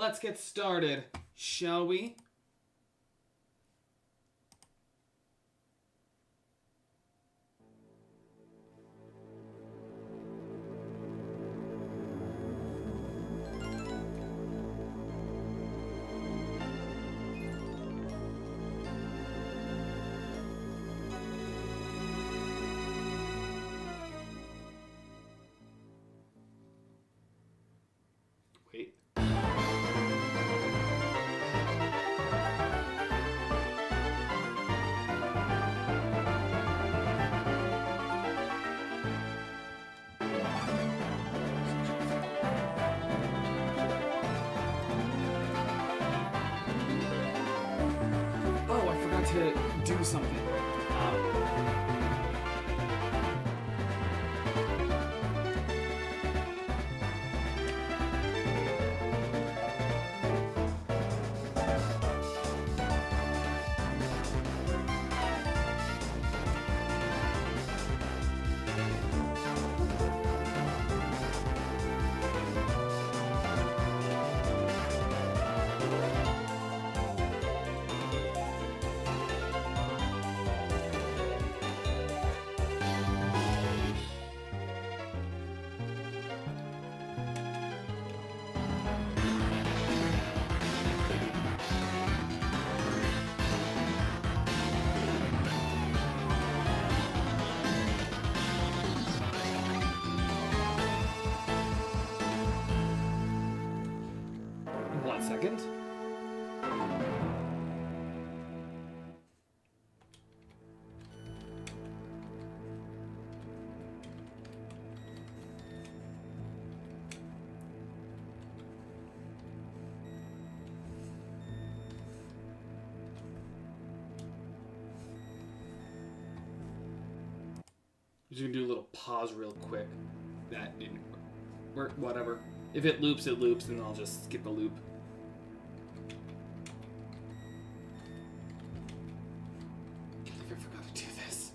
let's get started, shall we? Wait. Oh, I forgot to do something. One second. Just gonna do a little pause real quick. That didn't work. Whatever. If it loops, and I'll just skip the loop. Can't believe I forgot to do this.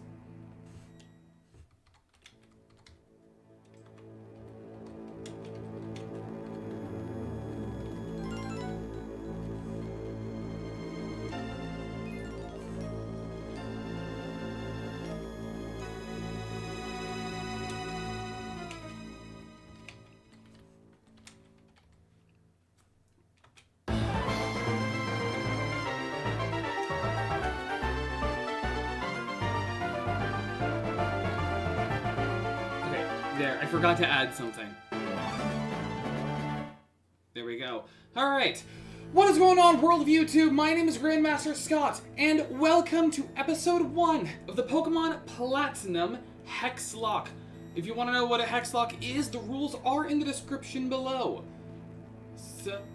There, I forgot to add something. There we go. Alright. What is going on, world of YouTube? My name is Grandmaster Scott, and welcome to episode 1 of the Pokemon Platinum Hexlocke. If you want to know what a Hexlocke is, the rules are in the description below.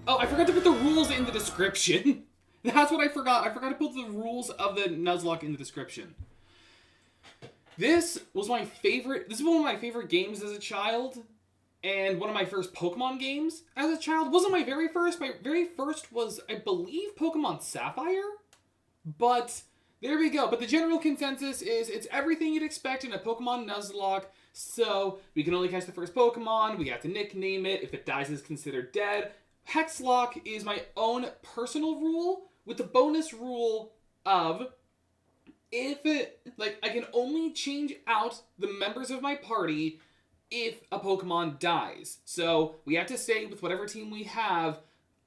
Oh, I forgot to put the rules in the description. That's what I forgot. I forgot to put the rules of the Nuzlocke in the description. This was my favorite. This is one of my favorite games as a child, and one of my first Pokemon games as a child. It wasn't my very first. My very first was, I believe, Pokemon Sapphire. But there we go. But the general consensus is it's everything you'd expect in a Pokemon Nuzlocke. So we can only catch the first Pokemon. We have to nickname it. If it dies, it's considered dead. Hexlocke is my own personal rule, with the bonus rule of, if it, I can only change out the members of my party if a Pokemon dies. So we have to stay with whatever team we have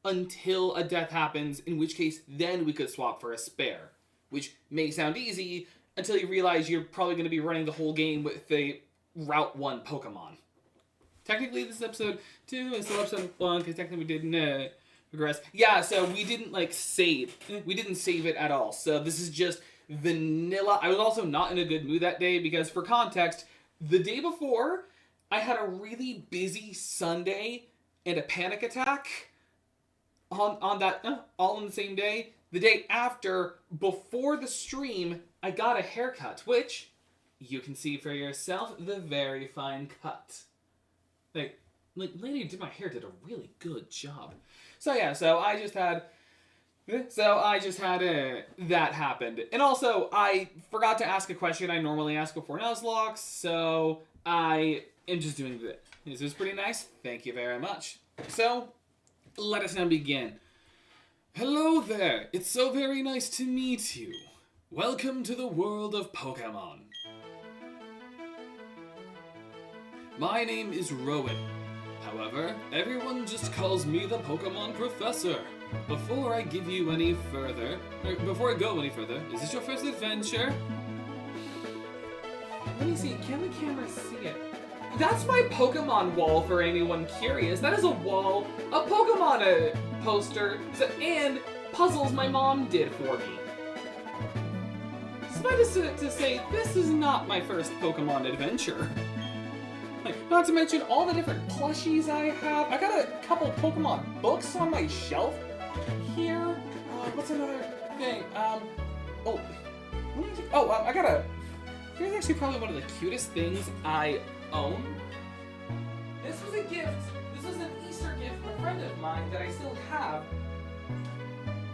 until a death happens, in which case then we could swap for a spare. Which may sound easy until you realize you're probably going to be running the whole game with a Route 1 Pokemon. Technically this is episode 2 and still episode 1, because technically we didn't progress. Yeah, so we didn't save. We didn't save it at all. So this is just vanilla. I was also not in a good mood that day because, for context, the day before I had a really busy Sunday and a panic attack on that all in the same day. The day after, before the stream, I got a haircut, which you can see for yourself, the very fine cut. Lady who did my hair did a really good job. So yeah, I just had that happened. And also, I forgot to ask a question I normally ask before Nuzlocke, so I am just doing this. This is pretty nice. Thank you very much. So, let us now begin. Hello there, it's so very nice to meet you. Welcome to the world of Pokémon. My name is Rowan. However, everyone just calls me the Pokémon Professor. Before I go any further, is this your first adventure? Let me see, can the camera see it? That's my Pokemon wall for anyone curious. That is a wall, a Pokemon poster, and puzzles my mom did for me. Suffice to say, this is not my first Pokemon adventure. Like, not to mention all the different plushies I have. I got a couple Pokemon books on my shelf here. What's another thing? Here's actually probably one of the cutest things I own. This was a gift. This was an Easter gift from a friend of mine that I still have.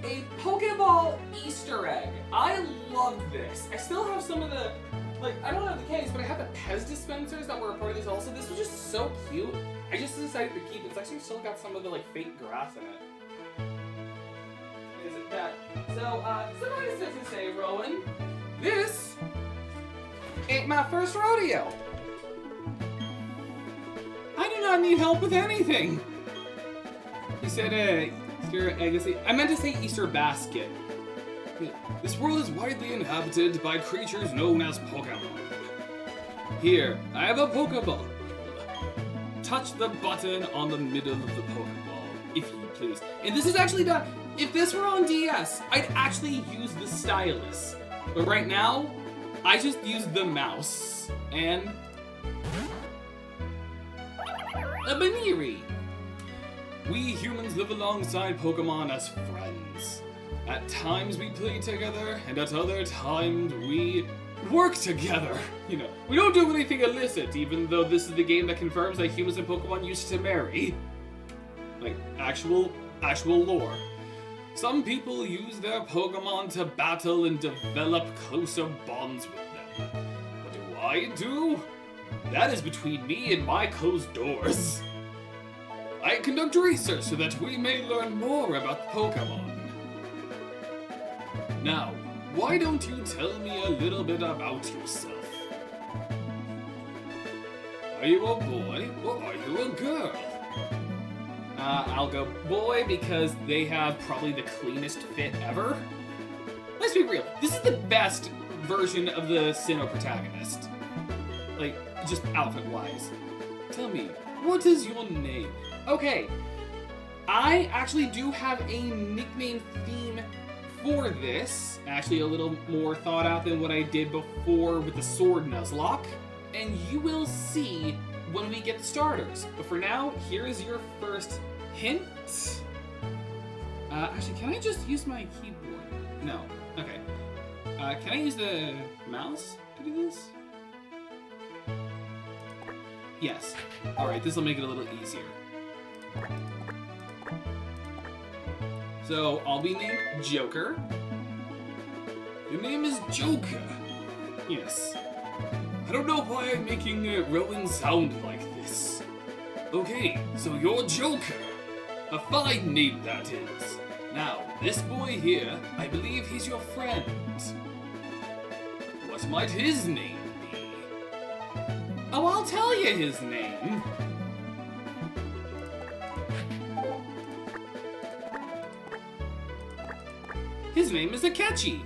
A Pokeball Easter egg. I love this. I still have some of the, I don't have the case, but I have the Pez dispensers that were a part of this also. This was just so cute. I just decided to keep it. It's actually still got some of the, fake grass in it. Is it that? So, somebody says to say, Rowan, this ain't my first rodeo. I do not need help with anything. He said, Easter egg. I meant to say Easter basket. This world is widely inhabited by creatures known as Pokémon. Here, I have a Pokeball. Touch the button on the middle of the Pokeball, if you please. And this is actually done. If this were on DS, I'd actually use the stylus. But right now, I just use the mouse. And a Baniri. We humans live alongside Pokemon as friends. At times we play together, and at other times we work together. We don't do anything illicit, even though this is the game that confirms that humans and Pokemon used to marry. Actual lore. Some people use their Pokemon to battle and develop closer bonds with them. What do I do? That is between me and my closed doors. I conduct research so that we may learn more about Pokemon. Now, why don't you tell me a little bit about yourself? Are you a boy or are you a girl? I'll go boy because they have probably the cleanest fit ever. Let's be real, this is the best version of the Sinnoh protagonist. Just outfit-wise. Tell me, what is your name? Okay, I actually do have a nickname theme for this. Actually a little more thought out than what I did before with the sword Nuzlocke. And you will see when we get the starters. But for now, here is your first hint. Actually, can I just use my keyboard? No. Okay. Can I use the mouse to do this? Yes. Alright, this will make it a little easier. So, I'll be named Joker. Your name is Joker. Yes. I don't know why I'm making Rowan sound like this. Okay, so you're Joker. A fine name that is. Now, this boy here, I believe he's your friend. What might his name be? Oh, I'll tell you his name. His name is Akechi.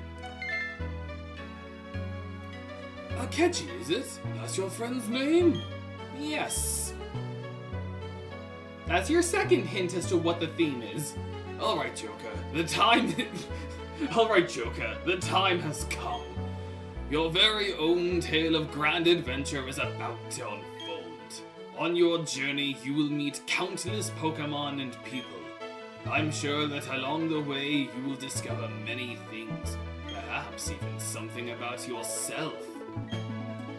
Akechi, is it? That's your friend's name? Yes. That's your second hint as to what the theme is. Alright, Joker, the time has come. Your very own tale of grand adventure is about to unfold. On your journey, you will meet countless Pokemon and people. I'm sure that along the way, you will discover many things. Perhaps even something about yourself.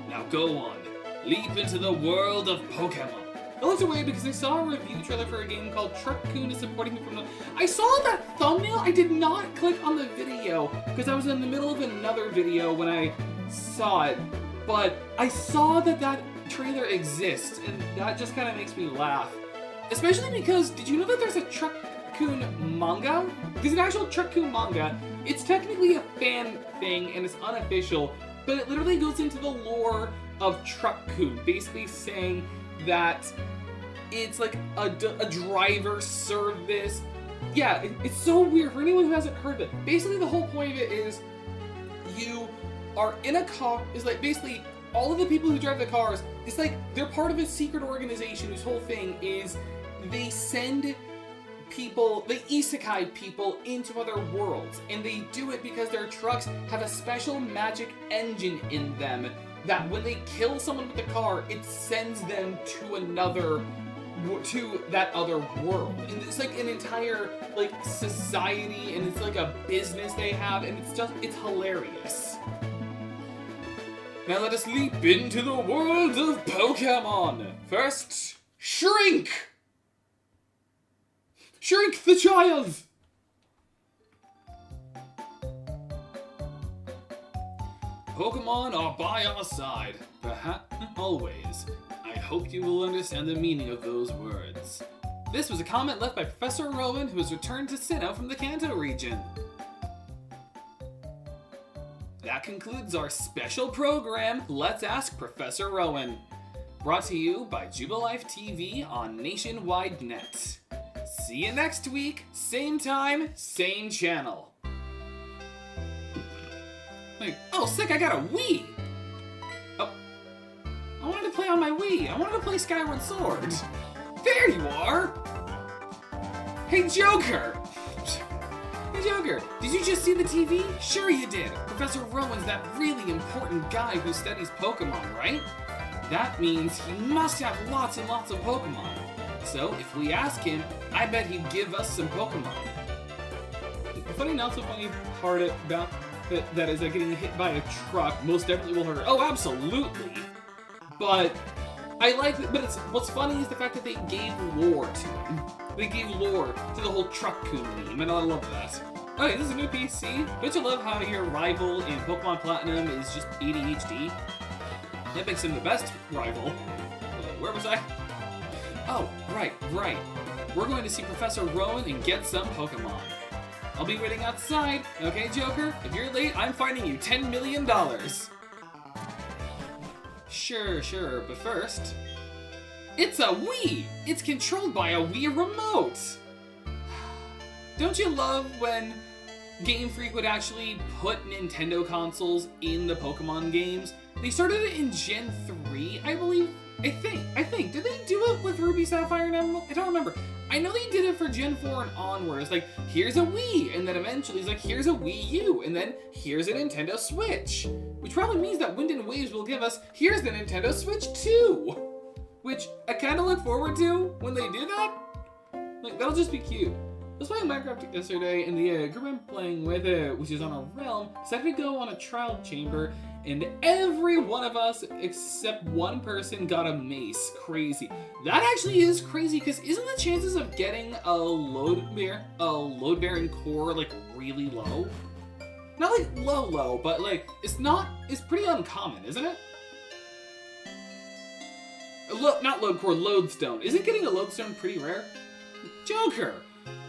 Now go on, leap into the world of Pokemon. I looked away because I saw a review trailer for a game called Truck-kun is supporting me from the... I saw that thumbnail, I did not click on the video because I was in the middle of another video when I saw it. But I saw that trailer exists and that just kind of makes me laugh. Especially because, did you know that there's a Truck-kun manga? There's an actual Truck-kun manga. It's technically a fan thing and it's unofficial, but it literally goes into the lore of Truck-kun, basically saying that it's like a driver service. Yeah, it's so weird for anyone who hasn't heard of it. Basically, the whole point of it is you are in a car. It's like basically all of the people who drive the cars, it's like they're part of a secret organization whose whole thing is they send people, they isekai people into other worlds. And they do it because their trucks have a special magic engine in them that when they kill someone with the car, it sends them to that other world. And it's like an entire like society, and it's like a business they have, and it's hilarious. Now let us leap into the world of Pokémon. First, Shrink! Shrink the child! Pokemon are by our side, perhaps always. I hope you will understand the meaning of those words. This was a comment left by Professor Rowan, who has returned to Sinnoh from the Kanto region. That concludes our special program, Let's Ask Professor Rowan. Brought to you by Jubilife TV on Nationwide Net. See you next week, same time, same channel. Like, oh sick, I got a Wii! Oh, I wanted to play on my Wii. I wanted to play Skyward Sword. There you are! Hey Joker! Hey Joker, did you just see the TV? Sure you did. Professor Rowan's that really important guy who studies Pokemon, right? That means he must have lots and lots of Pokemon. So if we ask him, I bet he'd give us some Pokemon. The funny, not so funny part about that is that getting hit by a truck most definitely will hurt. Oh, absolutely. But I like it. But what's funny is the fact that they gave lore to him. They gave lore to the whole Truck-kun meme, and I love that. Okay, this is a new PC. Don't you love how your rival in Pokemon Platinum is just ADHD? That makes him the best rival. Where was I? Oh, right. We're going to see Professor Rowan and get some Pokemon. I'll be waiting outside. Okay, Joker? If you're late, I'm fining you $10 million. Sure, but first... It's a Wii! It's controlled by a Wii remote! Don't you love when Game Freak would actually put Nintendo consoles in the Pokemon games? They started it in Gen 3, I believe. I think. Did they do it with Ruby, Sapphire, and Emerald? I don't remember. I know they did it for Gen 4 and onward. It's like, here's a Wii, and then eventually it's like, here's a Wii U, and then here's a Nintendo Switch. Which probably means that Wind and Waves will give us, here's the Nintendo Switch 2. Which I kind of look forward to when they do that. Like, that'll just be cute. I was playing Minecraft yesterday, and the group I'm playing with, which is on a realm, decided to go on a trial chamber, and every one of us, except one person, got a mace. Crazy. That actually is crazy, because isn't the chances of getting a load-bearing core, like, really low? Not, like, low, but, like, it's pretty uncommon, isn't it? Not load core, lodestone. Isn't getting a lodestone pretty rare? Joker!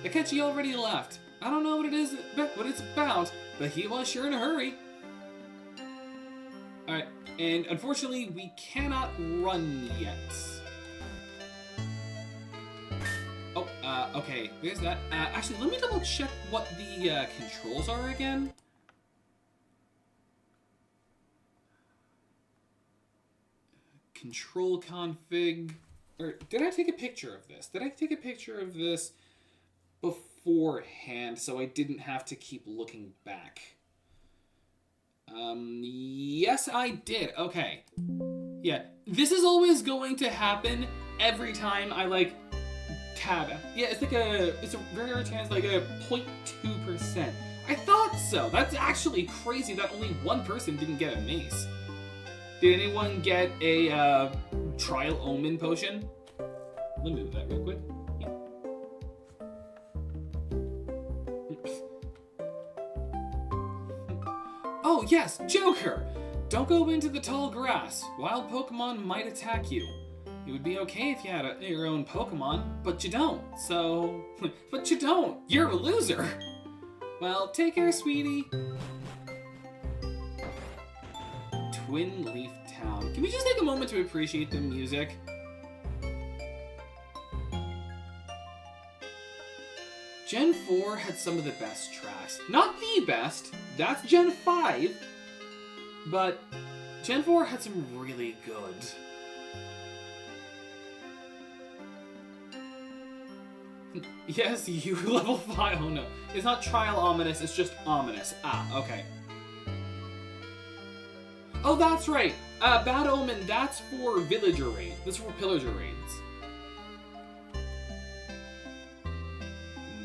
Akechi already left. I don't know what it's about, but he was sure in a hurry. Alright, and unfortunately, we cannot run yet. Oh, okay, there's that. Actually, let me double check what the controls are again. Control config. Or did I take a picture of this? Did I take a picture of this beforehand so I didn't have to keep looking back? Yes, I did. Okay. Yeah, this is always going to happen every time I, like, tab. Yeah, it's a very rare chance, like a 0.2%. I thought so. That's actually crazy that only one person didn't get a mace. Did anyone get a Trial Omen potion? Let me move that real quick. Yeah. Oh yes, Joker! Don't go into the tall grass. Wild Pokemon might attack you. It would be okay if you had your own Pokemon, but you don't, so... But you don't! You're a loser! Well, take care, sweetie. Twin Leaf Town. Can we just take a moment to appreciate the music? Gen 4 had some of the best tracks. Not the best, that's Gen 5, but Gen 4 had some really good. Yes, you level 5. Oh no. It's not Trial Ominous, it's just Ominous. Ah, okay. Oh, that's right. Bad Omen, that's for Villager Raid. This is for Pillager Raids.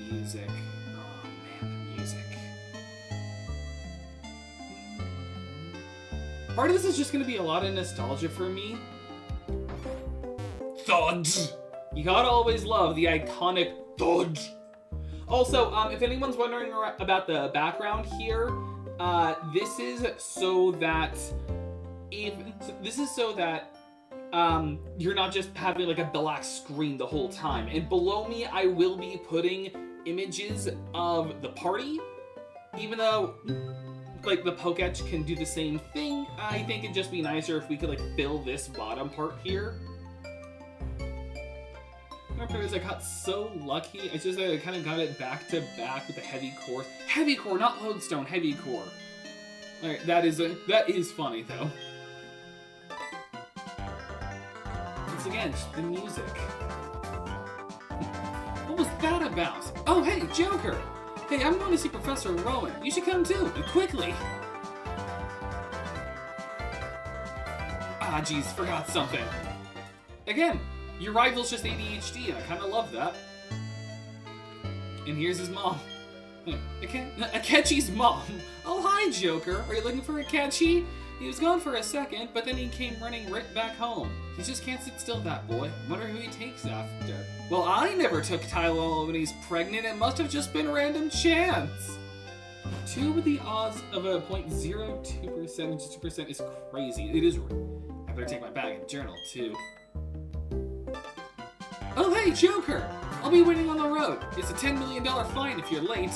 Music. Oh man, the music. Part of this is just gonna be a lot of nostalgia for me. Thud! You gotta always love the iconic thud. Also, if anyone's wondering about the background here, this is so that you're not just having like a black screen the whole time. And below me, I will be putting images of the party, even though like the Poketch can do the same thing. I think it'd just be nicer if we could like fill this bottom part here. I got so lucky. It's just that I kind of got it back to back with the heavy core. Heavy core, not lodestone. Heavy core. All right, that is funny though. Once again, the music. What was that about? Oh, hey, Joker. Hey, I'm going to see Professor Rowan. You should come too, and quickly. Ah, geez, forgot something. Again. Your rival's just ADHD, and I kind of love that. And here's his mom. Akechi's mom. Oh, hi, Joker. Are you looking for Akechi? He was gone for a second, but then he came running right back home. He just can't sit still, that boy. Wonder who he takes after. Well, I never took Tylenol when he's pregnant. It must have just been random chance. 2 with the odds of a 0.02%, 2% is crazy. It is. I better take my bag and journal, too. Oh, hey, Joker! I'll be waiting on the road. It's a $10 million fine if you're late.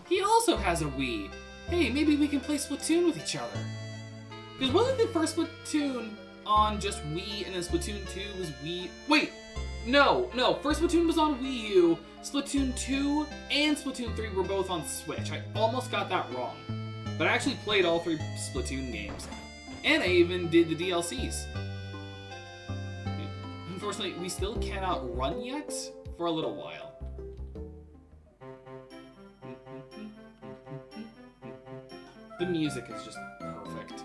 He also has a Wii. Hey, maybe we can play Splatoon with each other. Because wasn't the first Splatoon on just Wii, and then Splatoon 2 was Wii? Wait, no. First Splatoon was on Wii U, Splatoon 2 and Splatoon 3 were both on Switch. I almost got that wrong. But I actually played all 3 Splatoon games. And I even did the DLCs. Unfortunately, we still cannot run yet for a little while. The music is just perfect.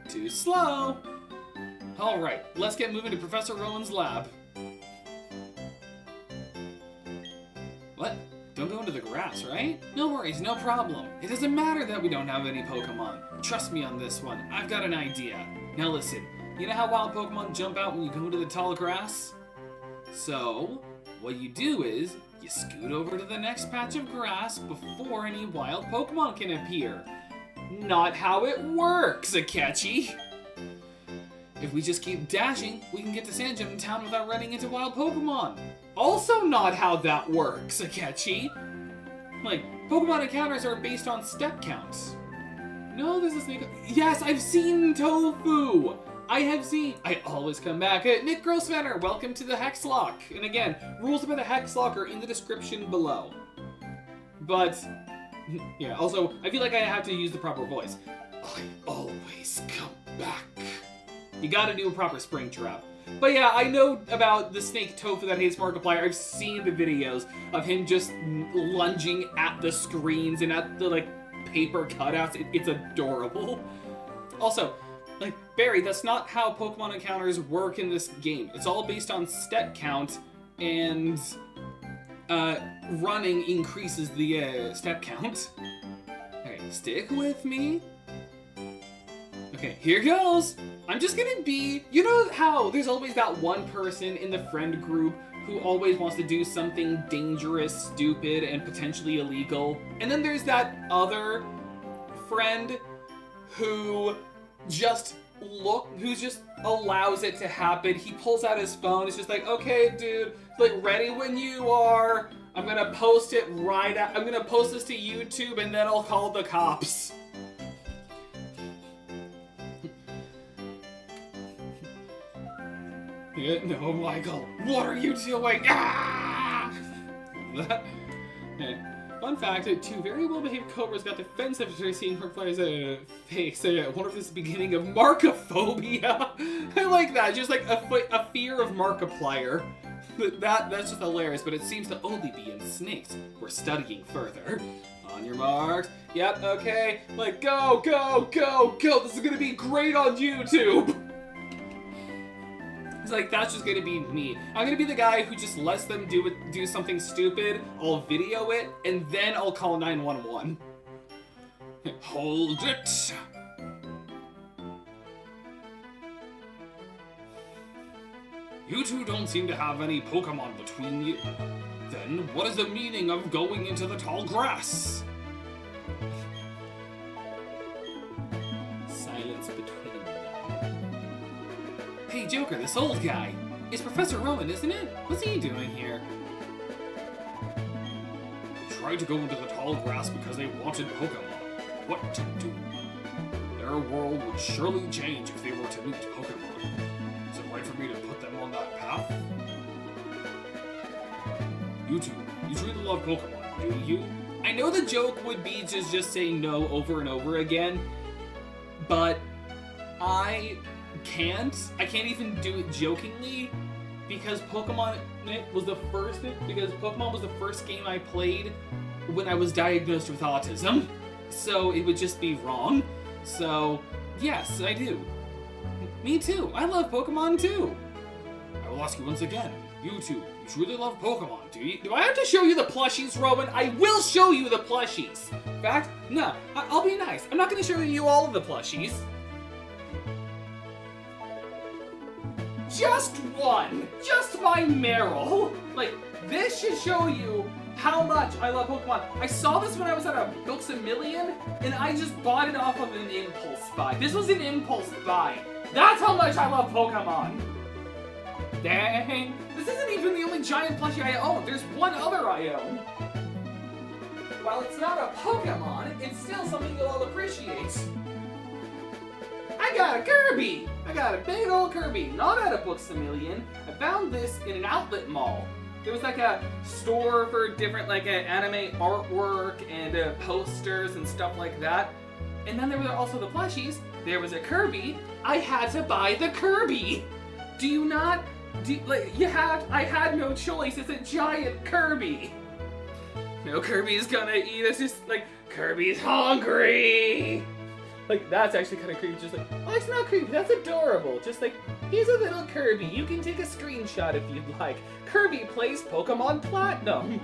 Too slow. All right, let's get moving to Professor Rowan's lab. What? Don't go into the grass, right? No worries, no problem. It doesn't matter that we don't have any Pokemon. Trust me on this one. I've got an idea. Now listen, you know how wild Pokemon jump out when you go into the tall grass? So, what you do is, you scoot over to the next patch of grass before any wild Pokemon can appear. Not how it works, Akechi! If we just keep dashing, we can get to Sandgem Town without running into wild Pokemon. Also not how that works, Akechi! Like, Pokemon encounters are based on step counts. No, this is Nick. Yes, I've seen Tofu! I always come back. Nick Grossmanner, welcome to the Hexlocke. And again, rules about the Hexlocke are in the description below. But, yeah, also, I feel like I have to use the proper voice. I always come back. You gotta do a proper spring trap. But yeah, I know about the snake Tofu that hates Markiplier. I've seen the videos of him just lunging at the screens and at the, like, paper cutouts. It's adorable. Also, like, Barry, that's not how Pokemon encounters work in this game. It's all based on step count, and running increases the step count. Okay, stick with me. Okay, here goes. I'm just gonna be, you know how there's always that one person in the friend group who always wants to do something dangerous, stupid, and potentially illegal. And then there's that other friend who just allows it to happen. He pulls out his phone. It's just like, okay, dude, like ready when you are. I'm gonna post it I'm gonna post this to YouTube and then I'll call the cops. No, Michael, what are you doing? Ah! Fun fact, two very well-behaved cobras got defensive after seeing her player's face. I wonder if this is the beginning of Markophobia. I like that, just like a fear of Markiplier. That's just hilarious, but it seems to only be in snakes. We're studying further. On your marks. Yep, okay. Like, go, go, go, go. This is gonna be great on YouTube. It's like, that's just gonna be me. I'm gonna be the guy who just lets them do something stupid, I'll video it, and then I'll call 911. Hold it! You two don't seem to have any Pokemon between you. Then, what is the meaning of going into the tall grass? Silence between them. Hey Joker, this old guy. It's Professor Rowan, isn't it? What's he doing here? They tried to go into the tall grass because they wanted Pokemon. What to do? Their world would surely change if they were to meet Pokemon. Is it right for me to put them on that path? You two, you truly love Pokemon, do you? I know the joke would be just saying no over and over again, but I can't even do it jokingly because Pokemon was the first game I played when I was diagnosed with autism, so it would just be wrong. So yes, I do. Me too. I love Pokemon too. I will ask you once again. You two, you truly love Pokemon, do you? Do I have to show you the plushies, Rowan? I will show you the plushies. In fact, no, I'll be nice. I'm not going to show you all of the plushies. Just one. Just my Meryl. Like, this should show you how much I love Pokemon. I saw this when I was at a Books A Million, and I just bought it off of an impulse buy. This was an impulse buy. That's how much I love Pokemon. Dang. This isn't even the only giant plushie I own. There's one other I own. While it's not a Pokemon, it's still something you'll all appreciate. I got a Kirby! I got a big old Kirby, not at a Books A Million. I found this in an outlet mall. There was like a store for different like anime artwork and posters and stuff like that. And then there were also the plushies. There was a Kirby. I had to buy the Kirby. Do you not? I had no choice. It's a giant Kirby. No, Kirby's gonna eat. It's just like, Kirby's hungry. Like, that's actually kind of creepy. Just like, oh, it's not creepy. That's adorable. Just like, here's a little Kirby. You can take a screenshot if you'd like. Kirby plays Pokemon Platinum.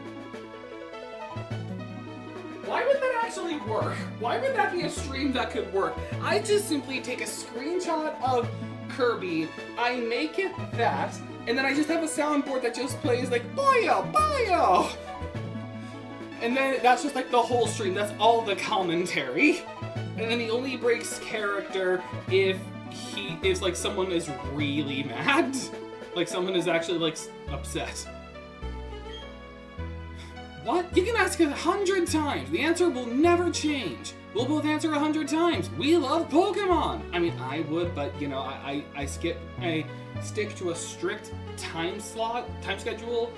Why would that actually work? Why would that be a stream that could work? I just simply take a screenshot of Kirby, I make it that, and then I just have a soundboard that just plays like, Boyo, Boyo! And then that's just like the whole stream. That's all the commentary. And then he only breaks character if like someone is really mad. Like someone is actually like upset. What? You can ask 100 times. The answer will never change. We'll both answer 100 times. We love Pokemon. I mean, I would, but you know, I stick to a strict time schedule.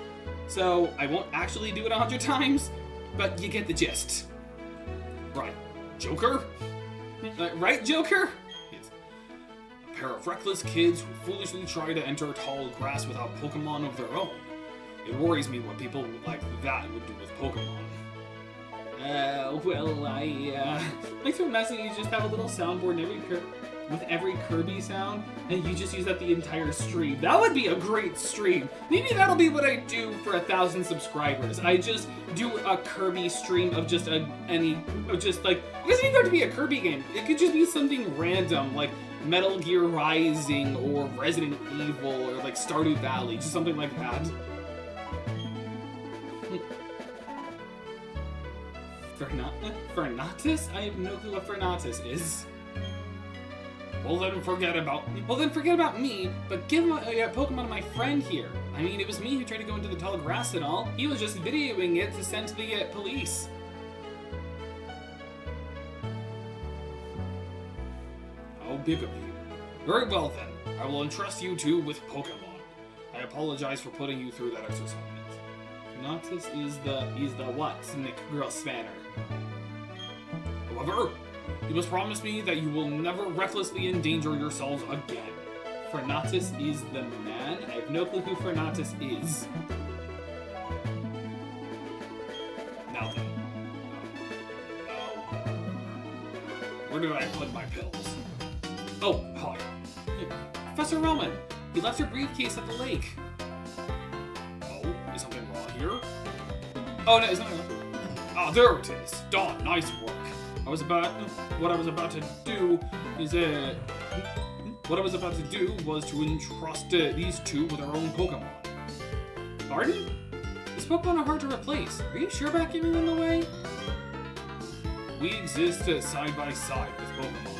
So I won't actually do it 100 times, but you get the gist. Right, Joker? Right, Joker? Yes. A pair of reckless kids who foolishly try to enter tall grass without Pokemon of their own. It worries me what people like that would do with Pokemon. Makes it messy. You just have a little soundboard with every Kirby sound, and you just use that the entire stream. That would be a great stream. Maybe that'll be what I do for 1,000 subscribers. I just do a Kirby stream of just like, it doesn't even have to be a Kirby game. It could just be something random, like Metal Gear Rising, or Resident Evil, or like Stardew Valley, just something like that. Fernatus? I have no clue what Fernatus is. Well then forget about me, but give my Pokemon to my friend here. I mean, it was me who tried to go into the tall grass and all. He was just videoing it to send to the police. How big of you? Very well then, I will entrust you two with Pokemon. I apologize for putting you through that exercise. Noctis is the what, Nick Grossfanner. However, you must promise me that you will never recklessly endanger yourselves again. Fernatus is the man? I have no clue who Fernatus is. Now then. Where did I put my pills? Oh, hi. Professor Roman, you left your briefcase at the lake. Oh, is something wrong here? Oh, no, it's not. Ah, there it is. Dawn, nice work. What I was about to do was to entrust these two with our own Pokemon. Pardon? These Pokemon are hard to replace. Are you sure about giving them away? We exist side by side with Pokemon.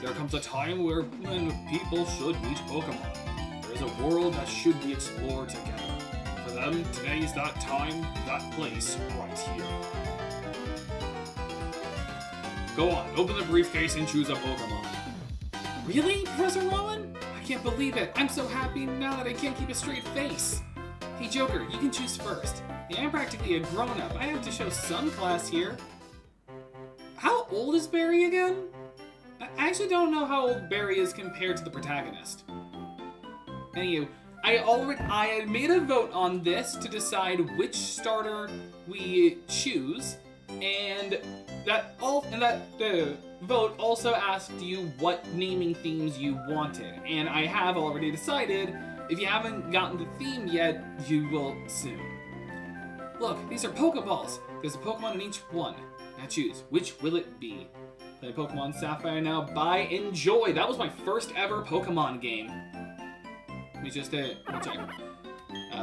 There comes a time when people should meet Pokemon. There is a world that should be explored together. For them, today is that time, that place, right here. Go on, open the briefcase and choose a Pokemon. Really, Professor Rowan? I can't believe it. I'm so happy now that I can't keep a straight face. Hey Joker, you can choose first. Yeah, I'm practically a grown-up. I have to show some class here. How old is Barry again? I actually don't know how old Barry is compared to the protagonist. Anywho, I had made a vote on this to decide which starter we choose, and the vote also asked you what naming themes you wanted, and I have already decided. If you haven't gotten the theme yet, you will soon. Look, these are Pokeballs. There's a Pokemon in each one. Now choose, which will it be? Play Pokemon Sapphire now. Buy, enjoy. That was my first ever Pokemon game. Let me just check.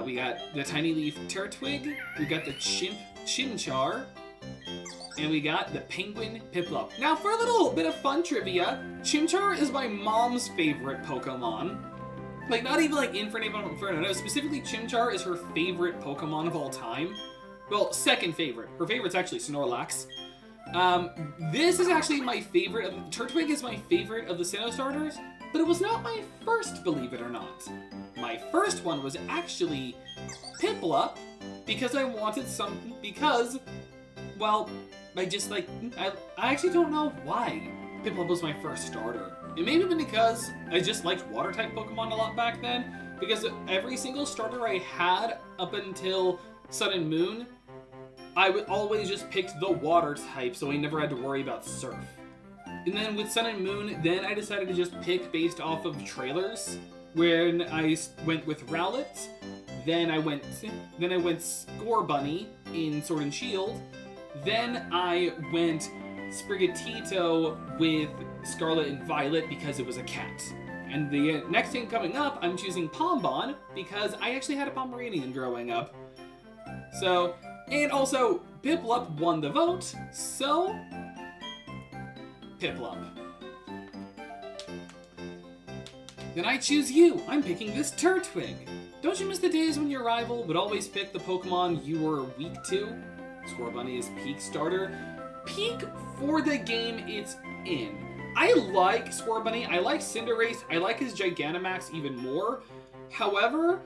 We got the Tiny Leaf Turtwig. We got the Chimchar. And we got the Penguin Piplup. Now for a little bit of fun trivia, Chimchar is my mom's favorite Pokemon. Like, not even like Inferno, no, specifically Chimchar is her favorite Pokemon of all time. Well, second favorite. Her favorite's actually Snorlax. This is actually my favorite. Turtwig is my favorite of the Sinnoh starters, but it was not my first, believe it or not. My first one was actually Piplup, because I wanted something, well, I actually don't know why Piplup was my first starter. It may have been because I just liked water-type Pokemon a lot back then, because every single starter I had up until Sun and Moon, I would always just pick the water type, so I never had to worry about Surf. And then with Sun and Moon, then I decided to just pick based off of trailers. When I went with Rowlet, then I went Scorbunny in Sword and Shield, then I went Sprigatito with Scarlet and Violet because it was a cat. And the next thing coming up, I'm choosing Pombon because I actually had a Pomeranian growing up. So, and also, Piplup won the vote, so Piplup. Then I choose you. I'm picking this Turtwig. Don't you miss the days when your rival would always pick the Pokemon you were weak to? Scorbunny is peak starter. Peak for the game it's in. I like Scorbunny, I like Cinderace, I like his Gigantamax even more. However,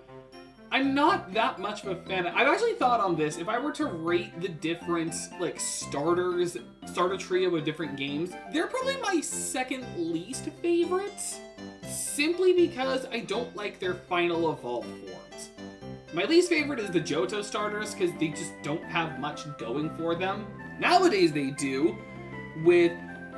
I'm not that much of a fan. I've actually thought on this, if I were to rate the different starter trio of different games, they're probably my second least favorite, simply because I don't like their final evolved forms. My least favorite is the Johto starters, because they just don't have much going for them. Nowadays they do, with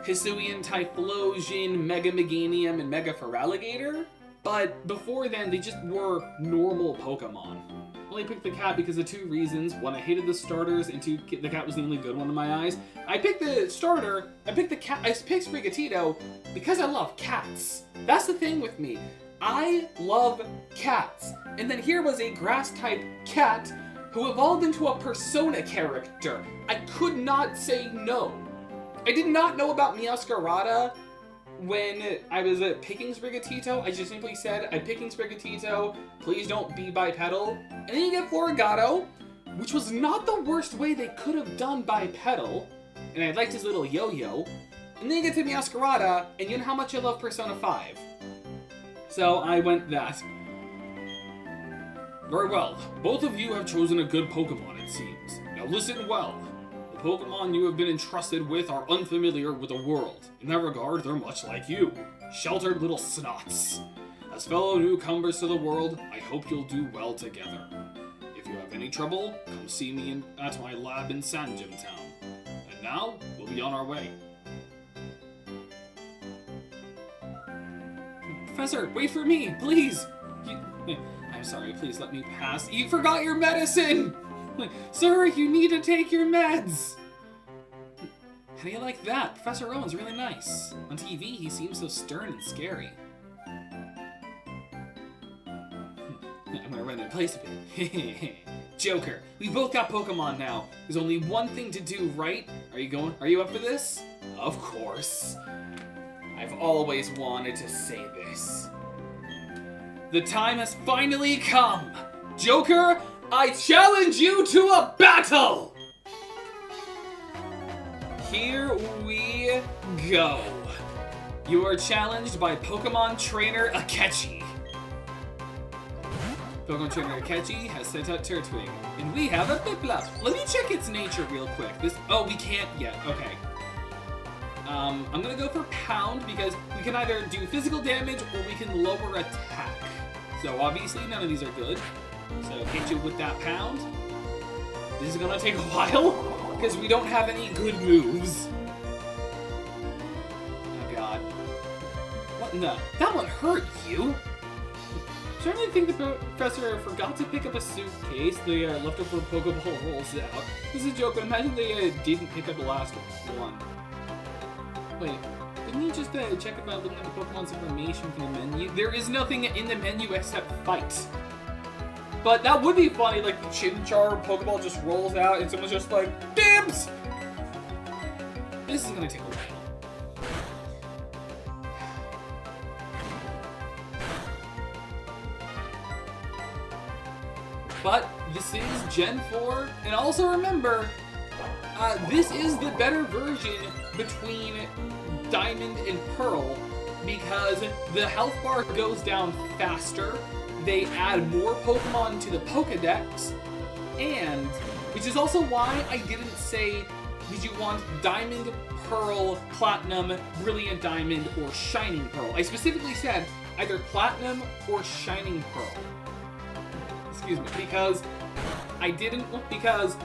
Hisuian, Typhlosion, Mega Meganium, and Mega Feraligatr, but before then they just were normal Pokemon. I only picked the cat because of two reasons. One, I hated the starters, and two, the cat was the only good one in my eyes. I picked the starter, I picked Sprigatito because I love cats. That's the thing with me. I love cats. And then here was a grass-type cat who evolved into a Persona character. I could not say no. I did not know about Meowscarada when I was picking Sprigatito, I just simply said, I'm picking Sprigatito, please don't be bipedal. And then you get Florigato, which was not the worst way they could have done bipedal. And I liked his little yo-yo. And then you get to Meowscarada, and you know how much I love Persona 5. So I went that. Very well. Both of you have chosen a good Pokemon, it seems. Now listen well. The Pokemon you have been entrusted with are unfamiliar with the world. In that regard, they're much like you. Sheltered little snots. As fellow newcomers to the world, I hope you'll do well together. If you have any trouble, come see me at my lab in Sanjim Town. And now, we'll be on our way. Professor, wait for me, please! I'm sorry, please let me pass. You forgot your medicine! Sir, you need to take your meds! How do you like that? Professor Owen's really nice. On TV, he seems so stern and scary. I'm gonna run in place a bit. Joker, we both got Pokemon now. There's only one thing to do, right? Are you up for this? Of course. I've always wanted to say this. The time has finally come! Joker, I challenge you to a battle! Here we go. You are challenged by Pokemon Trainer Akechi. Pokemon Trainer Akechi has sent out Turtwig, and we have a Piplup. Let me check its nature real quick. Oh, we can't yet. Okay. I'm gonna go for Pound because we can either do physical damage or we can lower attack. So obviously none of these are good. So hit you with that Pound. This is gonna take a while because we don't have any good moves. Oh god. What in the? That one hurt you. I certainly think the professor forgot to pick up a suitcase. The leftover Pokeball rolls out. This is a joke, but imagine they didn't pick up the last one. Wait, didn't you just check about looking at the Pokemon's information from the menu? There is nothing in the menu except fight. But that would be funny, like the Chimchar Pokeball just rolls out and someone's just like, dibs! This is gonna take a while. But this is Gen 4, and also remember, this is the better version between Diamond and Pearl because the health bar goes down faster, they add more Pokemon to the Pokedex, and which is also why I didn't say, did you want Diamond, Pearl, Platinum, Brilliant Diamond, or Shining Pearl? I specifically said either Platinum or Shining Pearl. Excuse me, because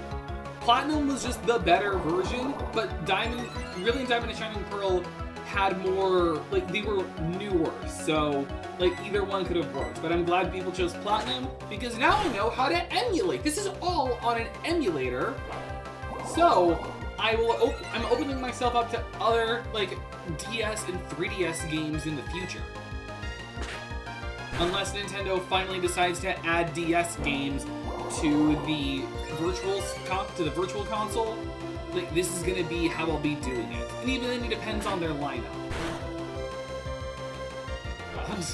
Platinum was just the better version, but Diamond, Brilliant Diamond and Shining Pearl had more, like, they were newer, so, like, either one could have worked. But I'm glad people chose Platinum, because now I know how to emulate. This is all on an emulator, so I'm opening myself up to other, like, DS and 3DS games in the future. Unless Nintendo finally decides to add DS games to the virtual console, like, this is gonna be how I'll be doing it. And even then, it depends on their lineup. God.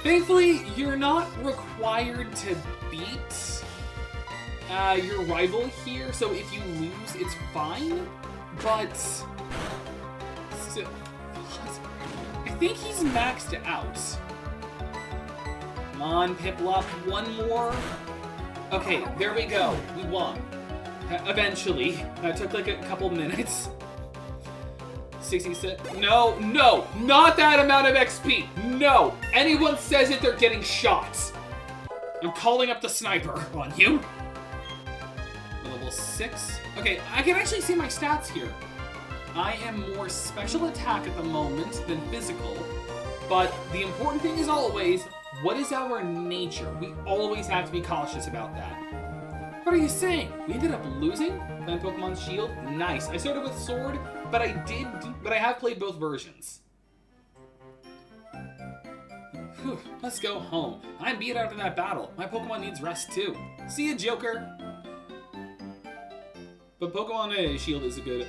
Thankfully, you're not required to beat your rival here, so if you lose, it's fine. But still, I think he's maxed out. Come on, Piplup, one more. Okay, there we go. We won. Eventually. That took like a couple minutes. 66. No, not that amount of XP. No. Anyone says it, they're getting shot. I'm calling up the sniper on you. Level 6. Okay, I can actually see my stats here. I am more special attack at the moment than physical, but the important thing is always, what is our nature? We always have to be cautious about that. What are you saying? We ended up losing? Playing Pokemon Shield? Nice. I started with Sword, but I have played both versions. Whew, let's go home. I'm beat after that battle. My Pokemon needs rest too. See ya, Joker! But Pokemon Shield is a good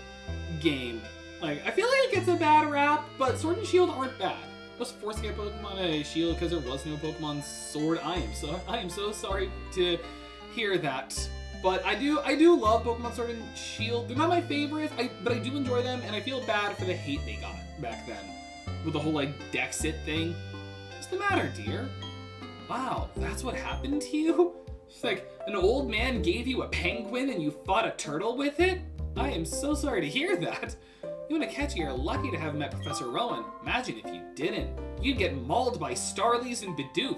game. Like, I feel like it gets a bad rap, but Sword and Shield aren't bad. Was forcing a Pokemon a Shield because there was no Pokemon Sword. I am so sorry to hear that. But I do love Pokemon Sword and Shield. They're not my favorites, but I do enjoy them, and I feel bad for the hate they got back then with the whole like Dexit thing. What's the matter, dear? Wow, that's what happened to you? It's like an old man gave you a penguin and you fought a turtle with it? I am so sorry to hear that. You and Akechi are lucky to have met Professor Rowan. Imagine if you didn't. You'd get mauled by Starlies and Bidoof.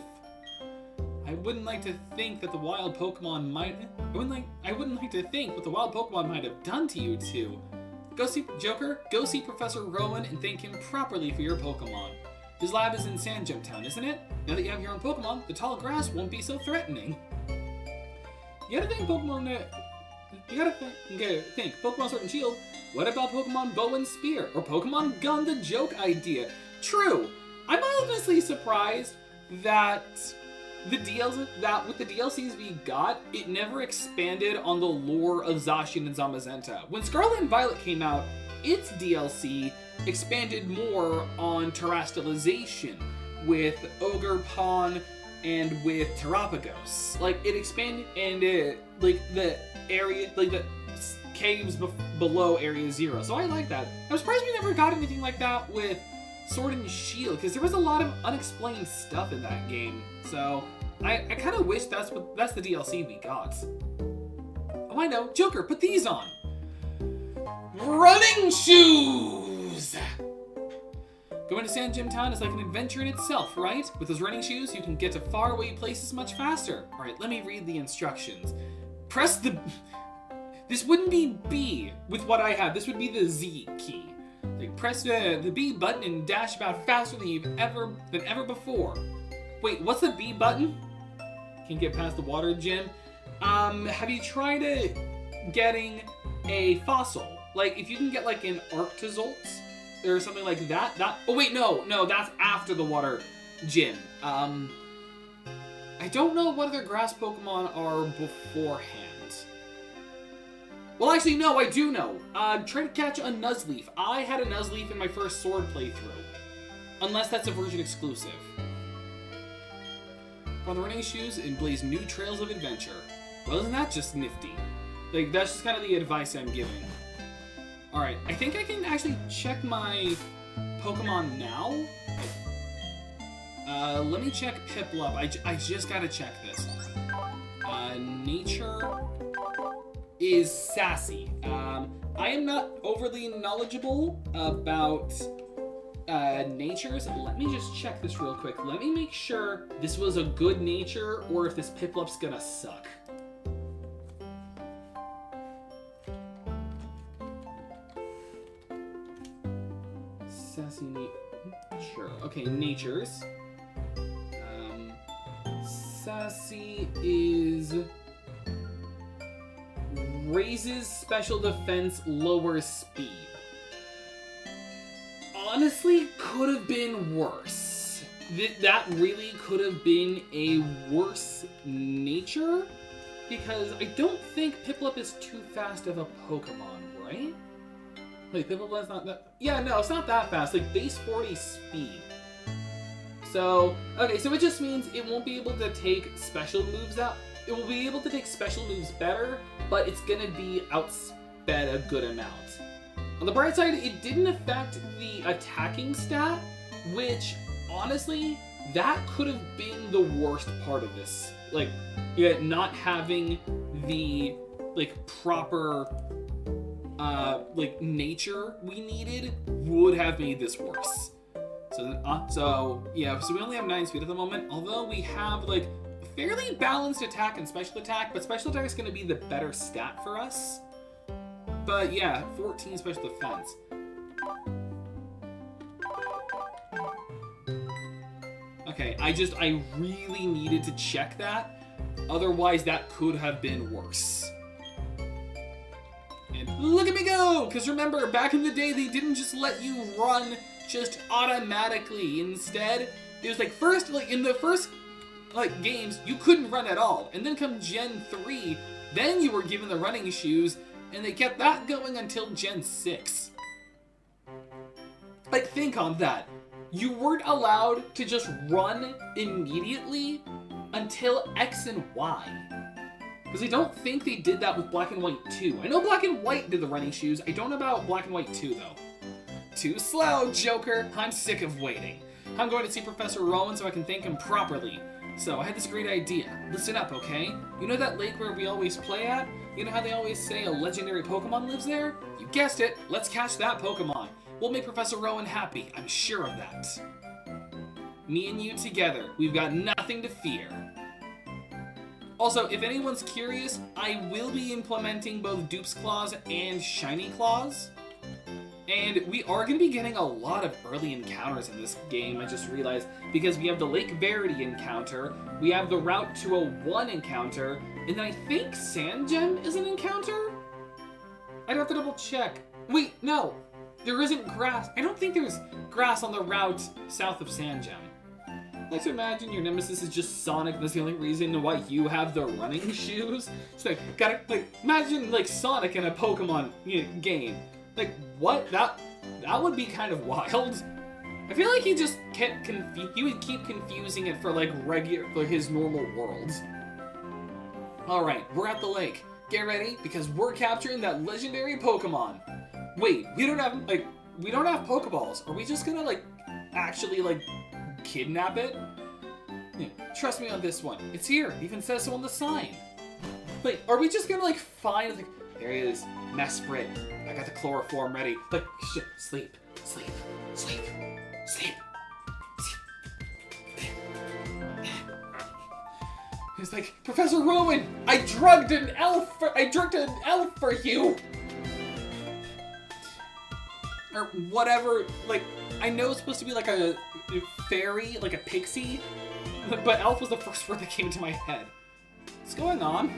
I wouldn't like to think that the wild Pokemon might... I wouldn't like to think what the wild Pokemon might have done to you two. Go see Professor Rowan and thank him properly for your Pokemon. His lab is in Sandgem Town, isn't it? Now that you have your own Pokemon, the tall grass won't be so threatening. You gotta think Pokemon... think Pokemon Sword and Shield. What about Pokemon Bow and Spear? Or Pokemon Gun, the joke idea? True. I'm honestly surprised that with the DLCs we got, it never expanded on the lore of Zacian and Zamazenta. When Scarlet and Violet came out, its DLC expanded more on terrestrialization with Ogerpon and with Terrapagos. Like, it expanded, and like the area, like the caves below Area Zero. So I like that. I'm surprised we never got anything like that with Sword and Shield, because there was a lot of unexplained stuff in that game. So I kind of wish that's the DLC we got. Oh, I know. Joker, put these on. Running shoes! Going to Sandgem Town is like an adventure in itself, right? With those running shoes, you can get to faraway places much faster. Alright, let me read the instructions. Press the... This wouldn't be B with what I have. This would be the Z key. Like, press the B button and dash about faster than ever before. Wait, what's the B button? Can't get past the water gym. Have you tried getting a fossil? Like, if you can get like an Arctozolt or something like that. Oh wait, no, that's after the water gym. I don't know what other grass Pokemon are beforehand. Well, actually, no, I do know. Try to catch a Nuzleaf. I had a Nuzleaf in my first Sword playthrough. Unless that's a version exclusive. On the running shoes and blaze new trails of adventure. Well, isn't that just nifty? Like, that's just kind of the advice I'm giving. Alright, I think I can actually check my Pokemon now. Let me check Piplup. I just gotta check this. Nature is Sassy. I am not overly knowledgeable about natures. Let me just check this real quick. Let me make sure this was a good nature or if this Piplup's gonna suck. Sassy nature. Okay, natures. Sassy is raises special defense, lowers speed. Honestly, could have been worse. That really could have been a worse nature, because I don't think Piplup is too fast of a Pokemon, right? Like, Piplup is not that... Yeah, no, it's not that fast. Like, base 40 speed. So, okay, so it just means it won't be able to take special moves out. It will be able to take special moves better, but it's gonna be outsped a good amount. On the bright side, it didn't affect the attacking stat, which, honestly, that could have been the worst part of this. Like, yeah, not having the, like, proper, like, nature we needed would have made this worse. So we only have 9 speed at the moment, although we have, like, fairly balanced attack and special attack, but special attack is going to be the better stat for us. But yeah, 14 special defense. Okay, I really needed to check that. Otherwise, that could have been worse. And look at me go! Because remember, back in the day, they didn't just let you run just automatically. Instead, it was like in the first games, you couldn't run at all. And then come Gen 3, then you were given the running shoes, and they kept that going until Gen 6. Like, think on that. You weren't allowed to just run immediately until X and Y. Because I don't think they did that with Black and White 2. I know Black and White did the running shoes. I don't know about Black and White 2, though. Too slow, Joker. I'm sick of waiting. I'm going to see Professor Rowan so I can thank him properly. So, I had this great idea. Listen up, okay? You know that lake where we always play at? You know how they always say a legendary Pokemon lives there? You guessed it. Let's catch that Pokemon. We'll make Professor Rowan happy. I'm sure of that. Me and you together. We've got nothing to fear. Also, if anyone's curious, I will be implementing both Dupe's Claws and Shiny Claws. And we are going to be getting a lot of early encounters in this game, I just realized, because we have the Lake Verity encounter, we have the Route 201 encounter, and then I think Sand Gem is an encounter? I'd have to double check. Wait, no, there isn't grass. I don't think there's grass on the route south of Sand Gem. I like to imagine your nemesis is just Sonic, that's the only reason why you have the running shoes. So, imagine, Sonic in a Pokemon game. What? That would be kind of wild. I feel like he just kept he would keep confusing it for his normal world. Alright, we're at the lake. Get ready, because we're capturing that legendary Pokemon. Wait, we don't have Pokeballs. Are we just gonna actually kidnap it? Yeah, trust me on this one. It's here. It even says so on the sign. Wait, are we just gonna find there he is, Mesprit. I got the chloroform ready. Sleep. He's like, Professor Rowan, I drugged an elf for you. Or whatever. I know it's supposed to be a fairy, a pixie, but elf was the first word that came to my head. What's going on?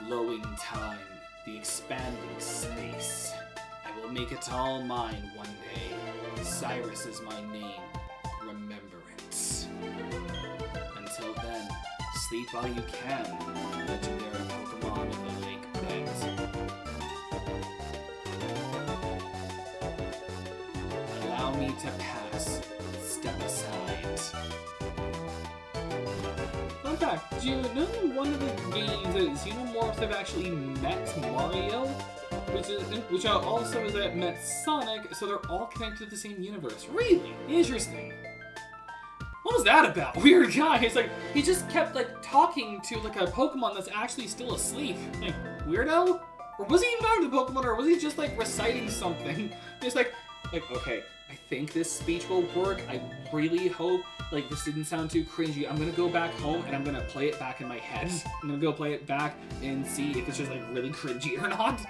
Flowing time, the expanding space. I will make it all mine one day. Cyrus is my name. Remember it. Until then, sleep while you can. Legendary Pokemon of the Lake Bed. Allow me to pass. Step aside. Fun fact, do you know one of the games that Xenomorphs have actually met Mario? Which also is that met Sonic, so they're all connected to the same universe. Really? Interesting. What was that about? Weird guy. It's he just kept talking to a Pokemon that's actually still asleep. Weirdo? Or was he even talking to the Pokemon, or was he just reciting something? It's okay, I think this speech will work. I really hope this didn't sound too cringy. I'm gonna go back home and I'm gonna play it back in my head. I'm gonna go play it back and see if it's just really cringy or not.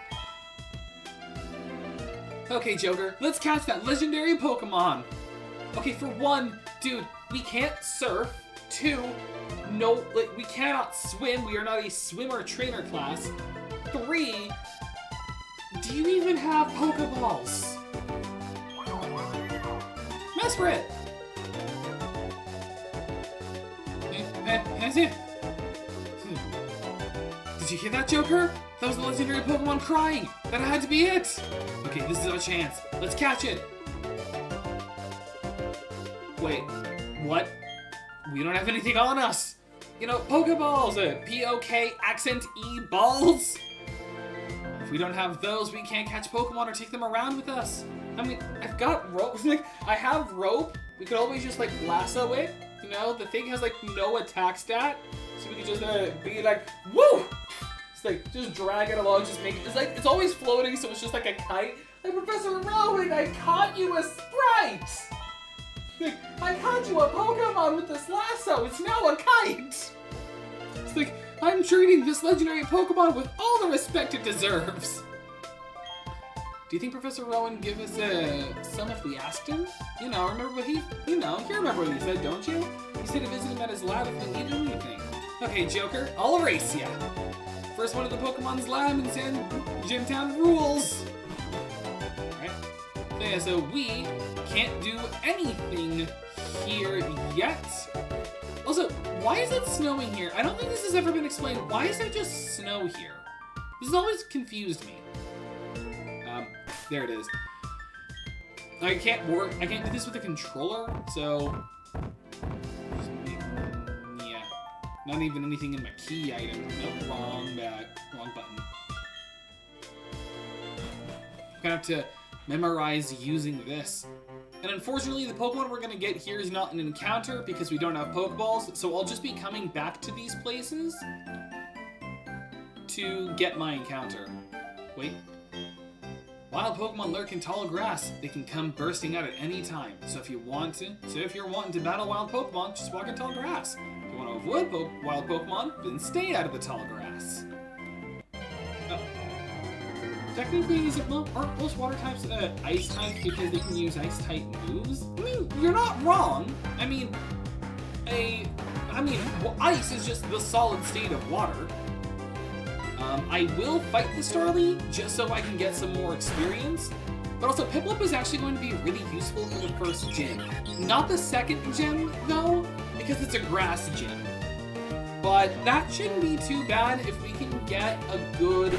Okay, Joker, let's catch that legendary Pokemon. Okay, for one, dude, we can't surf. Two, no, we cannot swim. We are not a swimmer trainer class. Three, do you even have Pokeballs? Mesprit! Did you hear that, Joker? That was the legendary Pokemon crying! That had to be it! Okay, this is our chance. Let's catch it! Wait, what? We don't have anything on us! Pokeballs! P-O-K accent E balls! If we don't have those, we can't catch Pokemon or take them around with us. I mean, I've got rope. I have rope. We could always just lasso it. The thing has no attack stat, so we could just be woo! It's just drag it along, just make it. It's always floating, so it's just a kite. Professor Rowan, I caught you a Sprite. I caught you a Pokemon with this lasso. It's now a kite. It's I'm treating this legendary Pokemon with all the respect it deserves. Do you think Professor Rowan give us some if we asked him? Remember what you remember what he said, don't you? He said to visit him at his lab if we needed anything. Okay, Joker, I'll erase ya. First one of the Pokemon's lab in Gym Town rules. Alright. Yeah, so we can't do anything here yet. Also, why is it snowing here? I don't think this has ever been explained. Why is there just snow here? This has always confused me. There it is. I can't do this with a controller, so yeah. Not even anything in my key item. Nope, wrong button. I'm gonna have to memorize using this. And unfortunately, the Pokemon we're gonna get here is not an encounter because we don't have Pokeballs, so I'll just be coming back to these places to get my encounter. Wait. Wild Pokemon lurk in tall grass. They can come bursting out at any time. So if you're wanting to battle wild Pokemon, just walk in tall grass. If you want to avoid wild Pokemon, then stay out of the tall grass. Technically, aren't most water types ice types because they can use ice type moves? I mean, you're not wrong. I mean, ice is just the solid state of water. I will fight the Starly just so I can get some more experience. But also, Piplup is actually going to be really useful for the first gym. Not the second gym, though, because it's a grass gym. But that shouldn't be too bad if we can get a good,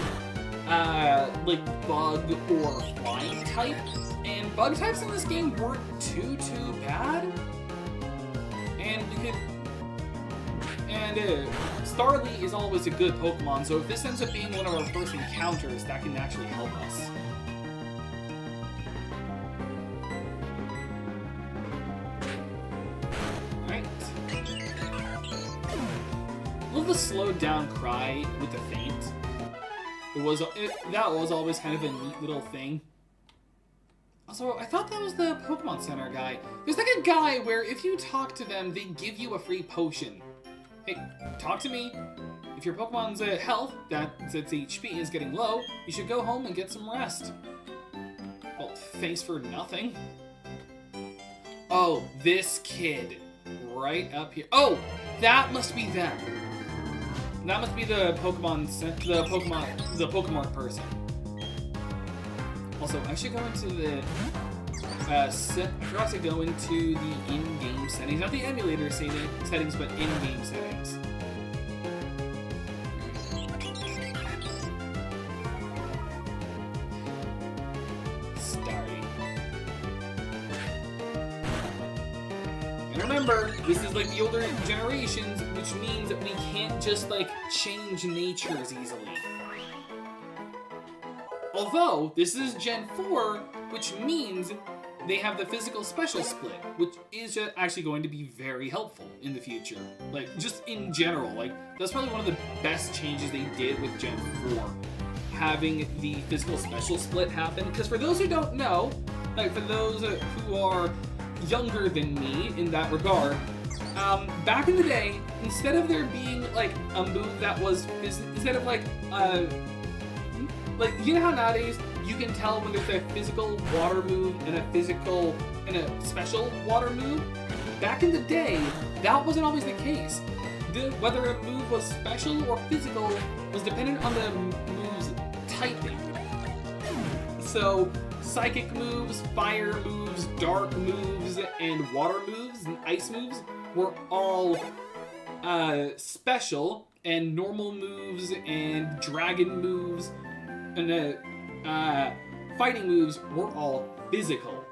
bug or flying type. And bug types in this game weren't too bad. And we could... And Starly is always a good Pokemon, so if this ends up being one of our first encounters, that can actually help us. Alright. Love the slowed down cry with the faint. That was always kind of a neat little thing. Also, I thought that was the Pokemon Center guy. There's like a guy where if you talk to them, they give you a free potion. Hey, talk to me. If your Pokemon's health, that's its HP, is getting low, you should go home and get some rest. Well, thanks for nothing. Oh, this kid. Right up here. Oh, that must be them. That must be the Pokemon person. Also, I should go into the... I forgot to go into the in-game settings. Not the emulator settings, but in-game settings. Starting. And remember, this is like the older generations, which means that we can't just, change natures easily. Although, this is Gen 4, which means they have the physical special split, which is actually going to be very helpful in the future. Just in general, that's probably one of the best changes they did with Gen 4. Having the physical special split happen. Because for those who don't know, for those who are younger than me in that regard, back in the day, instead of there being, a move that was, instead of, you know how nowadays you can tell when there's a physical water move and a special water move? Back in the day, that wasn't always the case. Whether a move was special or physical was dependent on the move's typing. So, psychic moves, fire moves, dark moves, and water moves, and ice moves were all special, and normal moves and dragon moves and fighting moves were all physical,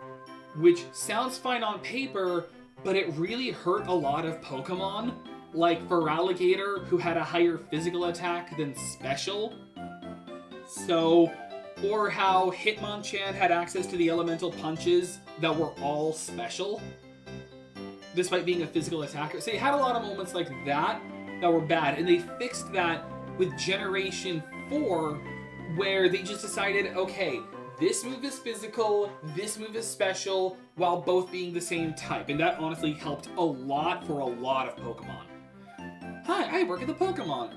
which sounds fine on paper, but it really hurt a lot of Pokemon, like Feraligatr, who had a higher physical attack than special. So, or how Hitmonchan had access to the elemental punches that were all special, despite being a physical attacker. So you had a lot of moments like that that were bad, and they fixed that with Generation 4, where they just decided, okay, this move is physical, this move is special, while both being the same type. And that honestly helped a lot for a lot of Pokemon. Hi, I work at the Pokemon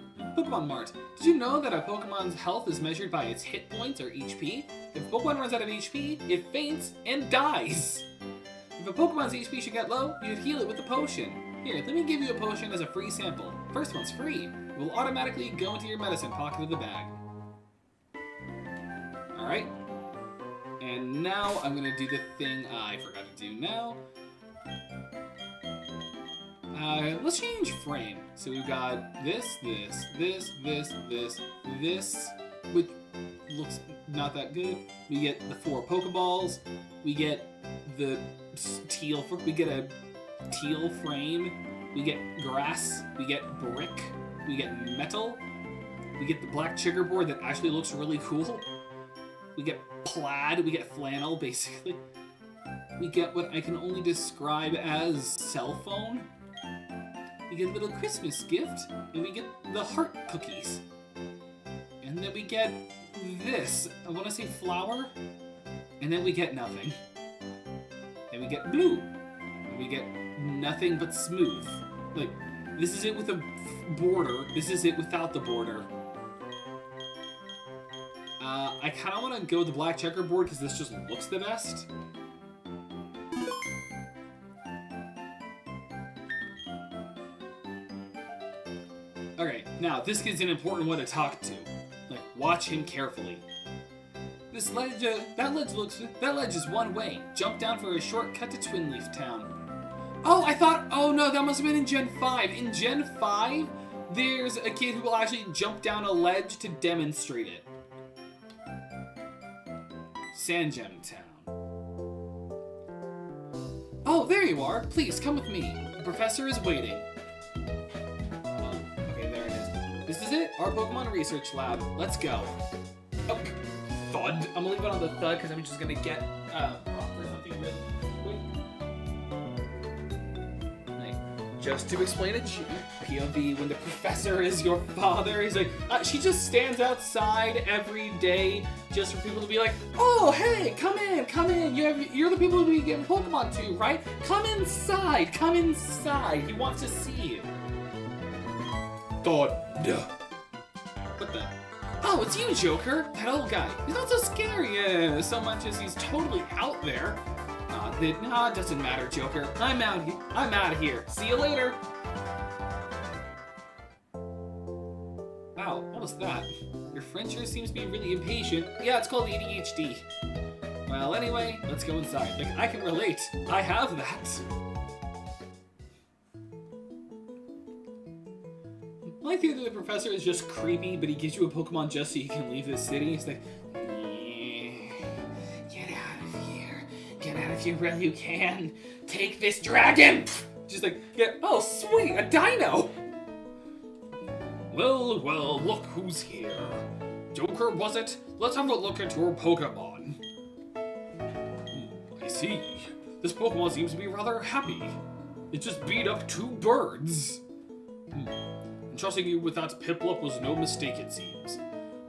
Mart. Did you know that a Pokemon's health is measured by its hit points, or HP? If a Pokemon runs out of HP, it faints and dies. If a Pokemon's HP should get low, you heal it with a potion. Here, let me give you a potion as a free sample. First one's free. It will automatically go into your medicine pocket of the bag. Alright. And now I'm gonna do the thing I forgot to do now. Let's change frame. So we've got this, which looks not that good. We get the 4 Pokeballs. We get the teal. We get a teal frame. We get grass. We get brick. We get metal. We get the black checkerboard that actually looks really cool. We get plaid. We get flannel, basically. We get what I can only describe as cell phone. We get a little Christmas gift, and we get the heart cookies. And then we get this. I want to say flower. And then we get nothing. Then we get blue. And we get nothing but smooth. Like, this is it with a border. This is it without the border. I kind of want to go with the black checkerboard because this just looks the best. Okay, now this kid's an important one to talk to. Like, watch him carefully. This ledge, that ledge is one way. Jump down for a shortcut to Twin Leaf Town. Oh no, that must have been in Gen 5. In Gen 5, there's a kid who will actually jump down a ledge to demonstrate it. Sand Gem Town. Oh, there you are. Please, come with me. The professor is waiting. Okay, there it is. This is it, our Pokemon Research Lab. Let's go. Oh, thud. I'm gonna leave it on the thud because I'm just gonna get for something really quick. Just to explain it, POV, when the professor is your father, he's like, she just stands outside every day just for people to be like, oh, hey, come in. You're the people who we give Pokemon to, right? Come inside. He wants to see you. Thought, what the? Oh, it's you, Joker. That old guy. He's not so scary so much as he's totally out there. It doesn't matter, Joker. I'm out of here. See you later. Wow, what was that? Your friend sure seems to be really impatient. Yeah, it's called ADHD. Well, anyway, let's go inside. Like, I can relate. I have that. I like the idea that the professor is just creepy, but he gives you a Pokemon just so you can leave this city. He's like, get out of here while you can. Take this dragon! Just like, yeah, oh sweet, a dino! Well, look who's here. Joker, was it? Let's have a look at your Pokemon. I see. This Pokemon seems to be rather happy. It just beat up 2 birds. Trusting you with that Piplup was no mistake, it seems.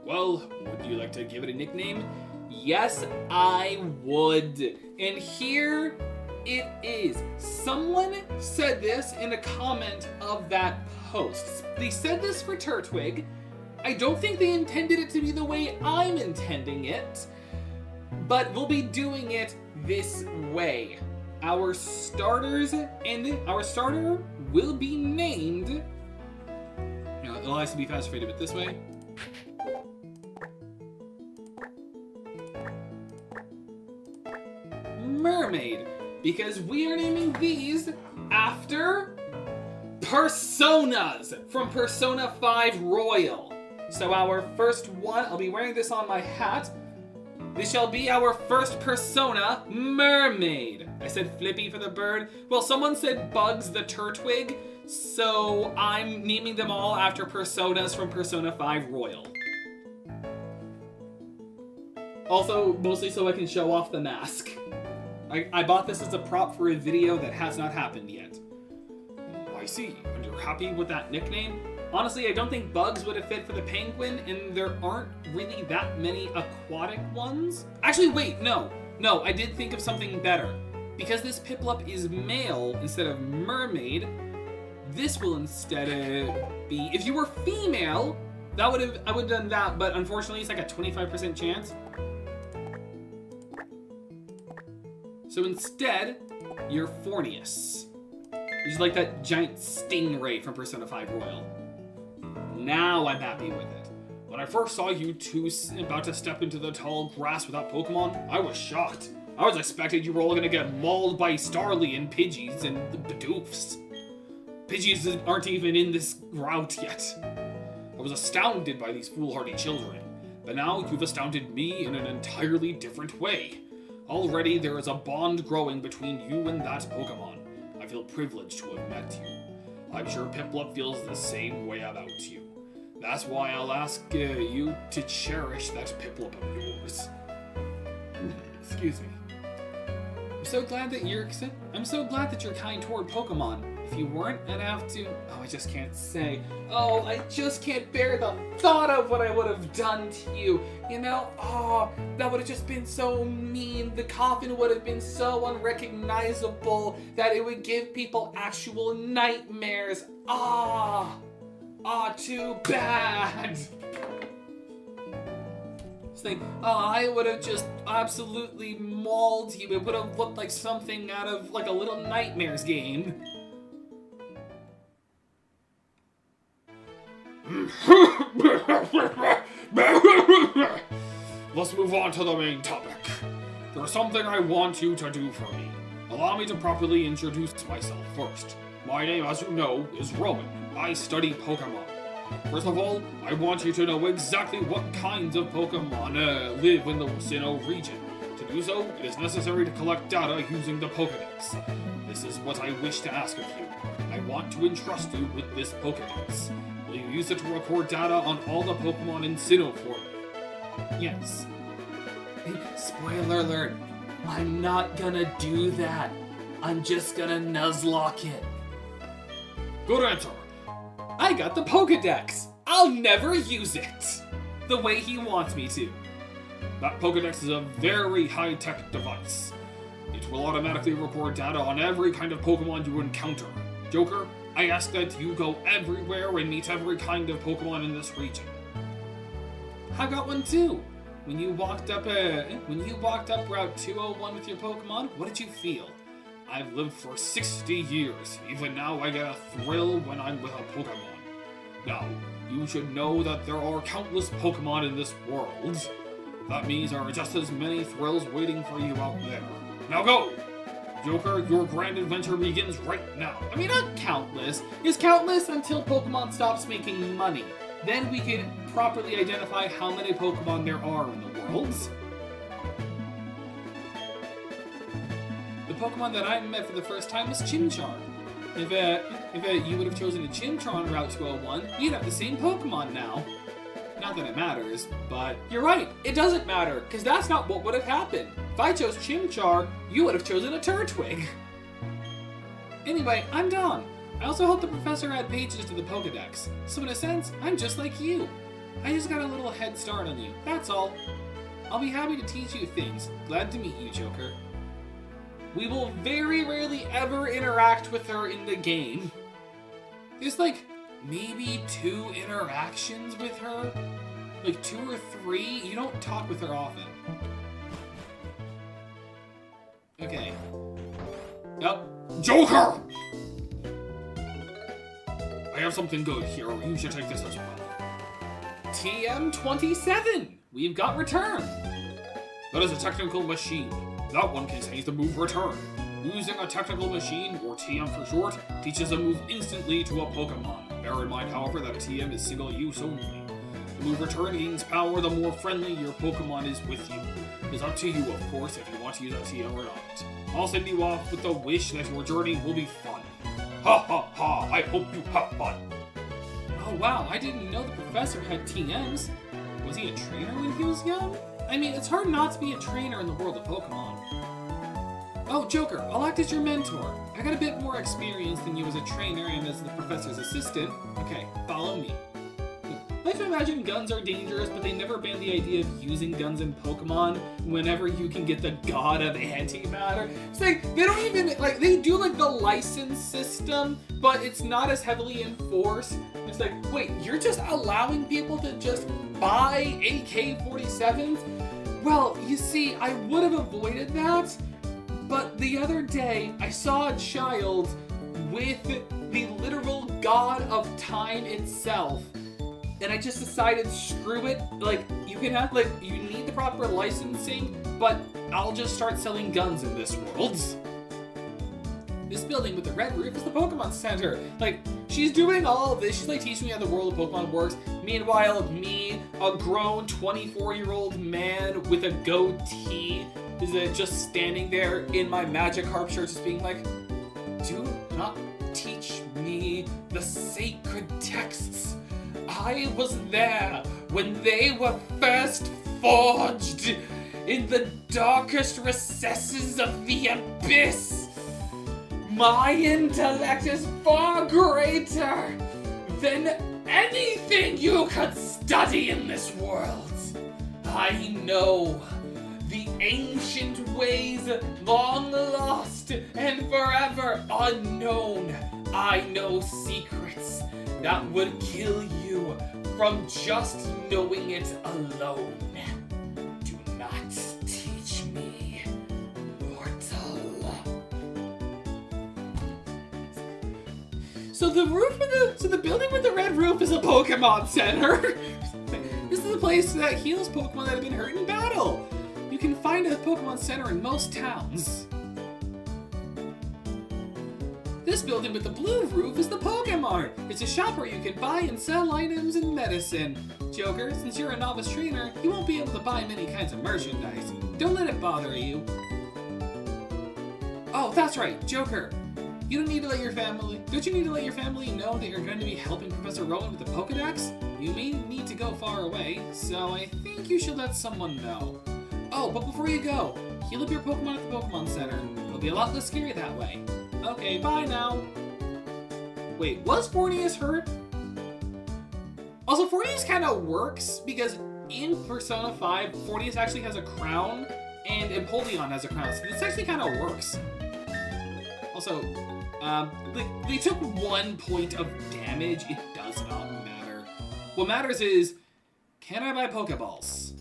Well, would you like to give it a nickname? Yes, I would. And here it is. Someone said this in a comment of that post. They said this for Turtwig. I don't think they intended it to be the way I'm intending it, but we'll be doing it this way. Our starter will be named. It'll have to be fast faded, but this way. Mermaid, because we are naming these after personas from Persona 5 Royal. So our first one, I'll be wearing this on my hat. This shall be our first persona, Mermaid. I said Flippy for the bird. Well, someone said Bugs the Turtwig, so I'm naming them all after personas from Persona 5 Royal. Also, mostly so I can show off the mask. I bought this as a prop for a video that has not happened yet. I see, and you're happy with that nickname? Honestly, I don't think Bugs would have fit for the penguin, and there aren't really that many aquatic ones. Actually, wait, no, I did think of something better. Because this Piplup is male instead of mermaid, this will instead be, if you were female, I would have done that, but unfortunately it's like a 25% chance. So instead, you're Fornius. Which is like that giant stingray from Persona 5 Royal. Now I'm happy with it. When I first saw you two about to step into the tall grass without Pokemon, I was shocked. I was expecting you were all gonna get mauled by Starly and Pidgeys and the Bidoofs. Pidgeys aren't even in this route yet. I was astounded by these foolhardy children. but now you've astounded me in an entirely different way. Already there is a bond growing between you and that Pokemon. I feel privileged to have met you. I'm sure Piplup feels the same way about you. That's why I'll ask you to cherish that Piplup of yours. Excuse me. I'm so glad that you're kind toward Pokemon. If you weren't, I'd have to... Oh, I just can't say. Oh, I just can't bear the thought of what I would have done to you. You know? Oh, that would have just been so mean. The coffin would have been so unrecognizable that it would give people actual nightmares. Too bad. I would have just absolutely mauled you. It would have looked like something out of like a Little Nightmares game. Let's move on to the main topic. There's something I want you to do for me. Allow me to properly introduce myself first. My name, as you know, is Rowan. I study Pokemon. First of all, I want you to know exactly what kinds of Pokemon live in the Sinnoh region. To do so, it is necessary to collect data using the Pokédex. This is what I wish to ask of you. I want to entrust you with this Pokédex. Will you use it to record data on all the Pokemon in Sinnoh for me? Yes. Spoiler alert, I'm not gonna do that. I'm just gonna Nuzlocke it. Good answer. I got the Pokédex. I'll never use it the way he wants me to. That Pokédex is a very high-tech device. It will automatically record data on every kind of Pokemon you encounter. Joker, I ask that you go everywhere and meet every kind of Pokemon in this region. I got one too. When you walked up Route 201 with your Pokemon, what did you feel? I've lived for 60 years. Even now I get a thrill when I'm with a Pokemon. Now, you should know that there are countless Pokemon in this world. That means there are just as many thrills waiting for you out there. Now go! Joker, your grand adventure begins right now. I mean, not countless. It's countless until Pokemon stops making money. Then we can properly identify how many Pokemon there are in the world. The Pokemon that I met for the first time was Chimchar. If you would have chosen a Chimchar on Route 201, you'd have the same Pokemon now. Not that it matters, but you're right, it doesn't matter, because that's not what would have happened. If I chose Chimchar, you would have chosen a Turtwig. Anyway, I'm done. I also hope the professor had pages to the Pokédex, so in a sense, I'm just like you. I just got a little head start on you, that's all. I'll be happy to teach you things. Glad to meet you, Joker. We will very rarely ever interact with her in the game. There's like maybe 2 interactions with her. Like 2 or 3. You don't talk with her often. Okay. Yep. Joker! I have something good here. You should take this as well. TM27! We've got return! That is a technical machine. That one contains the move Return. Using a technical machine, or TM for short, teaches a move instantly to a Pokemon. Bear in mind, however, that a TM is single use only. The move Return gains power the more friendly your Pokemon is with you. It is up to you, of course, if you want to use a TM or not. I'll send you off with the wish that your journey will be fun. Ha ha ha, I hope you have fun. Oh wow, I didn't know the professor had TMs. Was he a trainer when he was young? I mean, it's hard not to be a trainer in the world of Pokemon. Oh, Joker, I'll act as your mentor. I got a bit more experience than you as a trainer and as the professor's assistant. Okay, follow me. I like to imagine guns are dangerous, but they never banned the idea of using guns in Pokemon whenever you can get the god of antimatter. It's like, they don't even, like, they do like the license system, but it's not as heavily enforced. It's like, wait, you're just allowing people to just buy AK-47s? Well, you see, I would have avoided that, but the other day, I saw a child with the literal god of time itself, and I just decided, screw it, like, you can have, like, you need the proper licensing, but I'll just start selling guns in this world. This building with the red roof is the Pokemon Center. Like, she's doing all of this, she's like teaching me how the world of Pokemon works, Meanwhile, me, a grown 24-year-old man with a goatee, is just standing there in my Magikarp shirt just being like, do not teach me the sacred texts. I was there when they were first forged in the darkest recesses of the abyss. My intellect is far greater than anything you could study in this world. I know the ancient ways long lost and forever unknown. I know secrets that would kill you from just knowing it alone. Do not teach me, mortal. So the building with the red roof is a Pokemon Center. This is the place that heals Pokemon that have been hurt in battle. You can find a Pokemon Center in most towns. This building with the blue roof is the Pokemon. It's a shop where you can buy and sell items and medicine. Joker, since you're a novice trainer, you won't be able to buy many kinds of merchandise. Don't let it bother you. Oh, that's right, Joker. You don't need to let your family... Don't you need to let your family know that you're going to be helping Professor Rowan with the Pokedex? You may need to go far away, so I think you should let someone know. Oh, but before you go, heal up your Pokemon at the Pokemon Center. It'll be a lot less scary that way. Okay, bye now. Wait, was Fornius hurt? Also, Fornius kind of works because in Persona 5, Fornius actually has a crown and Empoleon has a crown, so this actually kind of works. Also, they took 1 point of damage. It does not matter. What matters is, can I buy Pokeballs?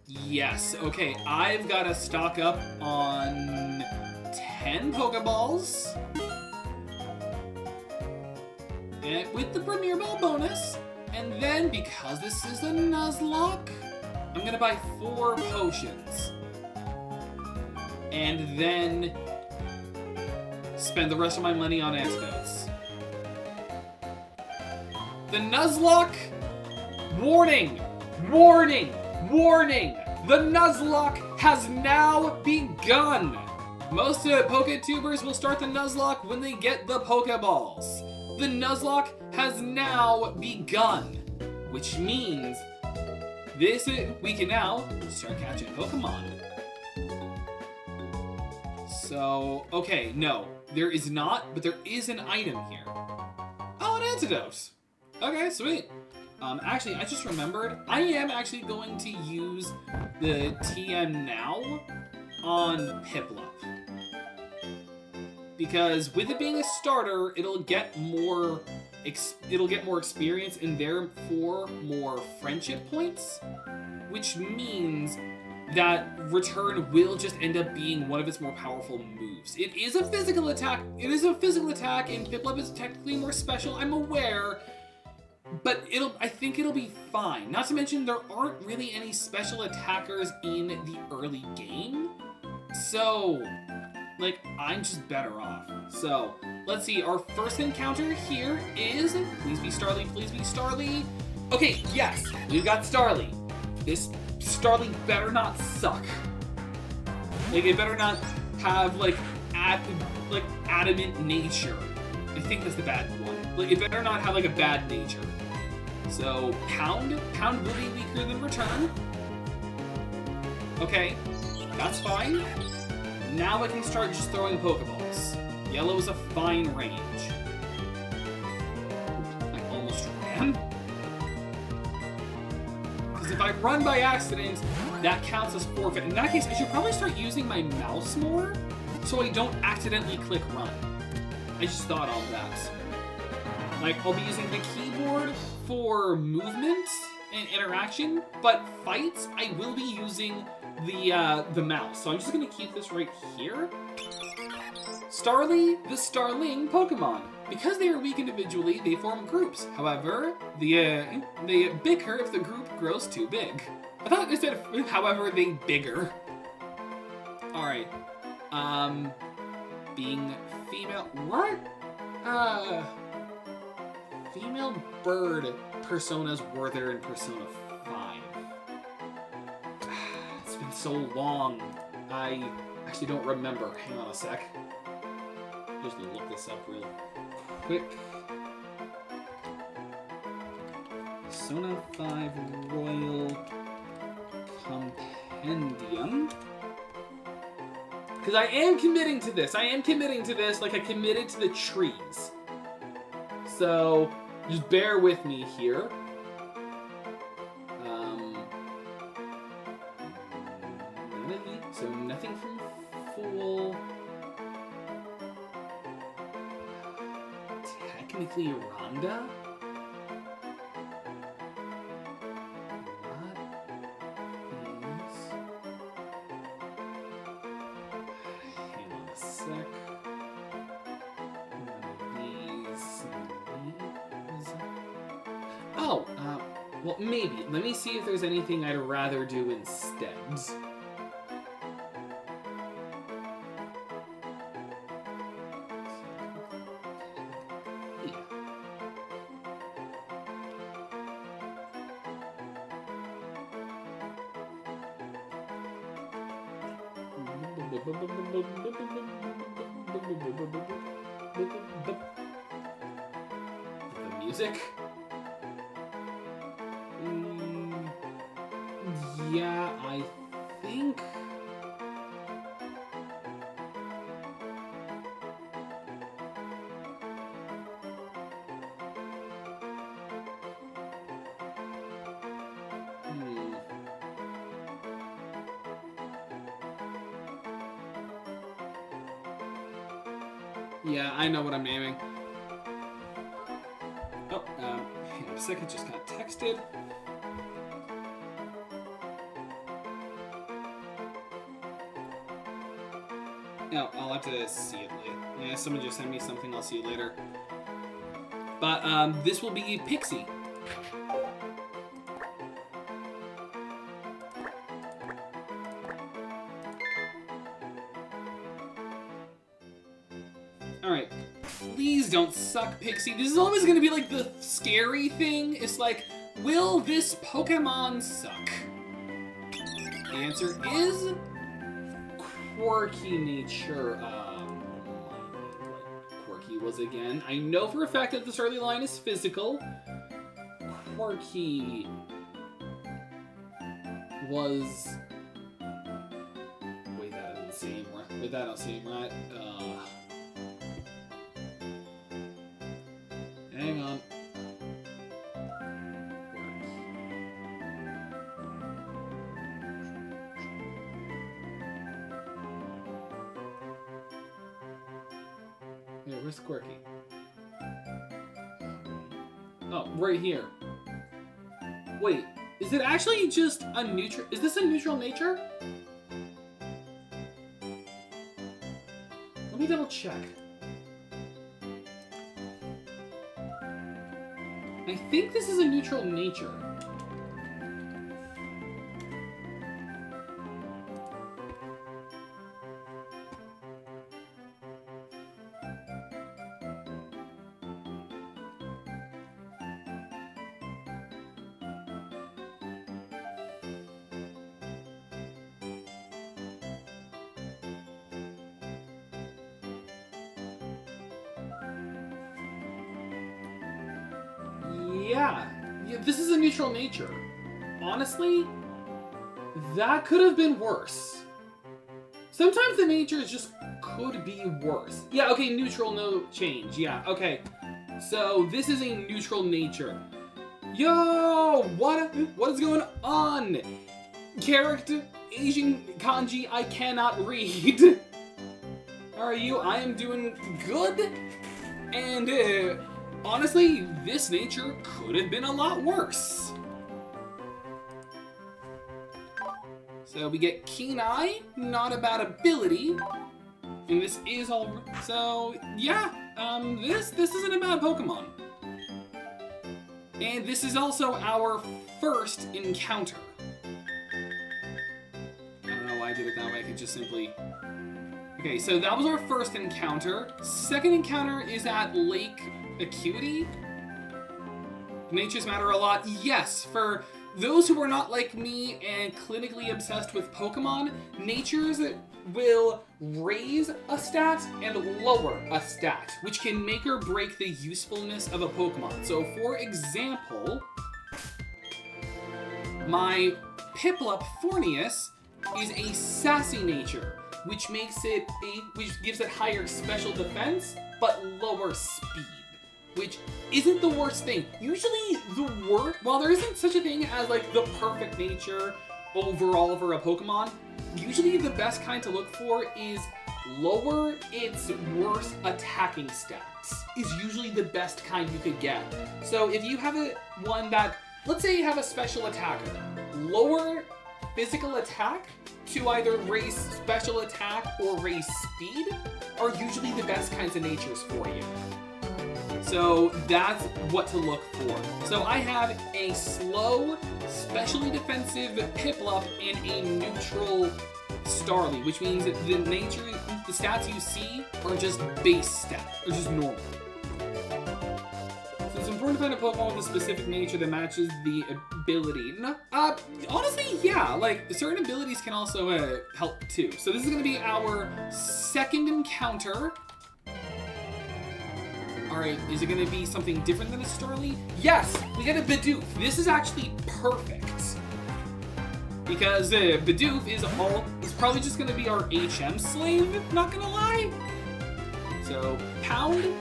Yes, okay, I've got to stock up on 10 Pokeballs. And with the Premier Ball bonus. And then, because this is a Nuzlocke, I'm going to buy 4 potions. And then spend the rest of my money on antidotes. The Nuzlocke, warning, warning, warning. The Nuzlocke has now begun. Most Poketubers will start the Nuzlocke when they get the Pokeballs. The Nuzlocke has now begun, which means we can now start catching Pokemon. So, okay, no, there is not, but there is an item here. Oh, an antidote. Okay, sweet. Actually, I just remembered, I am actually going to use the TM now on Piplup. Because with it being a starter, it'll get more experience and therefore more friendship points, which means that Return will just end up being one of its more powerful moves. It is a physical attack. It is a physical attack, and Piplup is technically more special, I'm aware. But I think it'll be fine. Not to mention, there aren't really any special attackers in the early game. So, like, I'm just better off. So, let's see. Our first encounter here is... Please be Starly, please be Starly. Okay, yes, we've got Starly. This Starly better not suck. Like, it better not have, like, adamant nature. I think that's the bad one. Like, it better not have, like, a bad nature. So, Pound will be weaker than Return. Okay, that's fine. Now I can start just throwing Pokeballs. Yellow is a fine range. I almost ran. Because if I run by accident, that counts as forfeit. In that case, I should probably start using my mouse more so I don't accidentally click run. I just thought all that. Like, I'll be using the keyboard for movement and interaction, but fights, I will be using the mouse. So I'm just gonna keep this right here. Starly, the Starling Pokemon. Because they are weak individually, they form groups. However, they bicker if the group grows too big. I thought it said, however, they bigger. Alright. Being female, what? female bird personas were there in Persona 5? It's been so long. I actually don't remember. Hang on a sec. Just gonna look this up real quick. Persona 5 Royal Compendium. Because I am committing to this. I am committing to this like I committed to the trees. So, just bear with me here. So nothing from Fool. Technically Rhonda? Not these. Hang on a sec. These. Oh, well, maybe. Let me see if there's anything I'd rather do instead. The music? Yeah, I think... Yeah, I know what I'm naming. Oh, hang on a second, just got texted. No, I'll have to see it later. Yeah, someone just sent me something, I'll see it later. But, this will be Pixie. Alright. Please don't suck, Pixie. This is always gonna be like the scary thing. It's like, will this Pokemon suck? The answer is quirky nature. Quirky was again. I know for a fact that this early line is physical. Quirky was... Wait, that doesn't seem right. Wait, that don't seem right. Hang on. Yeah, where's Quirky? Oh, right here. Wait, is it actually just a neutral? Is this a neutral nature? Let me double check. I think this is a neutral nature. Yeah, this is a neutral nature. Honestly, that could have been worse. Sometimes the natures just could be worse. Yeah, okay, neutral, no change. Yeah, okay. So this is a neutral nature. Yo, what is going on? Character, Asian kanji, I cannot read. How are you? I am doing good. And honestly, this nature could have been a lot worse. So we get Keen Eye, not a bad ability. And this is all... So, yeah, this isn't a bad Pokemon. And this is also our first encounter. I don't know why I did it that way, I could just simply... Okay, so that was our first encounter. Second encounter is at Lake Acuity. natures matter a lot? Yes, for those who are not like me and clinically obsessed with Pokemon, natures will raise a stat and lower a stat, which can make or break the usefulness of a Pokemon. So for example, my Piplup Fornius is a sassy nature, which gives it higher special defense, but lower speed. Which isn't the worst thing. Usually while there isn't such a thing as like the perfect nature overall for a Pokemon, usually the best kind to look for is lower its worst attacking stats, is usually the best kind you could get. So if you have one that, let's say you have a special attacker, lower physical attack to either raise special attack or raise speed are usually the best kinds of natures for you. So that's what to look for. So I have a slow, specially defensive Piplup and a neutral Starly, which means that the stats you see are just base stats, or just normal. So it's important to find a Pokemon with a specific nature that matches the ability. Honestly, yeah, like certain abilities can also help too. So this is going to be our second encounter. Alright, is it going to be something different than a Starly? Yes! We get a Bidoof. This is actually perfect. Because Bidoof is probably just going to be our HM slave, not going to lie. So, Pound,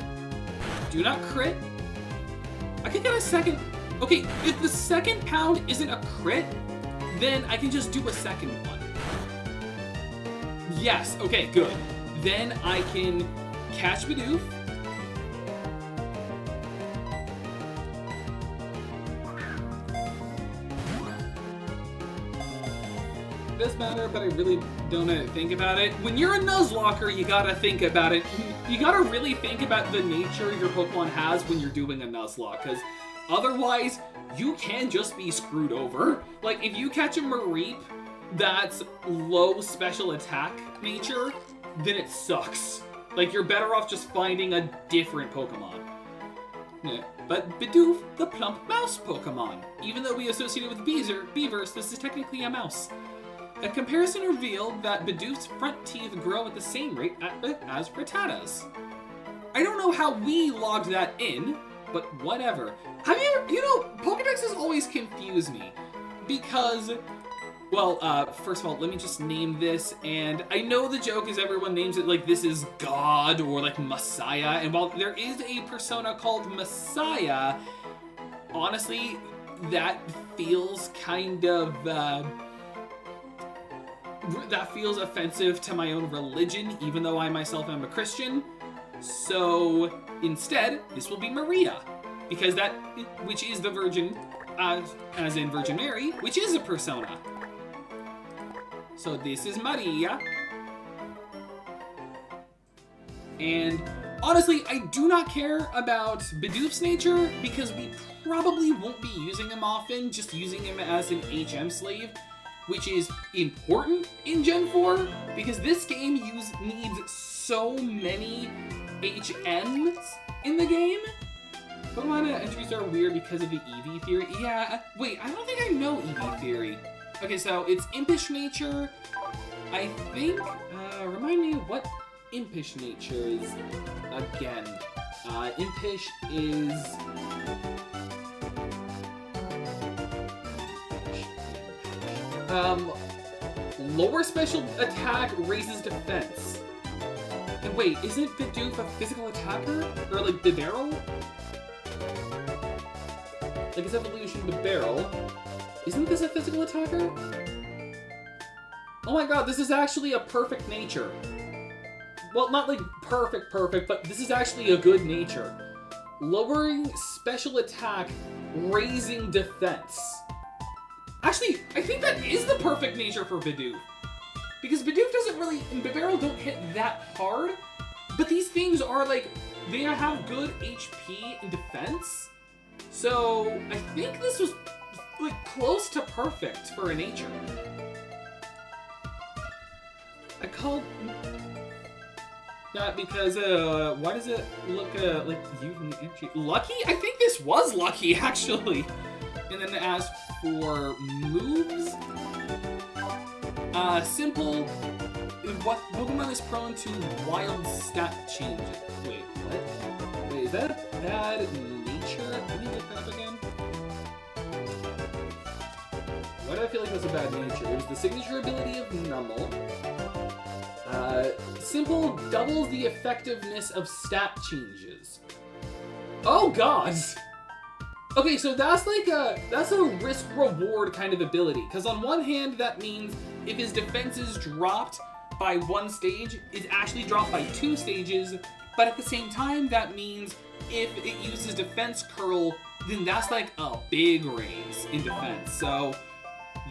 do not crit. I could get a second. Okay, if the second Pound isn't a crit, then I can just do a second one. Yes, okay, good. Then I can catch Bidoof. Does matter, but I really don't think about it. When you're a Nuzlocker, you gotta think about it. You gotta really think about the nature your Pokemon has when you're doing a Nuzlocke, because otherwise, you can just be screwed over. Like, if you catch a Mareep that's low special attack nature, then it sucks. Like, you're better off just finding a different Pokemon. Yeah. But Bidoof, the plump mouse Pokemon. Even though we associate it with beavers, this is technically a mouse. A comparison revealed that Bidoof's front teeth grow at the same rate as Rattata's. I don't know how we logged that in, but whatever. Have you ever, Pokédexes always confuse me. Because, well, first of all, let me just name this, and I know the joke is everyone names it like this is God or like Messiah, and while there is a persona called Messiah, honestly, that feels kind of, that feels offensive to my own religion, even though I myself am a Christian. So instead, this will be Maria, because which is the Virgin, as in Virgin Mary, which is a persona. So this is Maria. And honestly, I do not care about Bidoof's nature, because we probably won't be using him often, just using him as an HM slave, which is important in Gen 4, because this game needs so many HMs in the game. Pokemon entries are weird because of the EV theory. Yeah, wait, I don't think I know EV theory. Okay, so it's Impish nature. I think, remind me what Impish nature is again. Impish is... lower special attack raises defense. And wait, isn't Bidoof a physical attacker? Or like Bibarel? Like his evolution Bibarel. Isn't this a physical attacker? Oh my god, this is actually a perfect nature. Well, not like perfect, but this is actually a good nature. Lowering special attack, raising defense. Actually, I think that is the perfect nature for Bidoof. Because Bidoof doesn't really, and Bibarel don't hit that hard, but these things are like, they have good HP and defense. So, I think this was like close to perfect for a nature. that because, why does it look, like you... Lucky? I think this was Lucky, actually. And then as for moves, simple. What Pokemon is prone to wild stat changes? Wait, what? Wait, is that bad nature? Let me look that up again. Why do I feel like that's a bad nature? It was the signature ability of Numble. Simple doubles the effectiveness of stat changes. Oh god! Okay, so that's like that's a risk-reward kind of ability. Because on one hand, that means if his defense is dropped by 1 stage, it's actually dropped by 2 stages. But at the same time, that means if it uses Defense Curl, then that's like a big raise in defense. So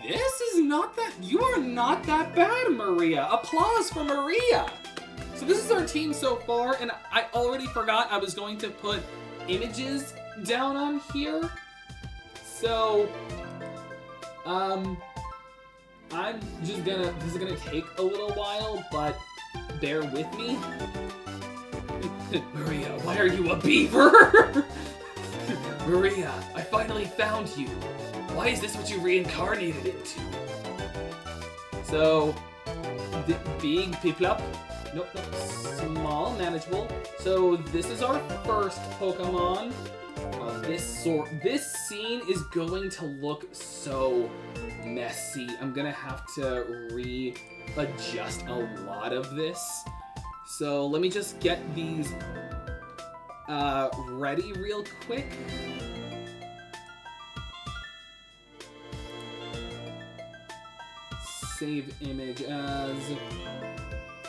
this is not that... You are not that bad, Maria. Applause for Maria. So this is our team so far, and I already forgot I was going to put images down on here. So, I'm just gonna... This is gonna take a little while, but bear with me. Maria, why are you a beaver? Maria, I finally found you. Why is this what you reincarnated into? So, big Piplup. Nope, small, manageable. So this is our first Pokemon. This scene is going to look so messy. I'm gonna have to readjust a lot of this. So let me just get these ready real quick. Save image as,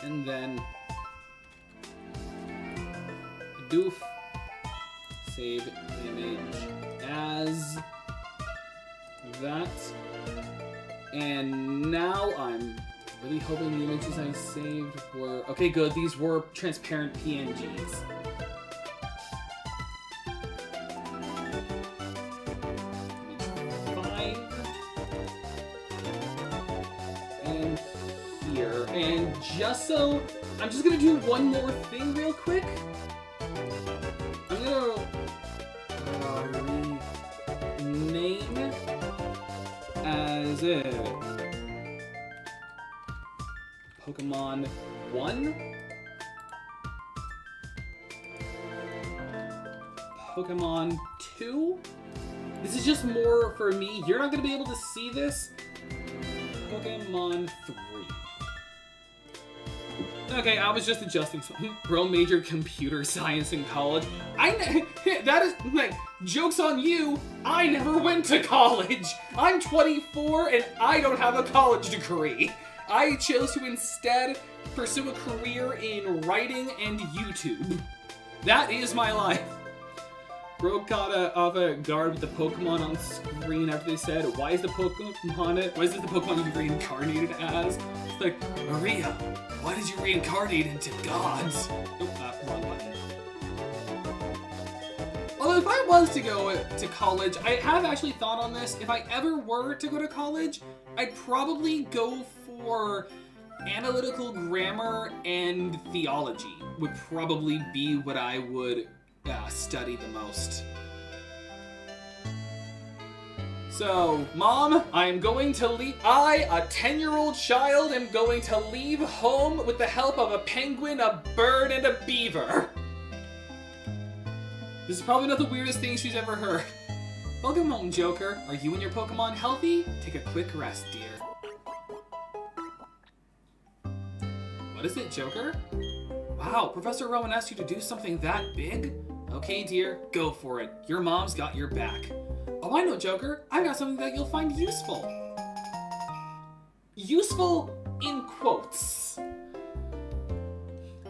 and then doof, save image as that, and now I'm really hoping the images I saved were, okay good, these were transparent PNGs. And just so, I'm just gonna do one more thing real quick. I'm gonna rename as Pokemon 1, Pokemon 2. This is just more for me. You're not gonna be able to see this. Pokemon 3. Okay, I was just adjusting something. Bro majored computer science in college. That is, like, joke's on you. I never went to college. I'm 24 and I don't have a college degree. I chose to instead pursue a career in writing and YouTube. That is my life. Bro caught off a guard with the Pokemon on screen after they said, why is this the Pokemon you reincarnated as? It's like, Maria, why did you reincarnate into gods? Oh, wrong button. Although if I was to go to college, I have actually thought on this. If I ever were to go to college, I'd probably go for analytical grammar and theology would probably be what I would study the most. So, Mom, I am going to leave. I, a 10-year-old child, am going to leave home with the help of a penguin, a bird, and a beaver. This is probably not the weirdest thing she's ever heard. Welcome home, Joker. Are you and your Pokemon healthy? Take a quick rest, dear. What is it, Joker? Wow, Professor Rowan asked you to do something that big? Okay, dear, go for it. Your mom's got your back. Oh, I know, Joker. I've got something that you'll find useful. Useful in quotes.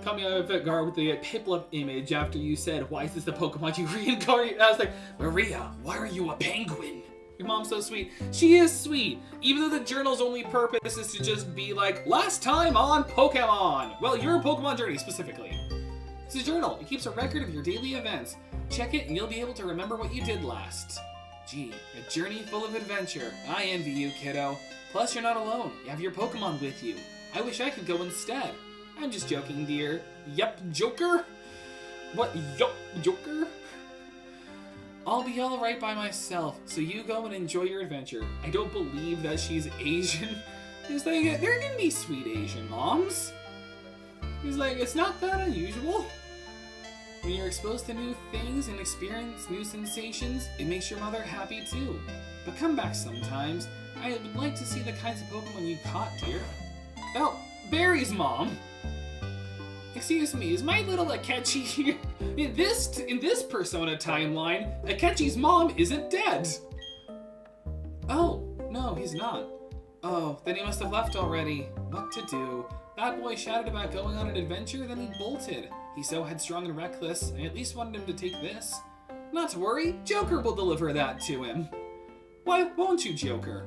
Caught me out of guard with the Piplup image after you said, why is this the Pokemon you reincarnated? I was like, Maria, why are you a penguin? Your mom's so sweet. She is sweet, even though the journal's only purpose is to just be like, last time on Pokemon. Well, your Pokemon journey specifically. It's a journal. It keeps a record of your daily events. Check it and you'll be able to remember what you did last. Gee, a journey full of adventure. I envy you, kiddo. Plus, you're not alone. You have your Pokemon with you. I wish I could go instead. I'm just joking, dear. Yup, Joker? What? Yup, Joker? I'll be alright by myself, so you go and enjoy your adventure. I don't believe that she's Asian. He's like, there can be sweet Asian moms. He's like, it's not that unusual. When you're exposed to new things and experience new sensations, it makes your mother happy too. But come back sometimes. I would like to see the kinds of Pokemon you caught, dear. Oh, Barry's mom. Excuse me, is my little Akechi here? In this Persona timeline, Akechi's mom isn't dead. Oh, no, he's not. Oh, then he must have left already. What to do? That boy shouted about going on an adventure, then he bolted. He's so headstrong and reckless, I at least wanted him to take this. Not to worry, Joker will deliver that to him. Why won't you, Joker?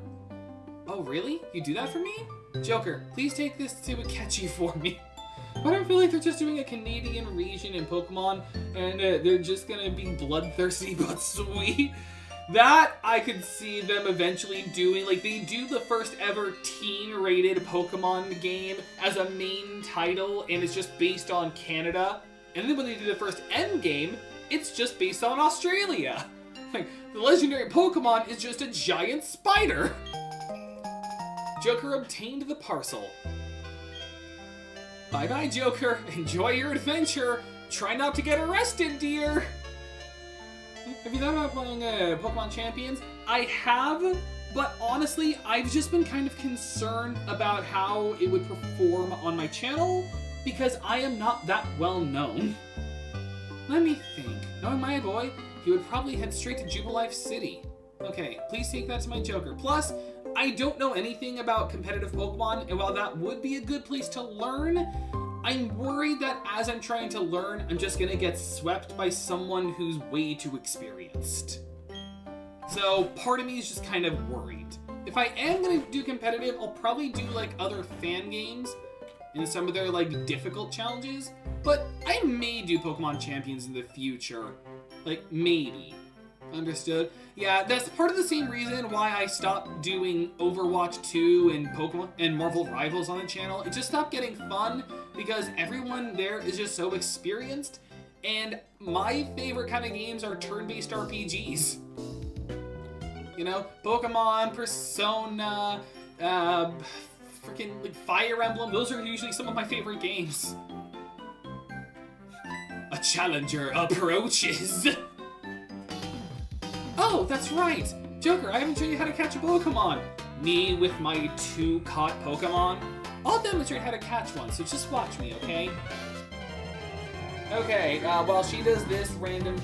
Oh, really? You do that for me? Joker, please take this to Akechi for me. I don't feel like they're just doing a Canadian region in Pokemon, and they're just gonna be bloodthirsty but sweet. That I could see them eventually doing. Like, they do the first ever teen-rated Pokemon game as a main title, and it's just based on Canada. And then when they do the first end game, it's just based on Australia. Like, the legendary Pokemon is just a giant spider. Joker obtained the parcel. Bye-bye, Joker. Enjoy your adventure. Try not to get arrested, dear. Have you thought about playing Pokemon Champions? I have, but honestly, I've just been kind of concerned about how it would perform on my channel because I am not that well known. Let me think. Knowing my boy, he would probably head straight to Jubilife City. Okay, please take that to my Joker. Plus, I don't know anything about competitive Pokemon, and while that would be a good place to learn, I'm worried that as I'm trying to learn, I'm just gonna get swept by someone who's way too experienced. So part of me is just kind of worried. If I am gonna do competitive, I'll probably do like other fan games and some of their like difficult challenges, but I may do Pokemon Champions in the future. Like, maybe. Understood? Yeah, that's part of the same reason why I stopped doing Overwatch 2 and Pokemon and Marvel Rivals on the channel. It just stopped getting fun because everyone there is just so experienced, and my favorite kind of games are turn-based RPGs. You know, Pokemon, Persona, freaking like Fire Emblem, those are usually some of my favorite games. A challenger approaches. Oh, that's right! Joker, I haven't shown you how to catch a Pokemon! Me with my 2 caught Pokemon? I'll demonstrate how to catch one, so just watch me, okay? Okay, while she does this random,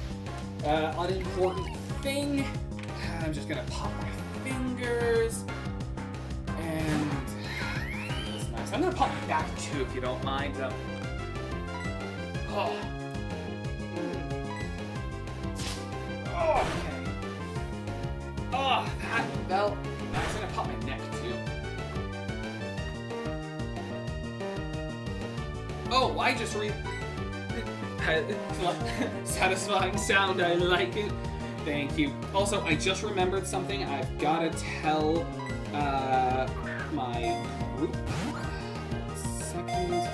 unimportant thing, I'm just gonna pop my fingers, and that's nice. I'm gonna pop my back too, if you don't mind. Oh. Oh, okay. Oh, that felt. I was gonna pop my neck too. Oh, I just satisfying sound. I like it. Thank you. Also, I just remembered something. I've gotta tell my group. 1 second.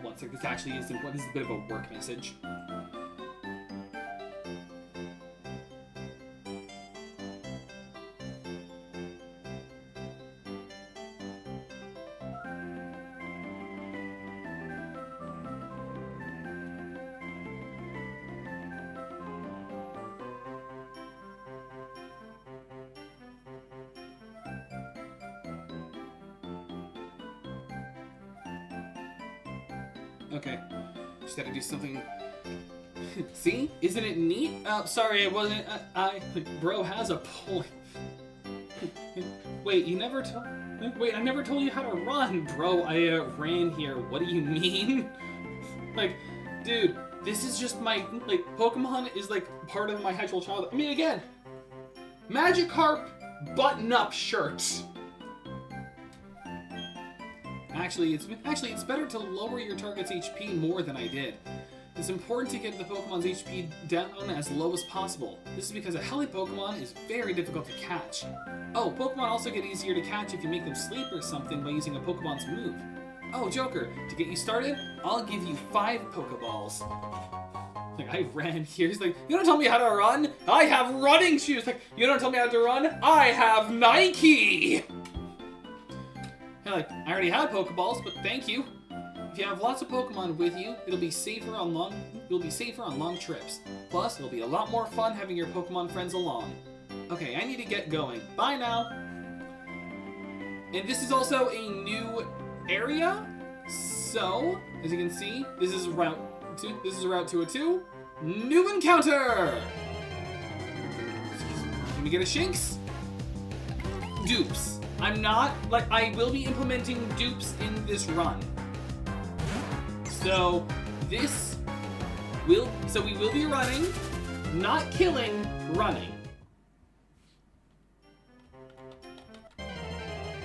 One second, this actually is a bit of a work message. Okay, just gotta do something. See? Isn't it neat? Sorry, it wasn't. Bro has a point. Wait, you never told. Wait, I never told you how to run, bro. I ran here. What do you mean? Like, dude, this is just my Pokemon is like part of my actual childhood. I mean, again, Magikarp button-up shirt. Actually, it's better to lower your target's HP more than I did. It's important to get the Pokemon's HP down as low as possible. This is because a Heli Pokemon is very difficult to catch. Oh, Pokemon also get easier to catch if you make them sleep or something by using a Pokemon's move. Oh, Joker, to get you started, I'll give you 5 Pokeballs. Like, I ran here. He's like, you don't tell me how to run? I have running shoes. Like, you don't tell me how to run? I have Nike! And like, I already had Pokeballs, but thank you. If you have lots of Pokemon with you, you'll be safer on long trips. Plus, it'll be a lot more fun having your Pokemon friends along. Okay, I need to get going. Bye now. And this is also a new area. So, as you can see, this is Route 202. New encounter! Can we get a Shinx? Dupes. I will be implementing dupes in this run. So we will be running, not killing, running.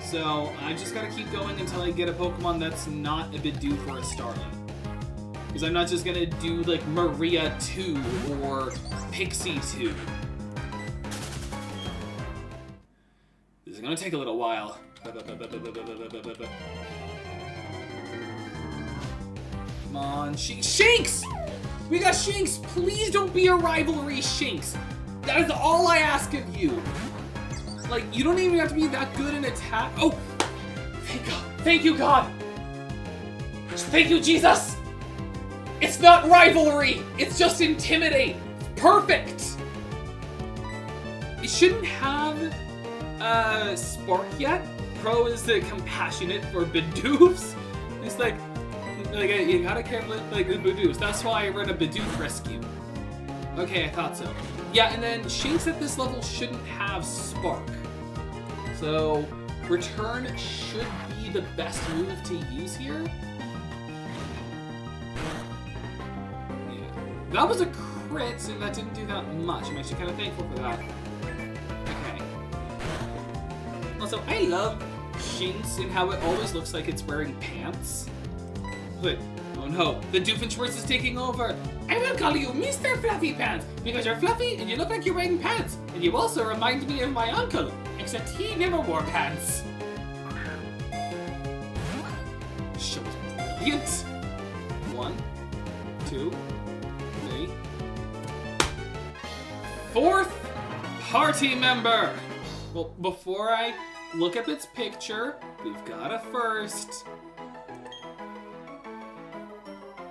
So I just gotta keep going until I get a Pokemon that's not a Bidoof or a Starling. Because I'm not just gonna do like Maria 2 or Pixie 2. This is gonna take a little while. Come on, Shinx! We got Shinx! Please don't be a rivalry, Shinx! That is all I ask of you. Like, you don't even have to be that good in attack. Oh! Thank God. Thank you, God! Thank you, Jesus! It's not rivalry! It's just intimidate! Perfect! It shouldn't have Spark yet. Pro is the compassionate for Bidoofs. It's like you gotta care like the Bidoofs. That's why I run a Bidoof rescue. Okay, I thought so. Yeah, and then Shinx at this level shouldn't have Spark. So Return should be the best move to use here. Yeah. That was a crit, and that didn't do that much. I'm actually kind of thankful for that. Okay. Also, I love Shinx and how it always looks like it's wearing pants. But, oh no, the Doofenshmirtz is taking over. I will call you Mr. Fluffy Pants, because you're fluffy and you look like you're wearing pants. And you also remind me of my uncle, except he never wore pants. Show was brilliant. 1, 2, 3. 4th party member. Well, before I look up its picture, we've got a first.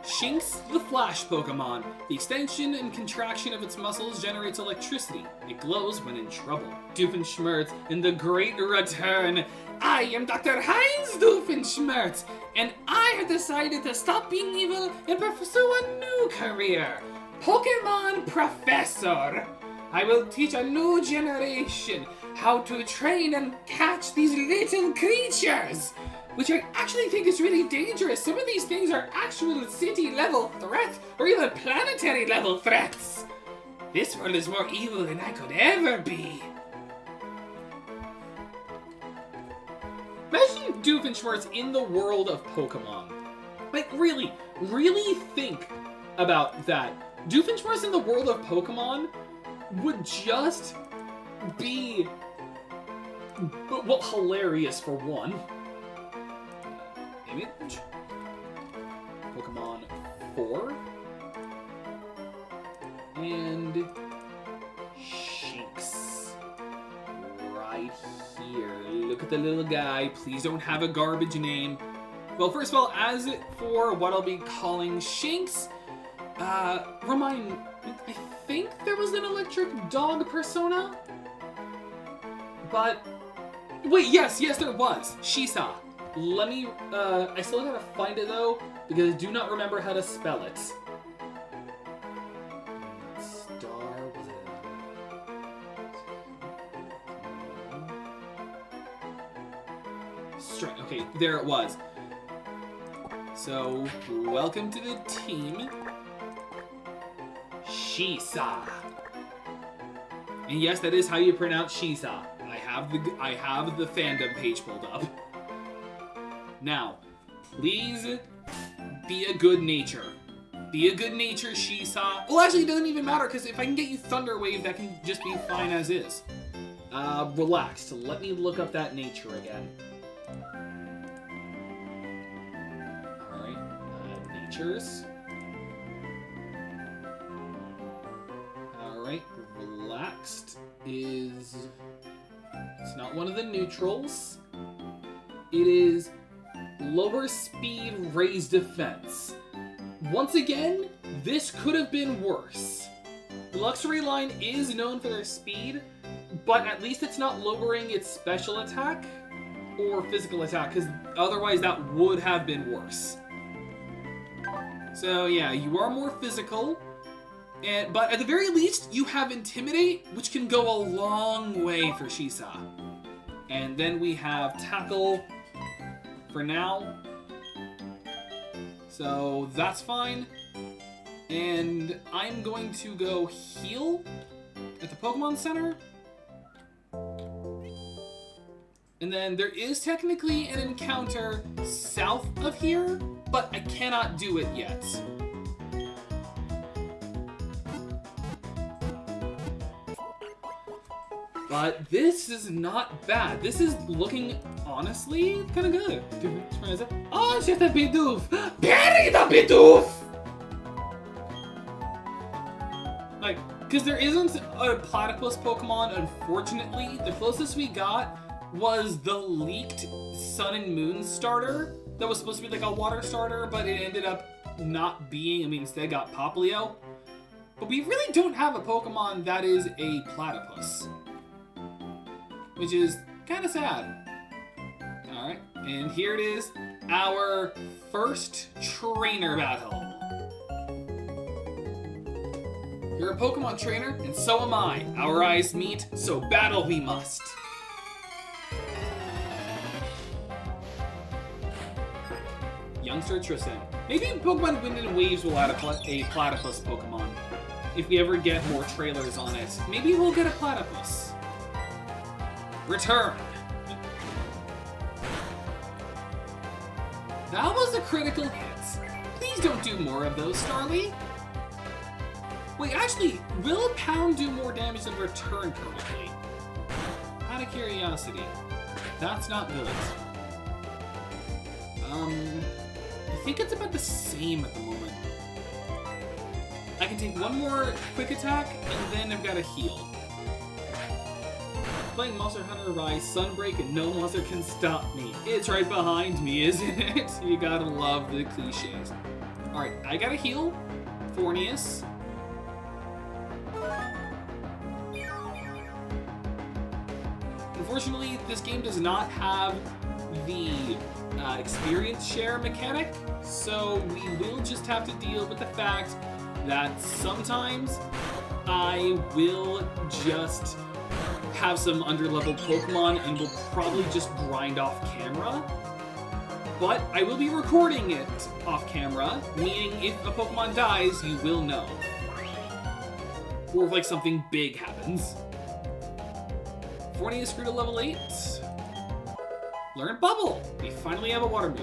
Shinx, the Flash Pokemon. The extension and contraction of its muscles generates electricity. It glows when in trouble. Doofenshmirtz in the Great Return. I am Dr. Heinz Doofenshmirtz, and I have decided to stop being evil and pursue a new career. Pokemon Professor. I will teach a new generation how to train and catch these little creatures, which I actually think is really dangerous. Some of these things are actual city-level threats, or even planetary-level threats. This world is more evil than I could ever be. Imagine Doofenshmirtz in the world of Pokemon. Like, really think about that. Doofenshmirtz in the world of Pokemon would just be, well, hilarious for one. Image. Pokemon 4. And Shinx. Right here. Look at the little guy. Please don't have a garbage name. Well, first of all, as for what I'll be calling Shinx, I think there was an electric dog persona? But, wait, yes, there was. Shisa. Let me, I still gotta find it though, because I do not remember how to spell it. Star, was it? Strength, okay, there it was. So, welcome to the team. Shisa. And yes, that is how you pronounce Shisa. I have the fandom page pulled up. Now, please be a good nature. Be a good nature, Shisa. Well, actually, it doesn't even matter, because if I can get you Thunder Wave, that can just be fine as is. Relax. Let me look up that nature again. Alright, natures. Alright, relaxed is... It's not one of the neutrals. It is lower speed, raised defense. Once again, this could have been worse. The Luxury line is known for their speed, but at least it's not lowering its special attack or physical attack, because otherwise that would have been worse. So yeah, you are more physical, but at the very least, you have Intimidate, which can go a long way for Shisa. And then we have Tackle for now. So that's fine. And I'm going to go heal at the Pokemon Center. And then there is technically an encounter south of here, but I cannot do it yet. But this is not bad. This is looking, honestly, kind of good. Oh, c'est un Bidoof! Bury the Bidoof! Like, because there isn't a platypus Pokemon, unfortunately. The closest we got was the leaked Sun and Moon starter that was supposed to be like a water starter, but it ended up not being. I mean, instead got Poplio. But we really don't have a Pokemon that is a platypus, which is kind of sad. Alright, and here it is, our first trainer battle. You're a Pokemon trainer, and so am I. Our eyes meet, so battle we must. Youngster Tristan. Maybe Pokemon Wind and Waves will add a platypus Pokemon. If we ever get more trailers on it, maybe we'll get a platypus. Return. That was a critical hit. Please don't do more of those, Starly. Wait, actually, will Pound do more damage than Return currently? Out of curiosity. That's not good. I think it's about the same at the moment. I can take one more quick attack, and then I've got to heal. Playing Monster Hunter Rise, Sunbreak, and no monster can stop me. It's right behind me, isn't it? You gotta love the cliches. Alright, I gotta heal. Fornius. Unfortunately, this game does not have the experience share mechanic, so we will just have to deal with the fact that sometimes I will just have some underleveled Pokemon and will probably just grind off camera. But I will be recording it off camera, meaning if a Pokemon dies, you will know. Or if like something big happens. Fornius grew to level 8. Learn Bubble! We finally have a water move.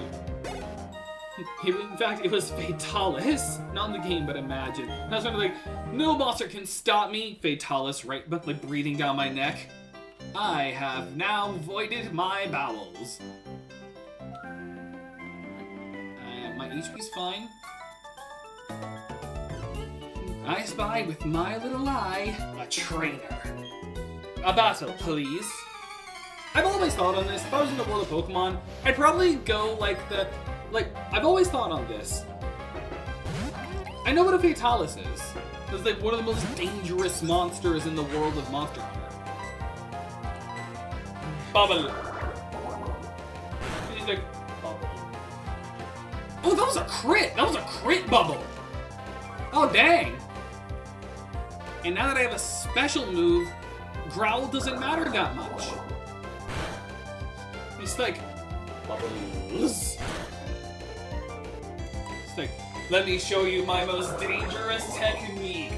In fact, it was Fatalis. Not in the game, but imagine. I was like, no monster can stop me. Fatalis right like breathing down my neck. I have now voided my bowels. My HP's fine. I spy with my little eye a trainer. A battle, please. I've always thought on this. If I was in the world of Pokemon, I'd probably go I've always thought on this. I know what a Fatalis is. It's like one of the most dangerous monsters in the world of Monster Hunter. Bubble. He's like, Bubble. Oh, that was a crit! That was a crit Bubble! Oh, dang! And now that I have a special move, Growl doesn't matter that much. He's like, Bubbles. It's like, let me show you my most dangerous technique.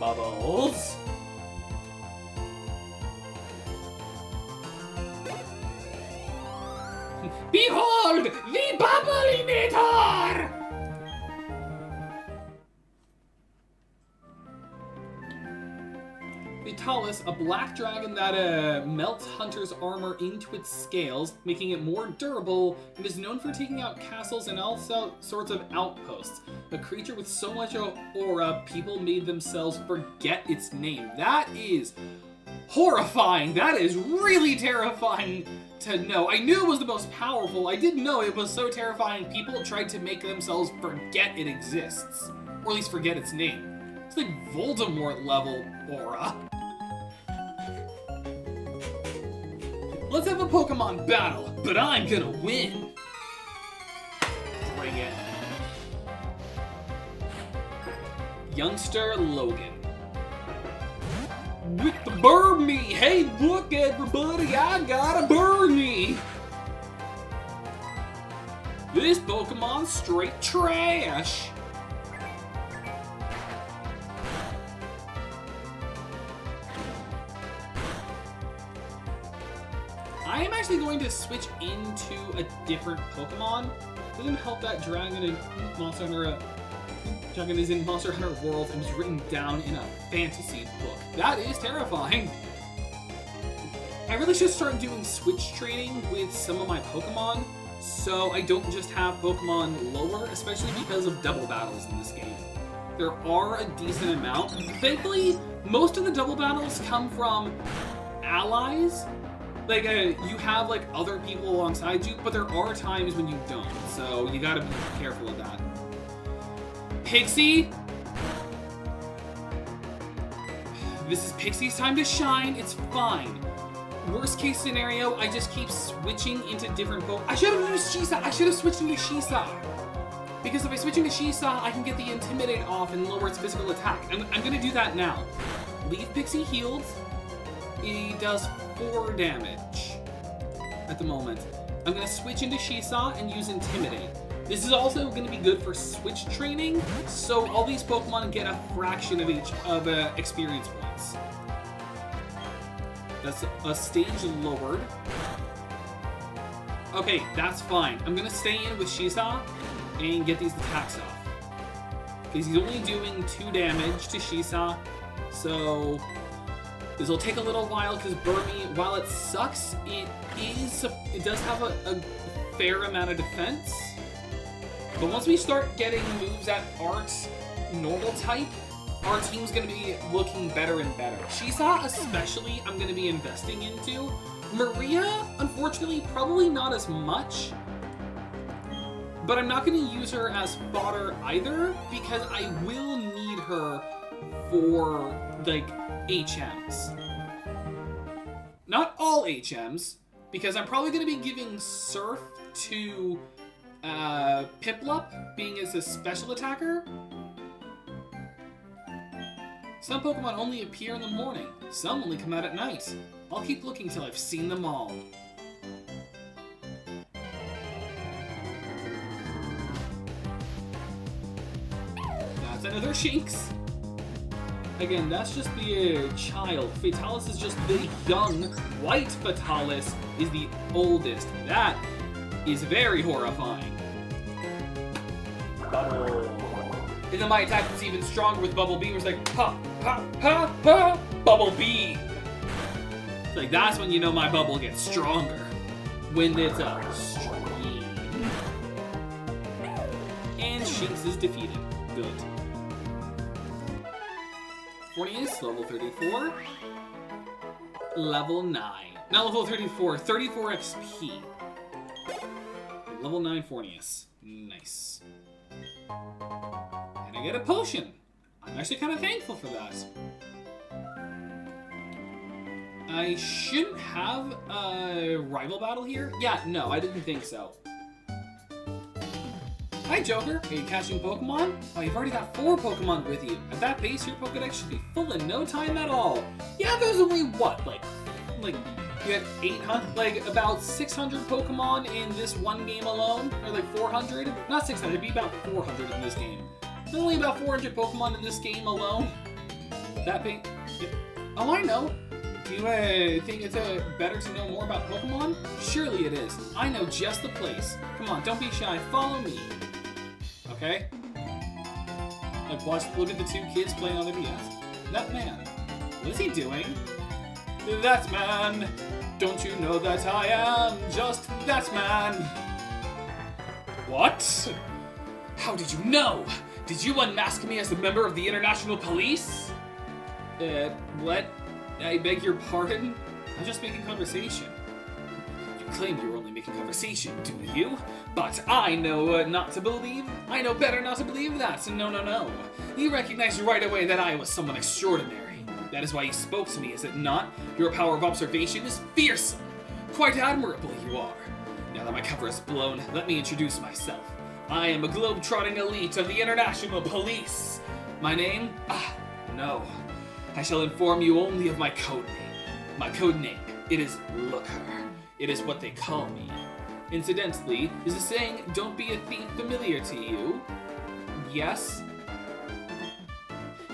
Bubbles. Behold, the Bubble-inator! Vitalis, a black dragon that melts hunters' armor into its scales, making it more durable, and is known for taking out castles and all sorts of outposts. A creature with so much aura, people made themselves forget its name. That is horrifying. That is really terrifying to know. I knew it was the most powerful. I didn't know it was so terrifying. People tried to make themselves forget it exists, or at least forget its name. It's like Voldemort level aura. Let's have a Pokemon battle, but I'm gonna win. Bring it. Youngster Logan. With the Burmy! Hey, look everybody, I got a Burmy! This Pokemon's straight trash. I am actually going to switch into a different Pokemon. Doesn't help that Dragon in Monster Hunter. Dragon is in Monster Hunter World and is written down in a fantasy book. That is terrifying. I really should start doing switch training with some of my Pokemon, so I don't just have Pokemon lower, especially because of double battles in this game. There are a decent amount. Thankfully, most of the double battles come from allies. Like, you have, like, other people alongside you, but there are times when you don't, so you gotta be careful of that. Pixie! This is Pixie's time to shine, it's fine. Worst case scenario, I just keep switching into different Pokemon. I should have used Shisa! I should have switched into Shisa! Because if I switch into Shisa, I can get the Intimidate off and lower its physical attack. I'm gonna do that now. Leave Pixie healed. He does 4 damage at the moment. I'm going to switch into Shisa and use Intimidate. This is also going to be good for switch training, so all these Pokemon get a fraction of each of experience points. That's a stage lowered. Okay, that's fine. I'm going to stay in with Shisa and get these attacks off. Because he's only doing 2 damage to Shisa, so this will take a little while because Burmy, while it sucks, it does have a fair amount of defense. But once we start getting moves at Art's normal type, our team's going to be looking better and better. Shisa especially I'm going to be investing into. Maria, unfortunately, probably not as much. But I'm not going to use her as fodder either because I will need her for, like, HMs. Not all HMs, because I'm probably going to be giving Surf to Piplup, being as a special attacker. Some Pokemon only appear in the morning, some only come out at night. I'll keep looking till I've seen them all. That's another Shinx. Again, that's just the child. Fatalis is just the young. White Fatalis is the oldest. That is very horrifying. Bubble. And then my attack is even stronger with Bubble Beam. It's like, ha, ha, ha, ha, Bubble Beam. Like, that's when you know my bubble gets stronger. When it's a stream. And Shinx is defeated. Good. Fornius, level 34. Level 9. Not level 34, 34 XP. Level 9 Fornius. Nice. And I get a potion. I'm actually kind of thankful for that. I shouldn't have a rival battle here? Yeah, no, I didn't think so. Hi, Joker. Are you catching Pokemon? Oh, you've already got 4 Pokemon with you. At that pace, your Pokedex should be full in no time at all. Yeah, there's only what, like you had 800, like about 600 Pokemon in this one game alone, or like 400? Not 600, it'd be about 400 in this game. There's only about 400 Pokemon in this game alone. That being... Oh, I know. Do you think it's better to know more about Pokemon? Surely it is. I know just the place. Come on, don't be shy. Follow me. Okay? Like, look at the two kids playing on the DS. That man. What is he doing? That man. Don't you know that I am just that man? What? How did you know? Did you unmask me as a member of the International Police? What? I beg your pardon? I'm just making conversation. You claim you were only making conversation, do you? But I know not to believe. I know better not to believe that. No. You recognized right away that I was someone extraordinary. That is why you spoke to me, is it not? Your power of observation is fearsome. Quite admirable you are. Now that my cover is blown, let me introduce myself. I am a globe-trotting elite of the International Police. My name? No. I shall inform you only of my code name. My code name, it is Looker. It is what they call me. Incidentally, is the saying, don't be a thief, familiar to you? Yes?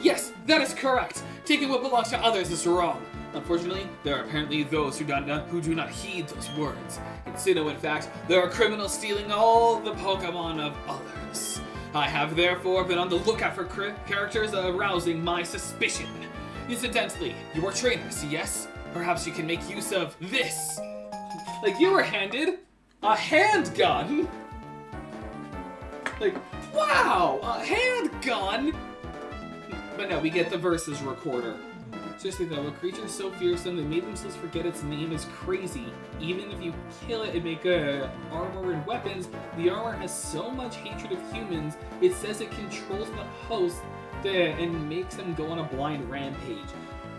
Yes, that is correct. Taking what belongs to others is wrong. Unfortunately, there are apparently those who do not heed those words. In Sinnoh, in fact, there are criminals stealing all the Pokemon of others. I have therefore been on the lookout for characters arousing my suspicion. Incidentally, you are trainers, yes? Perhaps you can make use of this. Like, you were handed a handgun. Like, wow, a handgun. But no, we get the versus recorder. Seriously though, a creature so fearsome they made themselves forget its name is crazy. Even if you kill it and make armor and weapons, the armor has so much hatred of humans, it says it controls the host and makes them go on a blind rampage.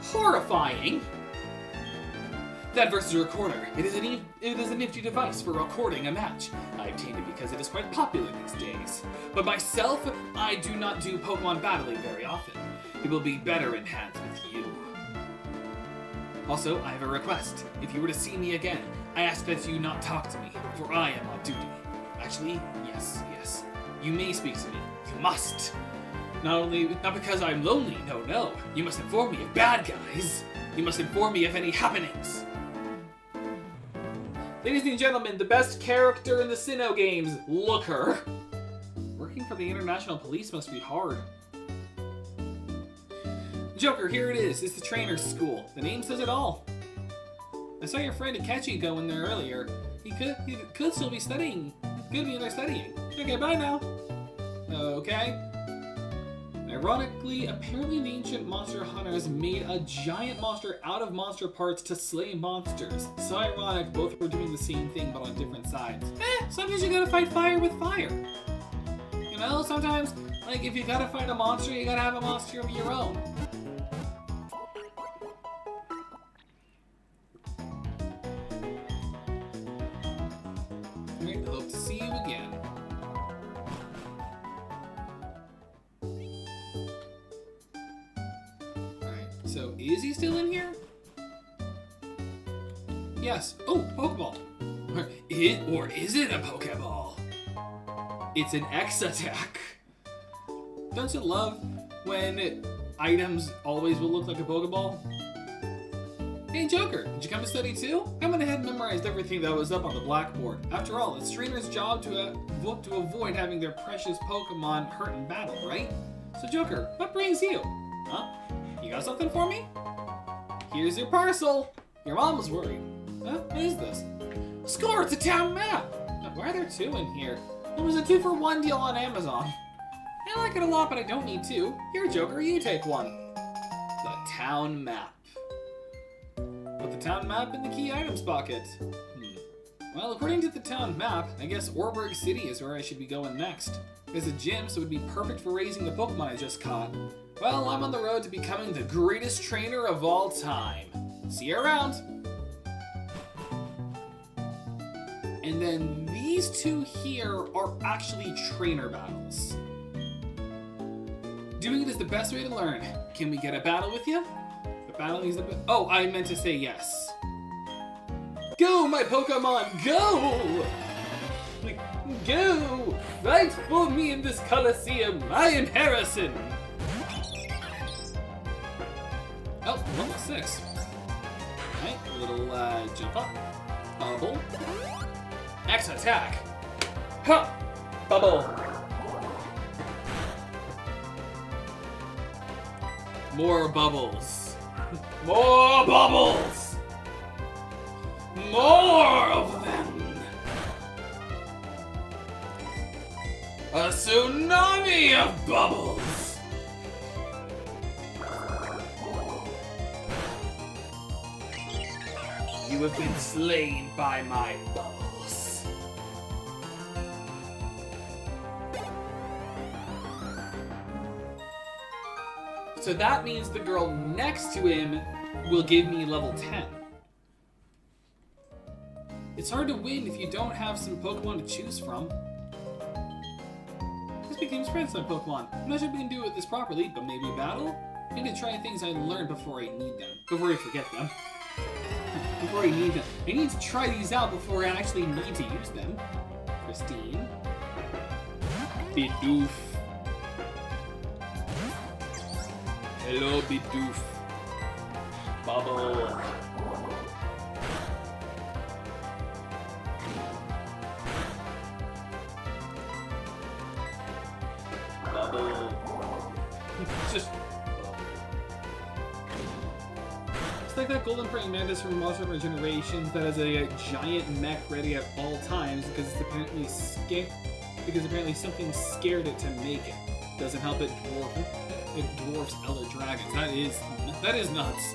Horrifying! That versus recorder, it is a nifty device for recording a match. I obtained it because it is quite popular these days. But myself, I do not do Pokemon battling very often. It will be better in hands with you. Also, I have a request. If you were to see me again, I ask that you not talk to me, for I am on duty. Actually, yes. You may speak to me. You must. Not because I'm lonely, no. You must inform me of bad guys. You must inform me of any happenings. Ladies and gentlemen, the best character in the Sinnoh games, Looker. Working for the International Police must be hard. Joker, here it is. It's the trainer's school. The name says it all. I saw your friend Akechi go in there earlier. He could still be studying. Could be in there studying. Okay, bye now. Okay. Ironically, apparently the ancient monster hunters made a giant monster out of monster parts to slay monsters. So ironic, both were doing the same thing but on different sides. Sometimes you gotta fight fire with fire. You know, sometimes, like, if you gotta fight a monster, you gotta have a monster of your own. Alright, I hope to see you again. So, is he still in here? Yes. Oh, Pokeball. Or is it a Pokeball? It's an X attack. Don't you love when items always will look like a Pokeball? Hey Joker, did you come to study too? I went ahead and memorized everything that was up on the blackboard. After all, it's trainer's job to avoid having their precious Pokemon hurt in battle, right? So Joker, what brings you? Huh? You got something for me? Here's your parcel. Your mom was worried. Huh? What is this? Score! It's a town map! Why are there two in here? It was a 2-for-1 deal on Amazon. I like it a lot, but I don't need two. Here, Joker, you take one. The town map. Put the town map in the key items pocket. Well, according to the town map, I guess Orberg City is where I should be going next. There's a gym, so it would be perfect for raising the Pokemon I just caught. Well, I'm on the road to becoming the greatest trainer of all time. See you around! And then these two here are actually trainer battles. Doing it is the best way to learn. Can we get a battle with you? The battle is the best. Oh, I meant to say yes. Go, my Pokemon, go! Like, go! Fight for me in this Coliseum. I am Harrison. level 6. Alright, a little jump up. Bubble. X attack. Ha! Bubble. More bubbles. More bubbles! More of them! A tsunami of bubbles! You have been slain by my bubbles. So that means the girl next to him will give me level 10. It's hard to win if you don't have some Pokemon to choose from. This becomes friends on Pokemon. I'm not sure if we can do this properly, but maybe battle? I need to try things I learned before I need them. Before I forget them. Before I need them. I need to try these out before I actually need to use them. Christine. Bidoof. Hello, Bidoof. Bubble. Bubble. Just bubble. It's like that golden praying mantis from Monster Hunter Generations that has a giant mech ready at all times because it's apparently scared. Because apparently something scared it to make it. Doesn't help it dwarf. It dwarfs Elder Dragons. That is nuts.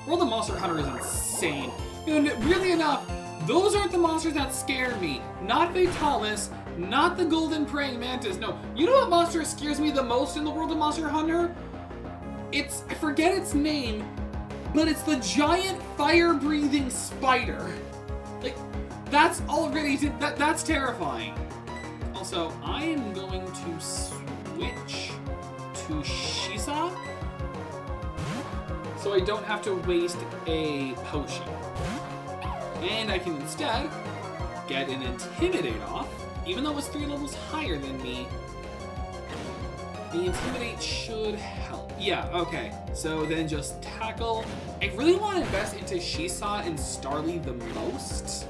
World of Monster Hunter is insane. And really enough, those aren't the monsters that scare me. Not Fatalis, not the Golden Praying Mantis. No, you know what monster scares me the most in the World of Monster Hunter? I forget its name, but it's the giant fire-breathing spider. Like, that's already, that's terrifying. Also, I am going to switch to Shisa, so I don't have to waste a potion. And I can instead get an Intimidate off, even though it's 3 levels higher than me. The Intimidate should help. Yeah, okay. So then just Tackle. I really want to invest into Shisa and Starly the most,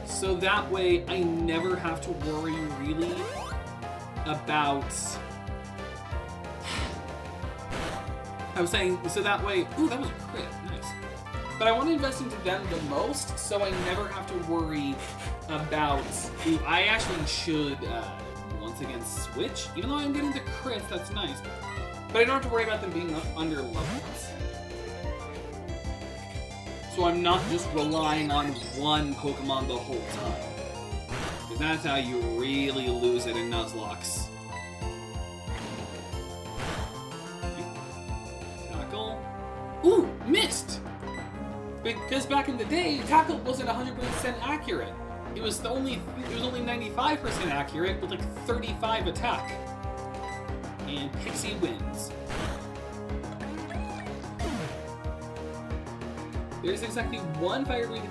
so that way I never have to worry really about... I was saying, so that way, ooh, that was a crit, nice. But I want to invest into them the most, so I never have to worry about, ooh, I actually should, once again, switch. Even though I'm getting the crits, that's nice. But I don't have to worry about them being under leveled. So I'm not just relying on one Pokemon the whole time. Because that's how you really lose it in Nuzlocke. Ooh, missed! Because back in the day, Tackle wasn't 100% accurate. It was only 95% accurate with like 35 attack. And Pixie wins. There's exactly one fire breathing.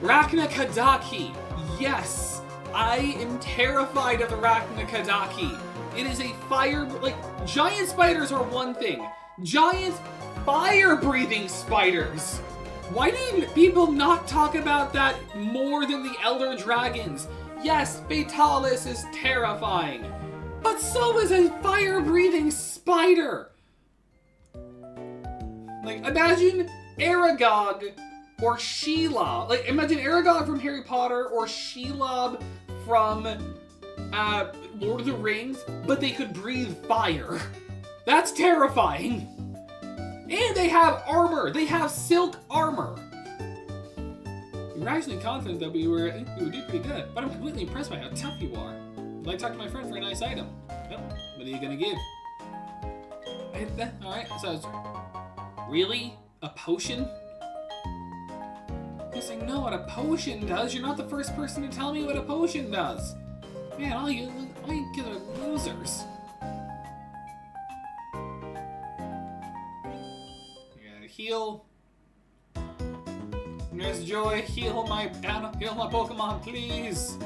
Rakna-Kadaki! Yes! I am terrified of the Rakna-Kadaki. It is a fire, like, giant spiders are one thing. Giant fire-breathing spiders! Why do people not talk about that more than the Elder Dragons? Yes, Fatalis is terrifying, but so is a fire-breathing spider! Like, imagine Aragog or Shelob. Like, imagine Aragog from Harry Potter or Shelob from Lord of the Rings, but they could breathe fire. That's terrifying! And they have armor! They have silk armor! You were actually confident that we would do pretty good, but I'm completely impressed by how tough you are. I'd like to talk to my friend for a nice item. Well, what are you gonna give? Alright, so really? A potion? You're saying, no, what a potion does? You're not the first person to tell me what a potion does. Man, all you kids are losers. Heal. Nurse Joy, heal my Pokemon, please.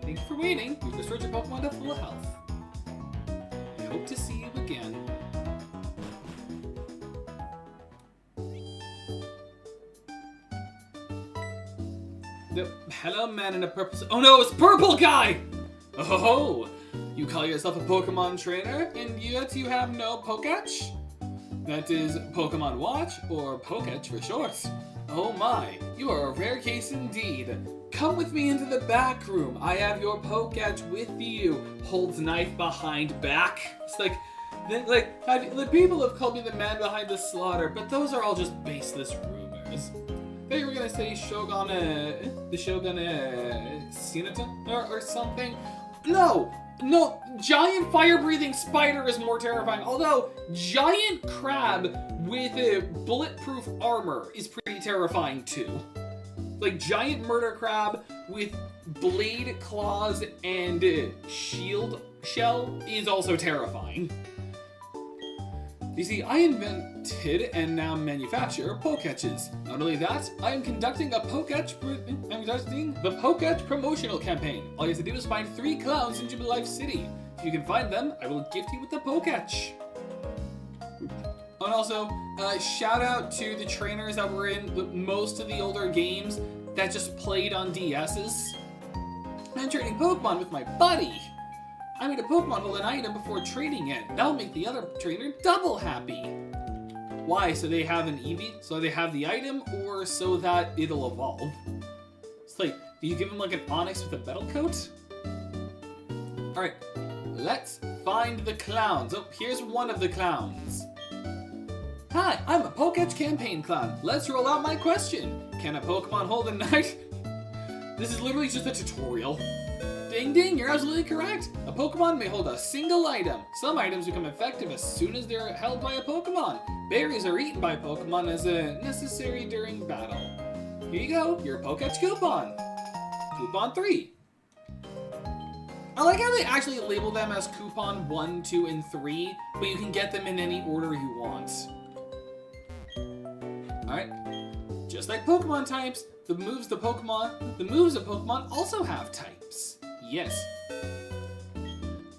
Thank you for waiting. You've restored your Pokemon to full full health. I hope to see you again. Hello, man in a purple... Oh no, it's Purple Guy! Oh, you call yourself a Pokemon trainer, and yet you have no Poketch? That is Pokemon Watch, or Poketch for short. Oh my, you are a rare case indeed. Come with me into the back room. I have your Poketch with you. Holds knife behind back. It's like the people have called me the man behind the slaughter, but those are all just baseless rumors. They were gonna say the Shogun Sinata or something. No, giant fire-breathing spider is more terrifying. Although giant crab with a bulletproof armor is pretty terrifying too. Like giant murder crab with blade claws and shield shell is also terrifying. You see, I invented and now manufacture Poketches. Not only that, I am conducting the Poketch promotional campaign. All you have to do is find 3 clowns in Jubilife City. If you can find them, I will gift you with the Poketch. And also, shout out to the trainers that were in most of the older games that just played on DS's. I'm trading Pokemon with my buddy. I made a Pokemon hold an item before trading it. That'll make the other trainer double happy. Why? So they have an Eevee? So they have the item, or so that it'll evolve? It's like, do you give him like an Onyx with a metal coat? Alright, let's find the clowns. Oh, here's one of the clowns. Hi, I'm a Poketch campaign clown. Let's roll out my question. Can a Pokemon hold a knife? This is literally just a tutorial. Ding ding, you're absolutely correct. A Pokemon may hold a single item. Some items become effective as soon as they're held by a Pokemon. Berries are eaten by Pokemon as necessary during battle. Here you go, your Poketch coupon. Coupon 3. I like how they actually label them as coupon 1, 2, and 3, but you can get them in any order you want. Alright, just like Pokemon types, the moves of Pokemon also have types. Yes.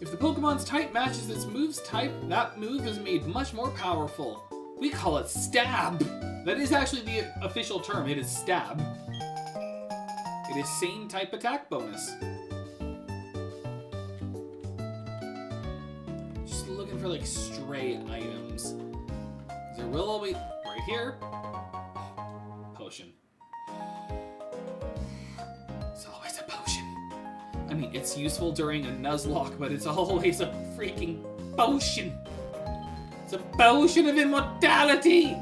If the Pokemon's type matches its move's type, that move is made much more powerful. We call it stab. That is actually the official term. It is stab. It is same type attack bonus. Just looking for like stray items. There will always right here. Potion. It's always a potion. I mean, it's useful during a Nuzlocke, but it's always a freaking potion. It's a potion of immortality!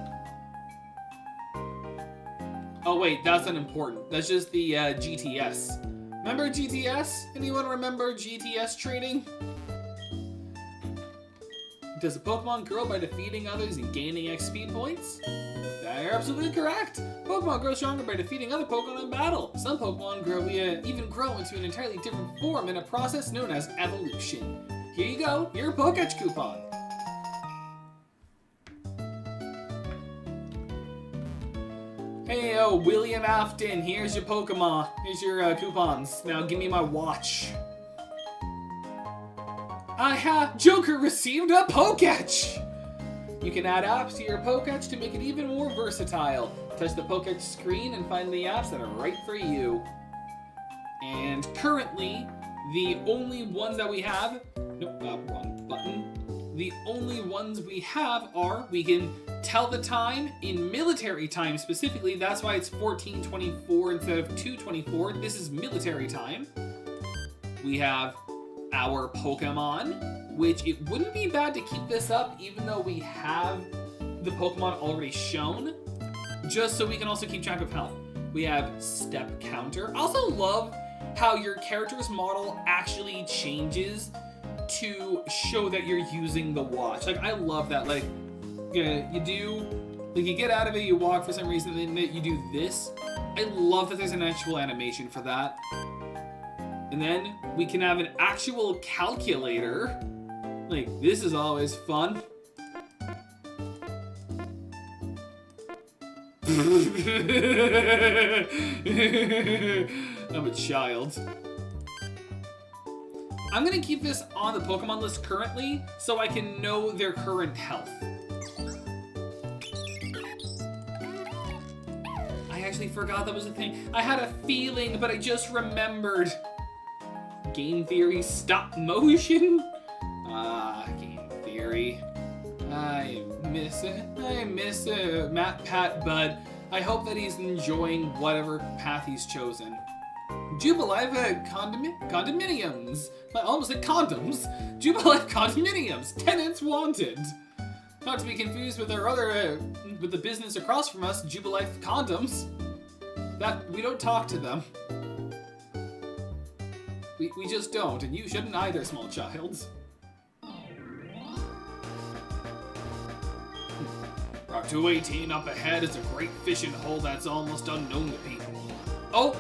Oh wait, that's unimportant. That's just the GTS. Remember GTS? Anyone remember GTS trading? Does a Pokemon grow by defeating others and gaining XP points? You're absolutely correct. Pokemon grow stronger by defeating other Pokemon in battle. Some Pokemon even grow into an entirely different form in a process known as evolution. Here you go, your Poketch coupon. Hey, William Afton, here's your Pokemon. Here's your coupons. Now give me my watch. Joker received a Poketch! You can add apps to your Poketch to make it even more versatile. Touch the Poketch screen and find the apps that are right for you. And currently, the only ones that we have... Nope, wrong button. The only ones we have are, we can tell the time in military time specifically. That's why it's 14:24 instead of 2:24. This is military time. We have our Pokemon, which it wouldn't be bad to keep this up even though we have the Pokemon already shown, just so we can also keep track of health. We have step counter. I also love how your character's model actually changes to show that you're using the watch. Like, I love that. Like, you get out of it, you walk for some reason, and then you do this. I love that there's an actual animation for that. And then we can have an actual calculator. Like, this is always fun. I'm a child. I'm gonna keep this on the Pokemon list currently so I can know their current health. I actually forgot that was a thing. I had a feeling, but I just remembered. Game Theory stop motion? Game Theory. I miss it. I miss Matt Pat Bud. I hope that he's enjoying whatever path he's chosen. Jubilife condominiums. I almost said condoms. Jubilife condominiums. Tenants wanted. Not to be confused with our other, with the business across from us, Jubilife condoms. That, we don't talk to them. We just don't, and you shouldn't either, small child. Route 218 up ahead is a great fishing hole that's almost unknown to people. Oh,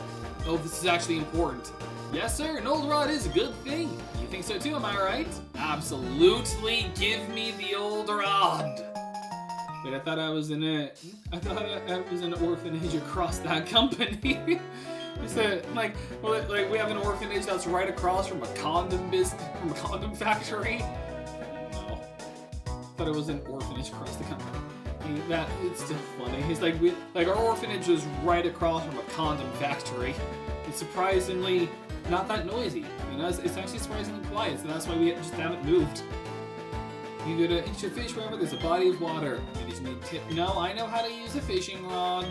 this is actually important. Yes, sir, an old rod is a good thing. You think so too, am I right? Absolutely, give me the old rod. Wait, I thought I was in an orphanage across that company. Like we have an orphanage that's right across from a condom factory. No, I thought it was an orphanage across the company. It's still funny. He's like, our orphanage is right across from a condom factory. It's surprisingly not that noisy. You know, it's actually surprisingly quiet. So that's why we just haven't moved. You gotta inch your fish wherever there's a body of water. You just need tip. No, I know how to use a fishing rod.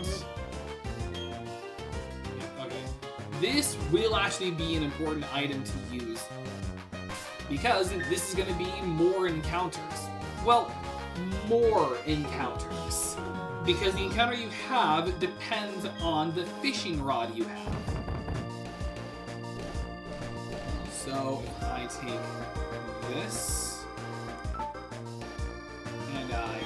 Okay. This will actually be an important item to use because this is gonna be more encounters. Well, more encounters. Because the encounter you have depends on the fishing rod you have. So if I take this and I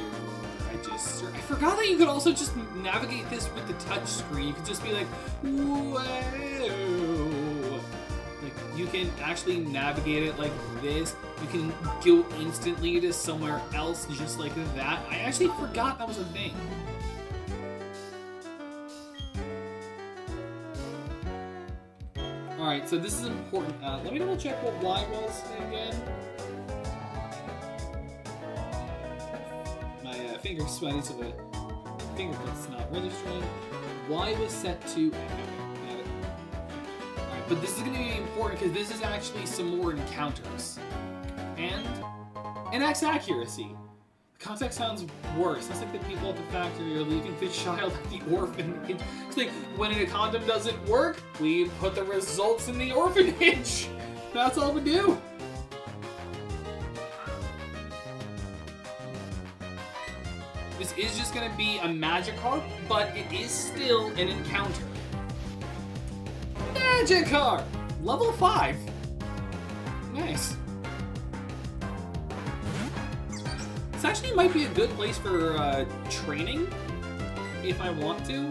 forgot that you could also just navigate this with the touch screen. You could just be like, whoa. Like, you can actually navigate it like this. You can go instantly to somewhere else just like that. I actually forgot that was a thing. Alright, so this is important. Let me double check what Y was again. My finger's sweaty, so the fingerprint's not registering. Y was set to... Alright, but this is going to be important because this is actually some more encounters. And an X accuracy. The context sounds worse. That's like the people at the factory are leaving the child at the orphanage. It's like, when a condom doesn't work, we put the results in the orphanage. That's all we do. This is just going to be a Magikarp, but it is still an encounter. Magikarp! Level 5. Nice. This actually might be a good place for training, if I want to.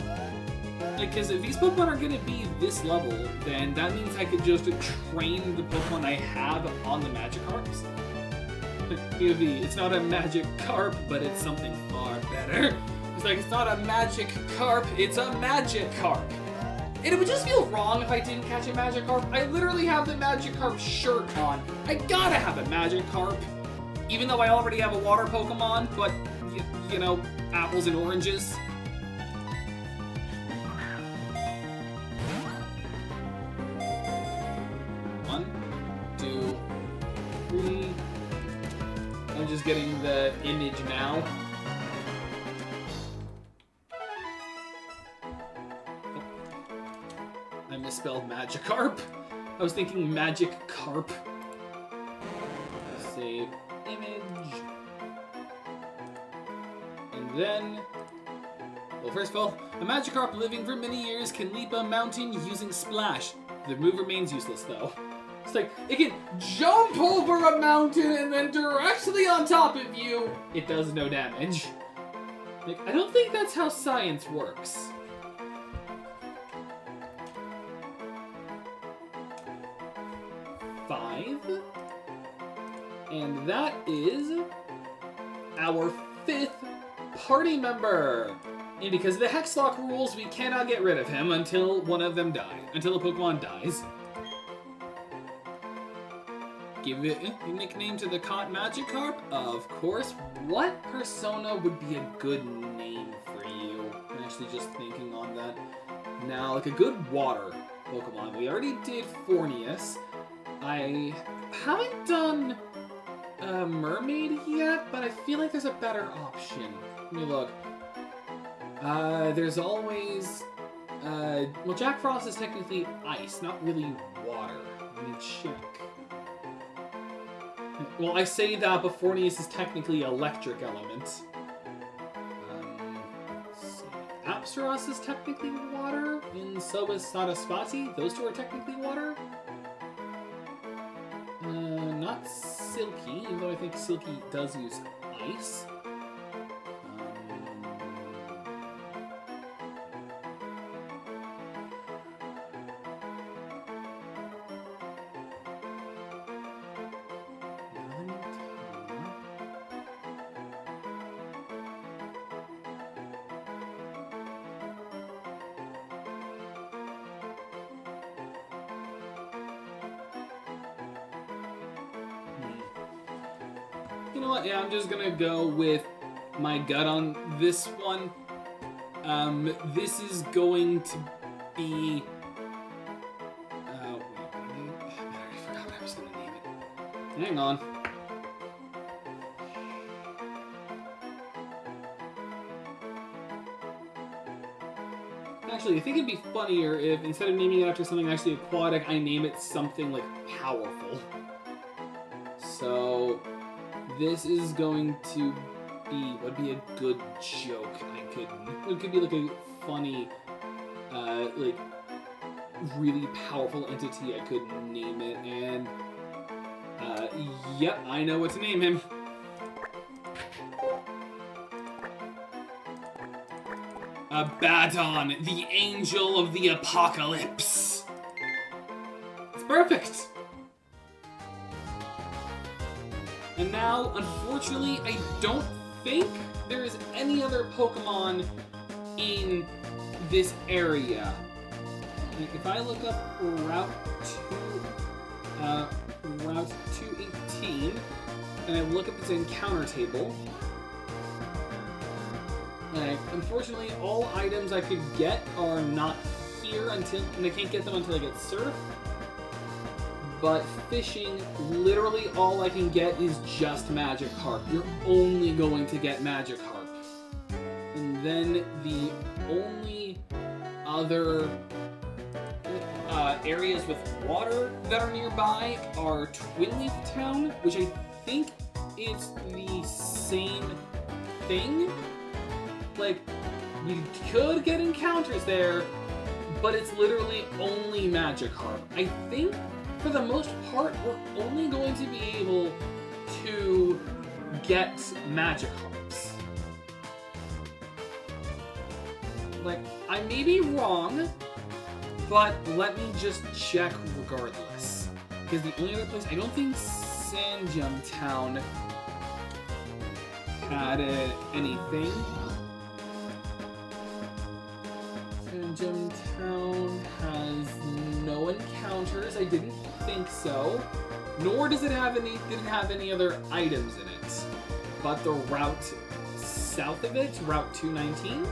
Like, because if these Pokemon are going to be this level, then that means I could just train the Pokemon I have on the Magikarps. It's not a Magikarp, but it's something far better. It's like, it's not a Magikarp, it's a Magikarp. And it would just feel wrong if I didn't catch a Magikarp. I literally have the Magikarp shirt on. I gotta have a Magikarp. Even though I already have a water Pokemon, but, you know, apples and oranges. One, two, three. I'm just getting the image now. I misspelled Magikarp. I was thinking Magic Carp. Save image. And then... Well, first of all, a Magikarp living for many years can leap a mountain using Splash. The move remains useless, though. It's like, it can jump over a mountain and then directly on top of you. It does no damage. Like, I don't think that's how science works. Five. And that is our 5th party member. And because of the Hexlocke rules, we cannot get rid of him until one of them dies. Until a Pokemon dies. give it a nickname to the caught Magikarp? Of course. What persona would be a good name for you? I'm actually just thinking on that. Now, like a good water Pokemon. We already did Fornius. I haven't done Mermaid yet, but I feel like there's a better option. Let me look. There's always... well, Jack Frost is technically ice, not really water. Let me check. Well, I say that, but Fornius is technically electric element. Let's see. Apsaros is technically water, and so is Sarasvati. Those two are technically water. Not Silky, even though I think Silky does use ice. You know what? Yeah, I'm just gonna go with my gut on this one. This is going to be... wait, I already forgot what I was gonna name it. Hang on. Actually, I think it'd be funnier if instead of naming it after something actually aquatic, I name it something like powerful. So... this is going to be, would be a good joke it could be like a funny, like, really powerful entity I could name it, and, yep, I know what to name him. Abaddon, the Angel of the Apocalypse. It's perfect. And now, unfortunately, I don't think there is any other Pokemon in this area. If I look up Route 218, and I look at this encounter table, unfortunately, all items I could get are not here until, and I can't get them until I get Surf. But fishing, literally all I can get is just Magikarp. You're only going to get Magikarp. And then the only other areas with water that are nearby are Twinleaf Town, which I think is the same thing. Like, you could get encounters there, but it's literally only Magikarp. I think, for the most part, we're only going to be able to get Magikarps. Like, I may be wrong, but let me just check regardless. Because the only other place, I don't think Sanjum Town had anything. Sanjum Town has no encounters. I didn't think so. Nor does it have didn't have any other items in it. But the route south of it, Route 219.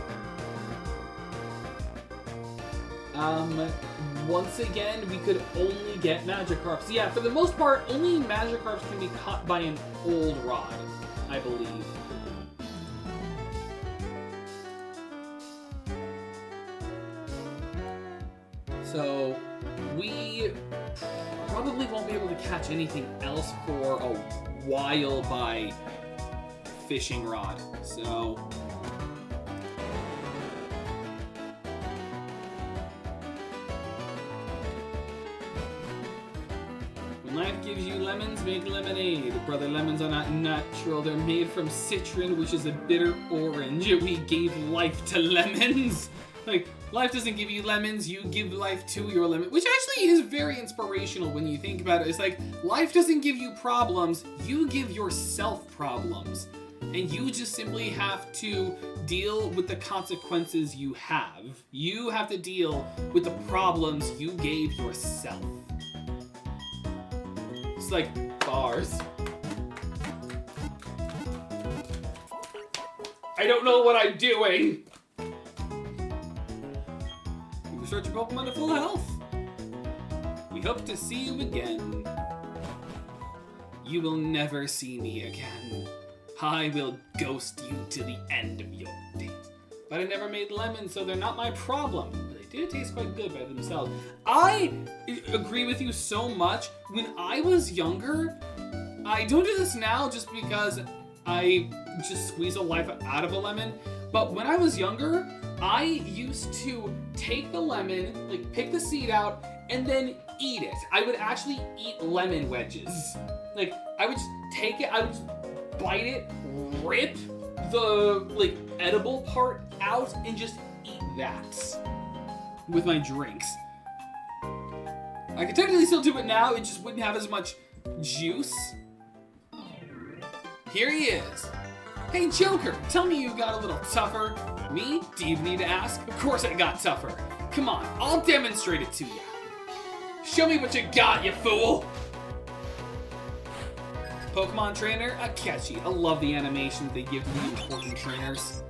Once again, we could only get Magikarps. Yeah, for the most part, only Magikarps can be caught by an old rod, I believe. So, we probably won't be able to catch anything else for a while by fishing rod. So, when life gives you lemons, make lemonade. Brother, lemons are not natural. They're made from citron, which is a bitter orange. We gave life to lemons. Like, life doesn't give you lemons, you give life to your lemon. Which actually is very inspirational when you think about it. It's like, life doesn't give you problems, you give yourself problems. And you just simply have to deal with the consequences you have. You have to deal with the problems you gave yourself. It's like, bars. I don't know what I'm doing. You restart your Pokemon to full health. We hope to see you again. You will never see me again. I will ghost you to the end of your days. But I never made lemons, so they're not my problem. But they do taste quite good by themselves. I agree with you so much. When I was younger, I don't do this now just because I just squeeze a life out of a lemon. But when I was younger, I used to take the lemon, like pick the seed out, and then eat it. I would actually eat lemon wedges. Like, I would just take it, I would just bite it, rip the, like, edible part out, and just eat that with my drinks. I could technically still do it now, it just wouldn't have as much juice. Here he is. Hey, Joker, tell me you got a little tougher. Me? Do you need to ask? Of course I got tougher. Come on, I'll demonstrate it to you. Show me what you got, you fool! Pokemon Trainer Akechi. I love the animations they give to the important trainers.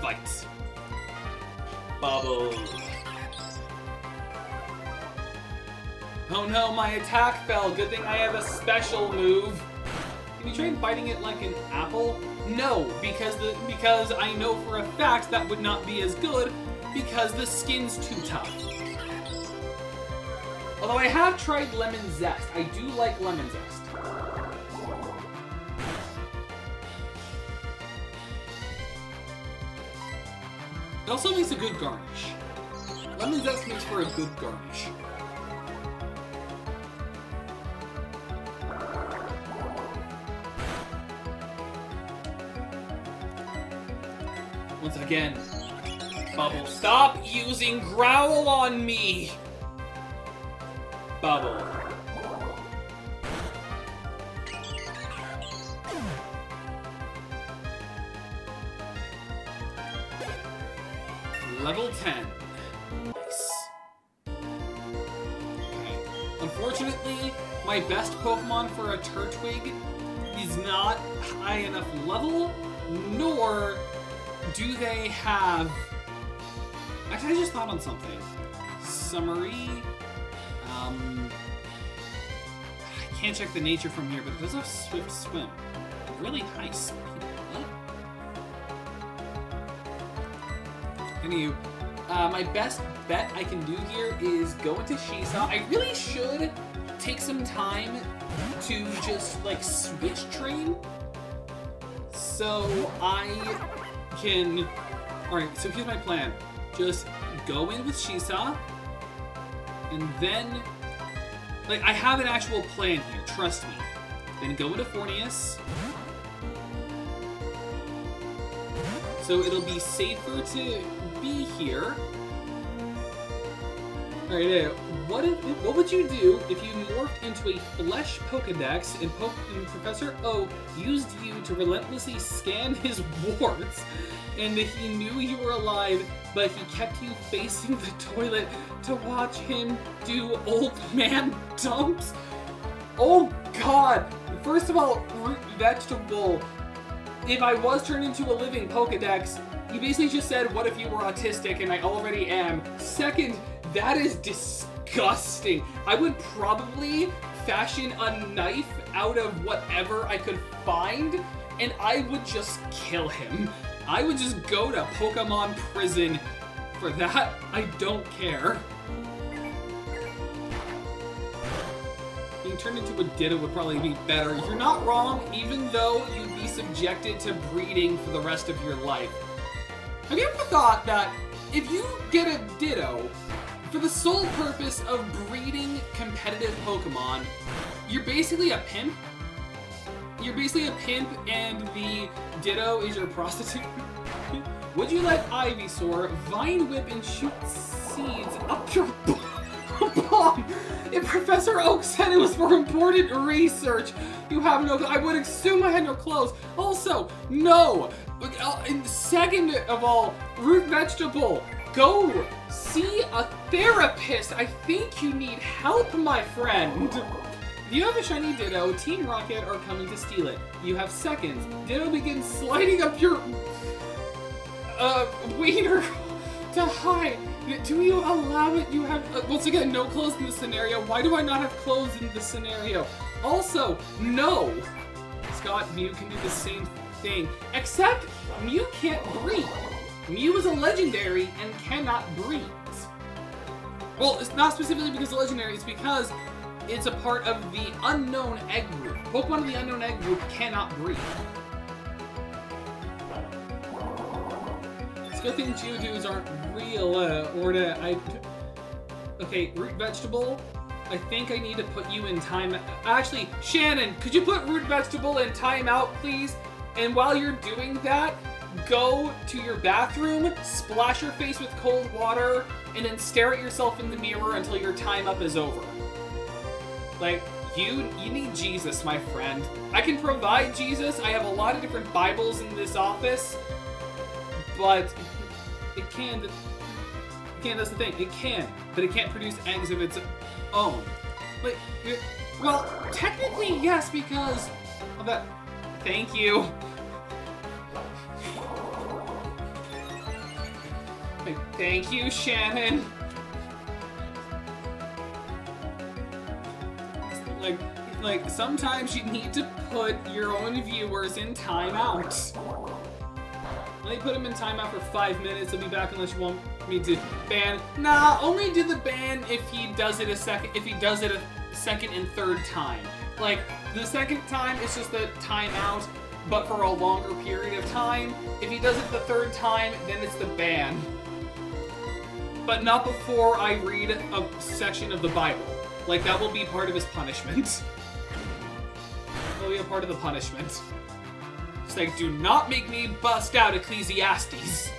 Fight. Bubble. Oh no, my attack fell. Good thing I have a special move. Can you try biting it like an apple? No, because I know for a fact that would not be as good because the skin's too tough. Although I have tried lemon zest. I do like lemon zest. It also makes a good garnish. Lemon zest makes for a good garnish. Once again, Bubble, stop using Growl on me! Bubble. Level 10. Nice. Okay. Unfortunately, my best Pokemon for a Turtwig is not high enough level, nor do they have... Actually, I just thought on something. Summary... I can't check the nature from here, but it does have Swift Swim. Really high speed. What? Anywho, my best bet I can do here is go into Shisa. I really should take some time to just, like, switch train. So I can... Alright, so here's my plan. Just go in with Shisa, and then... Like, I have an actual plan here, trust me. Then go into Fornius. So it'll be safer to be here. Alright, what would you do if you morphed into a flesh Pokedex and Professor Oak used you to relentlessly scan his warts, and he knew you were alive, but he kept you facing the toilet to watch him do old man dumps? Oh god! First of all, root vegetable. If I was turned into a living Pokedex, you basically just said, what if you were autistic, and I already am. Second, that is disgusting. I would probably fashion a knife out of whatever I could find, and I would just kill him. I would just go to Pokemon prison for that. I don't care. Being turned into a Ditto would probably be better. You're not wrong, even though you'd be subjected to breeding for the rest of your life. Have you ever thought that if you get a Ditto, for the sole purpose of breeding competitive Pokemon, you're basically a pimp? You're basically a pimp and the Ditto is your prostitute? Would you let Ivysaur Vine Whip and shoot seeds up your bum? If Professor Oak said it was for important research, you have no... I would assume I had no clothes. Also, no! And second of all, root vegetable. Go see a therapist. I think you need help, my friend. If you have a shiny Ditto, Team Rocket are coming to steal it. You have seconds. Ditto begins sliding up your wiener to hide. Do you allow it? You have, once again, no clothes in this scenario. Why do I not have clothes in this scenario? Also, no. Scott, Mew can do the same thing, except Mew can't breathe. Mew is a legendary and cannot breathe. Well, it's not specifically because of legendary, it's because it's a part of the unknown egg group. Pokemon of the unknown egg group cannot breathe. It's a good thing Geodudes aren't real, okay, root vegetable. I think I need to put you in time. Actually, Shannon, could you put root vegetable in timeout, please? And while you're doing that, go to your bathroom, splash your face with cold water, and then stare at yourself in the mirror until your time up is over. Like, you need Jesus, my friend. I can provide Jesus. I have a lot of different Bibles in this office, but that's the thing. It can, but it can't produce eggs of its own. Like, well, technically yes, because of that. Thank you. Thank you, Shannon. Like sometimes you need to put your own viewers in timeout. Let me put him in timeout for 5 minutes. I'll be back unless you want me to ban. Nah, only do the ban if he does it a second. If he does it a second and third time. Like the second time, it's just the timeout, but for a longer period of time. If he does it the third time, then it's the ban. But not before I read a section of the Bible. Like, that will be part of his punishment. That will be a part of the punishment. It's like, do not make me bust out Ecclesiastes.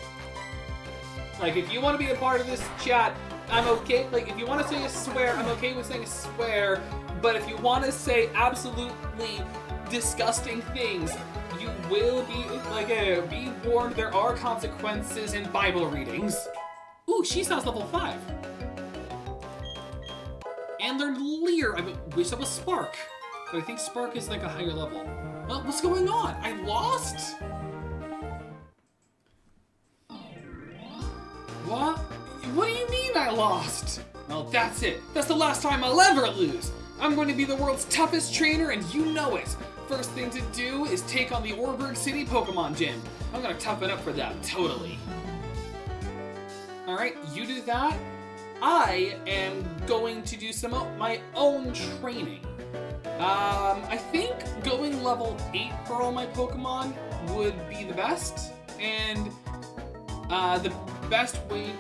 Like, if you want to be a part of this chat, I'm okay. Like, if you want to say a swear, I'm okay with saying a swear. But if you want to say absolutely disgusting things, you will be, be warned there are consequences in Bible readings. Ooh, Shisaw's level 5. And learned Leer. I wish that was Spark. But I think Spark is like a higher level. Well, what's going on? I lost? What? What do you mean I lost? Well, that's it. That's the last time I'll ever lose. I'm going to be the world's toughest trainer, and you know it. First thing to do is take on the Orberg City Pokemon Gym. I'm going to toughen up for that, totally. Alright, you do that. I am going to do some of my own training. I think going level 8 for all my Pokemon would be the best. And the best way...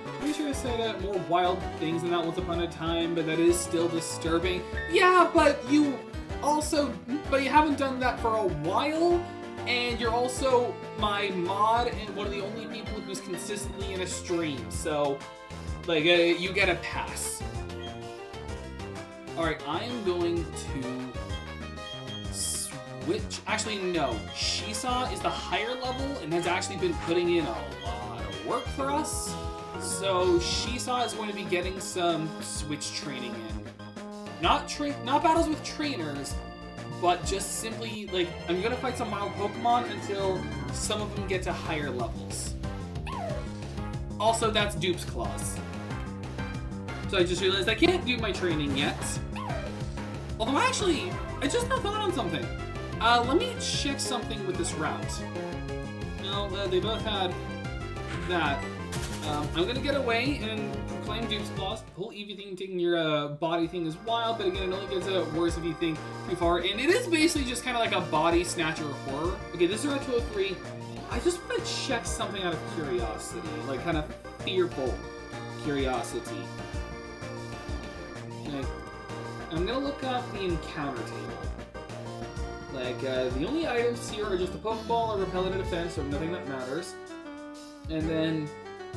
I'm pretty sure I said more wild things than that once upon a time, but that is still disturbing. Yeah, but you haven't done that for a while. And you're also my mod and one of the only people who's consistently in a stream. So, you get a pass. Alright, I'm going to switch. Actually, no. Shisaw is the higher level and has actually been putting in a lot of work for us. So, Shisaw is going to be getting some switch training in. Not battles with trainers, but just simply, I'm gonna fight some wild Pokemon until some of them get to higher levels. Also, that's Dupe's Claws. So I just realized I can't do my training yet. Although, actually, I just now thought on something. Let me check something with this route. No, they both had that. I'm gonna get away and proclaim Dupe's Claws. The whole Eevee thing taking your body thing is wild, but again, it only gets worse if you think too far. And it is basically just kind of like a body snatcher horror. Okay, this is Route 203. I just want to check something out of curiosity, kind of fearful curiosity. I'm gonna look up the encounter table. The only items here are just a Pokeball, a Repel, and a Defense, so nothing that matters. And then,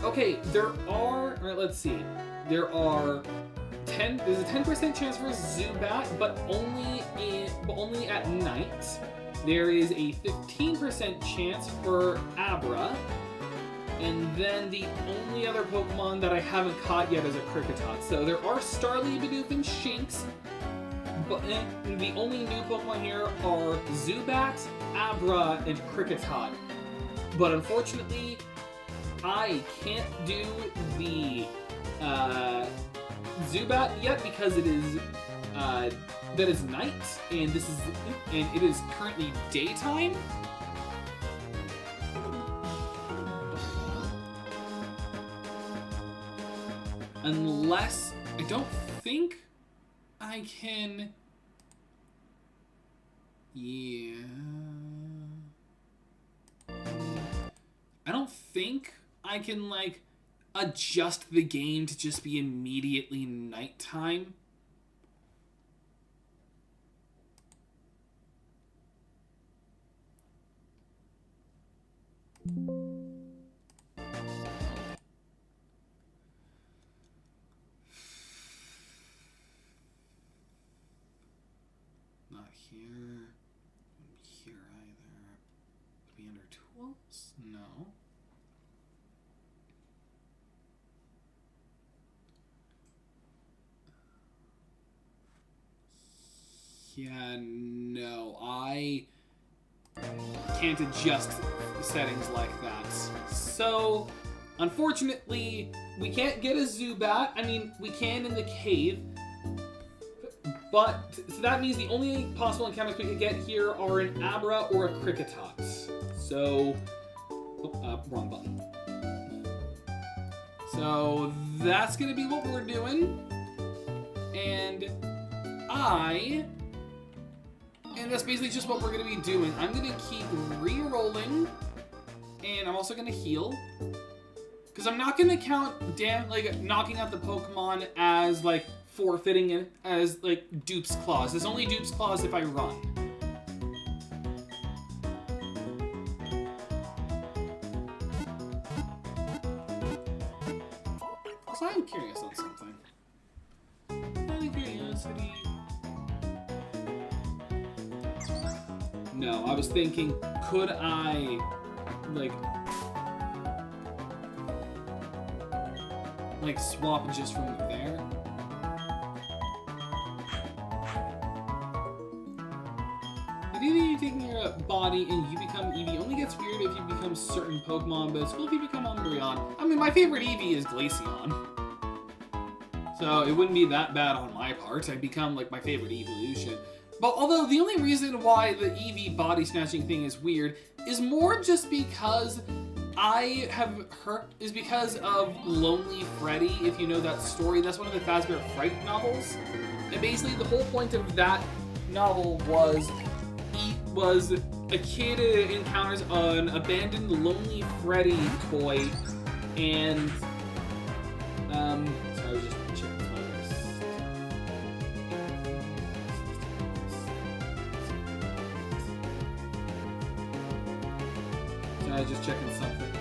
okay, alright, let's see. There's a 10% chance for Zubat, but only at night. There is a 15% chance for Abra. And then the only other Pokemon that I haven't caught yet is a Kricketot. So there are Starly, Bidoof, and Shinx. But the only new Pokemon here are Zubat, Abra, and Kricketot. But unfortunately, I can't do the Zubat yet because it is that is night, and it is currently daytime. Unless I don't think I can. Yeah. I don't think I can, like, adjust the game to just be immediately nighttime. Not here. Here either. Would be under tools? No. Yeah, no, I can't adjust settings like that. So, unfortunately, we can't get a Zubat. I mean, we can in the cave, but so that means the only possible encounters we could get here are an Abra or a Kricketot. So, wrong button. So that's gonna be what we're doing, and that's basically just what we're going to be doing. I'm going to keep re-rolling, and I'm also going to heal. Because I'm not going to count knocking out the Pokemon as, like, forfeiting it as, like, Dupe's Claws. There's only Dupe's Claws if I run. So I'm curious on something. Out of curiosity... No, I was thinking, could I, like swap just from there? The DD taking your body and you become Eevee only gets weird if you become certain Pokemon, but it's cool if you become Umbreon. I mean, my favorite Eevee is Glaceon. So it wouldn't be that bad on my part. I'd become, like, my favorite evolution. But although the only reason why the Eevee body snatching thing is weird is more just because I have heard is because of Lonely Freddy. If you know that story, that's one of the Fazbear Fright novels. And basically the whole point of that novel was a kid encounters an abandoned Lonely Freddy toy, and sorry, I was just checking my list. I was just checking something.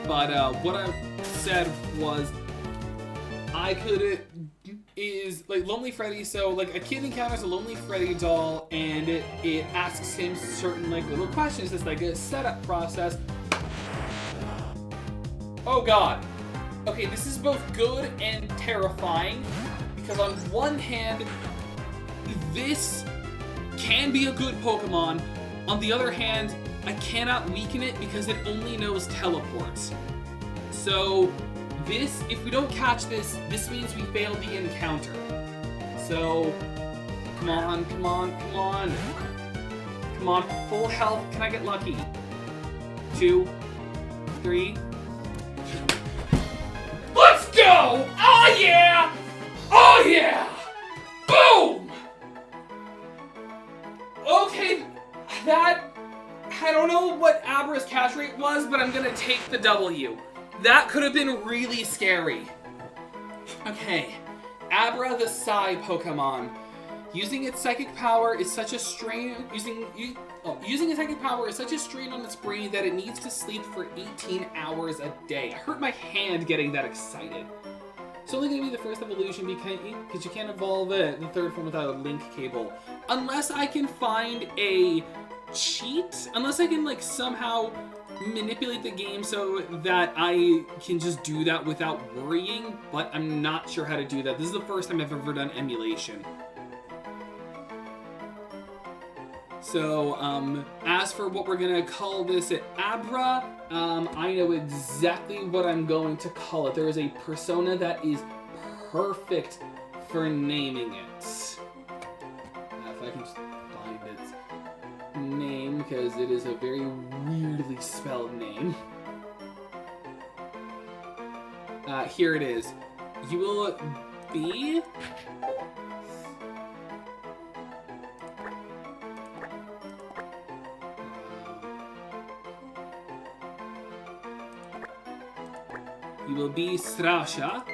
But what I said was is like Lonely Freddy. So like a kid encounters a Lonely Freddy doll, and it asks him certain like little questions. It's like a setup process. Oh god. Okay, this is both good and terrifying because on one hand, this can be a good Pokemon. On the other hand, I cannot weaken it because it only knows teleport. So this, if we don't catch this, this means we failed the encounter. So, come on, come on, come on. Come on, full health, can I get lucky? 2, 3. Let's go! Oh yeah! Oh yeah! Boom! Okay, that... I don't know what Abra's catch rate was, but I'm gonna take the W. That could have been really scary. Okay, Abra the Psy Pokemon. Using its psychic power is such a strain. Using its psychic power is such a strain on its brain that it needs to sleep for 18 hours a day. I hurt my hand getting that excited. It's only gonna be the first evolution because you can't evolve the third form without a link cable, unless I can find a cheat, unless I can like somehow manipulate the game so that I can just do that without worrying, but I'm not sure how to do that. This is the first time I've ever done emulation. So, as for what we're gonna call this at Abra, I know exactly what I'm going to call it. There is a persona that is perfect for naming it. If I can just find its name, because it is a very weirdly spelled name. Here it is. You will be... You will be Strasha,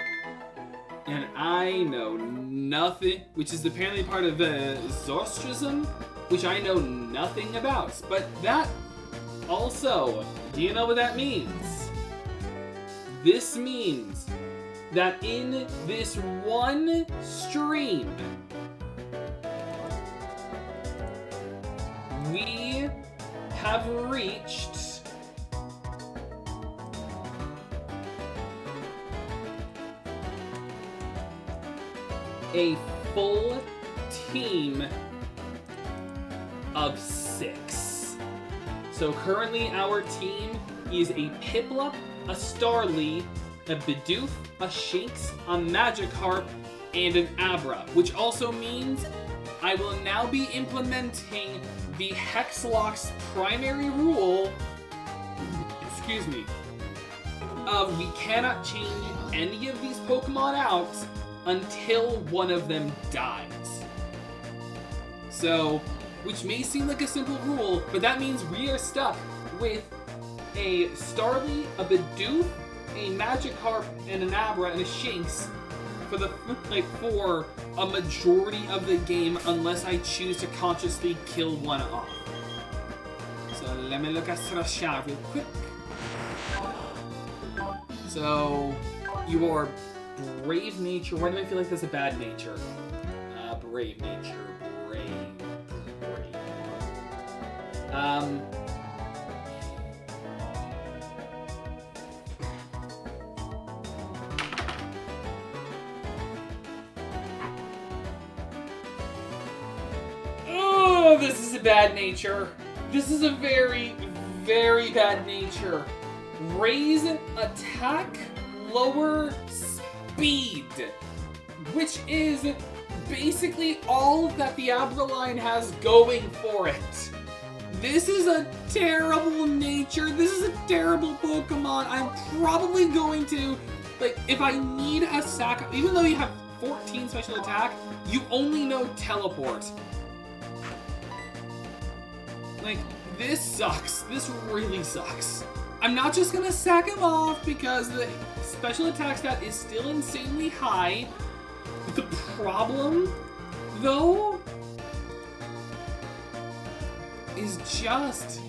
and I know nothing, which is apparently part of the Zostrism, which I know nothing about. But that also, do you know what that means? This means that in this one stream, we have reached a full team of 6. So currently our team is a Piplup, a Starly, a Bidoof, a Shinx, a Magikarp, and an Abra, which also means I will now be implementing the Hexlocke's primary rule, excuse me, of we cannot change any of these Pokemon out until one of them dies. So, which may seem like a simple rule, but that means we are stuck with a Starly, a Bidoof, a Magikarp, and an Abra, and a Shinx for a majority of the game unless I choose to consciously kill one off. So let me look at Strasha real quick. So, your Brave nature. Why do I feel like that's a bad nature? Brave nature. Brave. Oh, this is a bad nature. This is a very, very bad nature. Raise attack, lower speed, which is basically all that the Abra line has going for it. This is a terrible nature. This is a terrible Pokemon. I'm probably going to, like, if I need a sack, even though you have 14 special attack, you only know teleport. Like, this sucks. This really sucks. I'm not just gonna sack him off because the special attack stat is still insanely high. The problem, though, is just...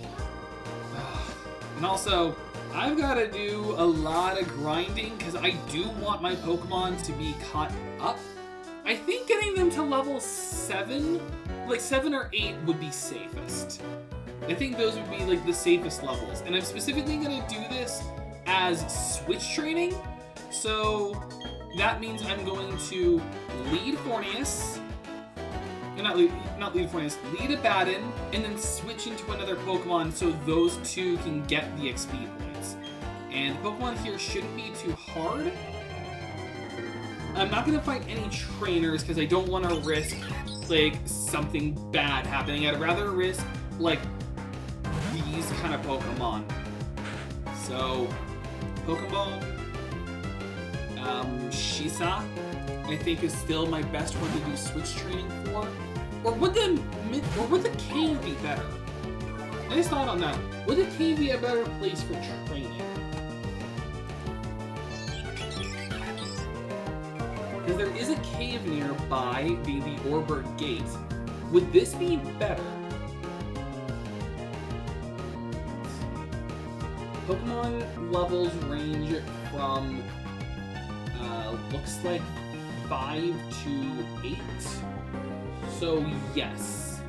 And also, I've got to do a lot of grinding because I do want my Pokemon to be caught up. I think getting them to level 7, like 7 or 8 would be safest. I think those would be like the safest levels. And I'm specifically going to do this as switch training. So that means I'm going to lead Forneus, not lead Forneus, lead Abaddon, and then switch into another Pokemon so those two can get the XP points. And the Pokemon here shouldn't be too hard. I'm not going to fight any trainers because I don't want to risk like something bad happening. I'd rather risk like these kind of Pokemon. So, Pokeball, Shisa, I think is still my best one to do switch training for. Or would the cave be better? I just thought on that. Would the cave be a better place for training? Because there is a cave nearby, the Orbert Gate. Would this be better? Pokemon levels range from, looks like 5 to 8. So yes.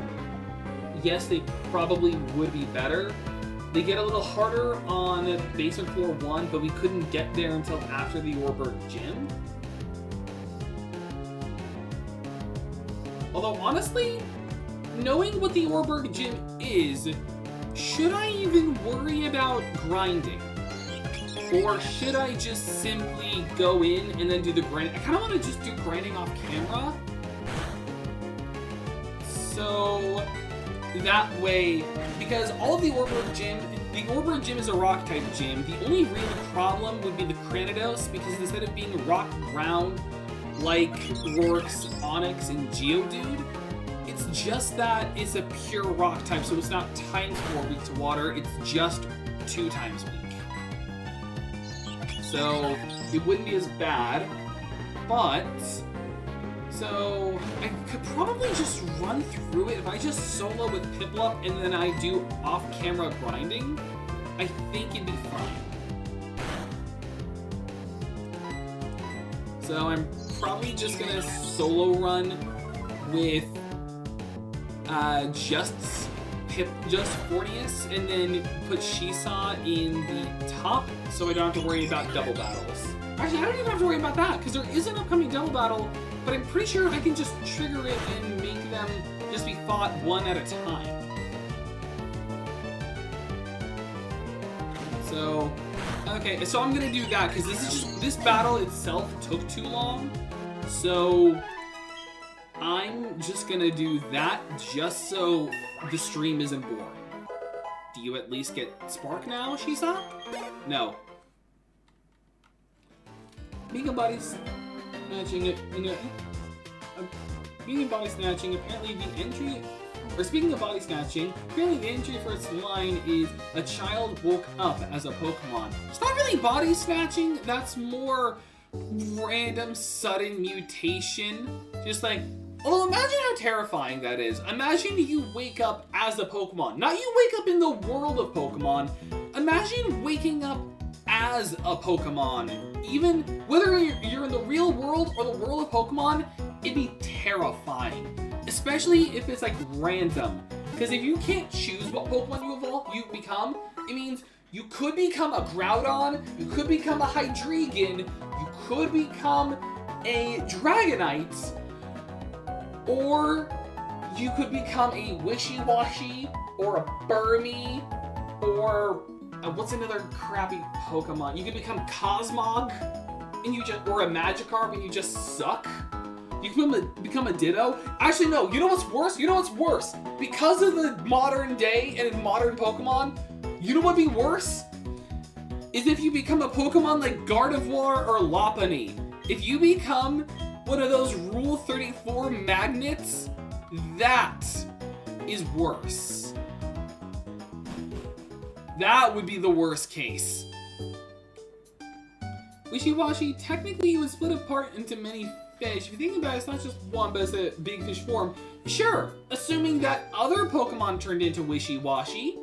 Yes, they probably would be better, They get a little harder on Basement Floor 1, but we couldn't get there until after the Orberg Gym. Although, honestly, knowing what the Orberg Gym is, should I even worry about grinding? Or should I just simply go in and then do the grind? I kind of want to just do grinding off camera. So that way, because all of the Orberg Gym is a rock type gym. The only real problem would be the Cranidos, because instead of being rock ground like Roark's, Onyx, and Geodude, it's just that it's a pure rock type, so it's not ×4 weak to water, it's just 2 times weak. So it wouldn't be as bad, but so I could probably just run through it if I just solo with Piplup and then I do off-camera grinding. I think it'd be fine. So I'm probably just gonna solo run with just Fortius, and then put Seesaw in the top, so I don't have to worry about double battles. Actually, I don't even have to worry about that, because there is an upcoming double battle, but I'm pretty sure I can just trigger it and make them just be fought one at a time. So, okay, so I'm gonna do that, because this battle itself took too long, so I'm just gonna do that just so the stream isn't boring. Do you at least get Spark now, Shisa? No. Mega Body Snatching, speaking of Body Snatching, apparently the entry, or speaking of Body Snatching, apparently the entry for its line is a child woke up as a Pokemon. It's not really Body Snatching, that's more random sudden mutation. Just like, well, imagine how terrifying that is. Imagine you wake up as a Pokemon. Not you wake up in the world of Pokemon. Imagine waking up as a Pokemon. Even whether you're in the real world or the world of Pokemon, it'd be terrifying. Especially if it's like random. Because if you can't choose what Pokemon you become, it means you could become a Groudon, you could become a Hydreigon, you could become a Dragonite, or you could become a Wishy-Washy, or a Burmy, or what's another crappy Pokemon? You could become Cosmog, and or a Magikarp, and you just suck. You can become a Ditto. Actually, no. You know what's worse? Because of the modern day and in modern Pokemon, you know what'd be worse? Is if you become a Pokemon like Gardevoir or Lopunny. If you become one of those Rule 34 magnets, that is worse. That would be the worst case. Wishy-Washy, technically it would split apart into many fish. If you think about it, it's not just one, but it's a big fish form. Sure, assuming that other Pokemon turned into Wishy-Washy,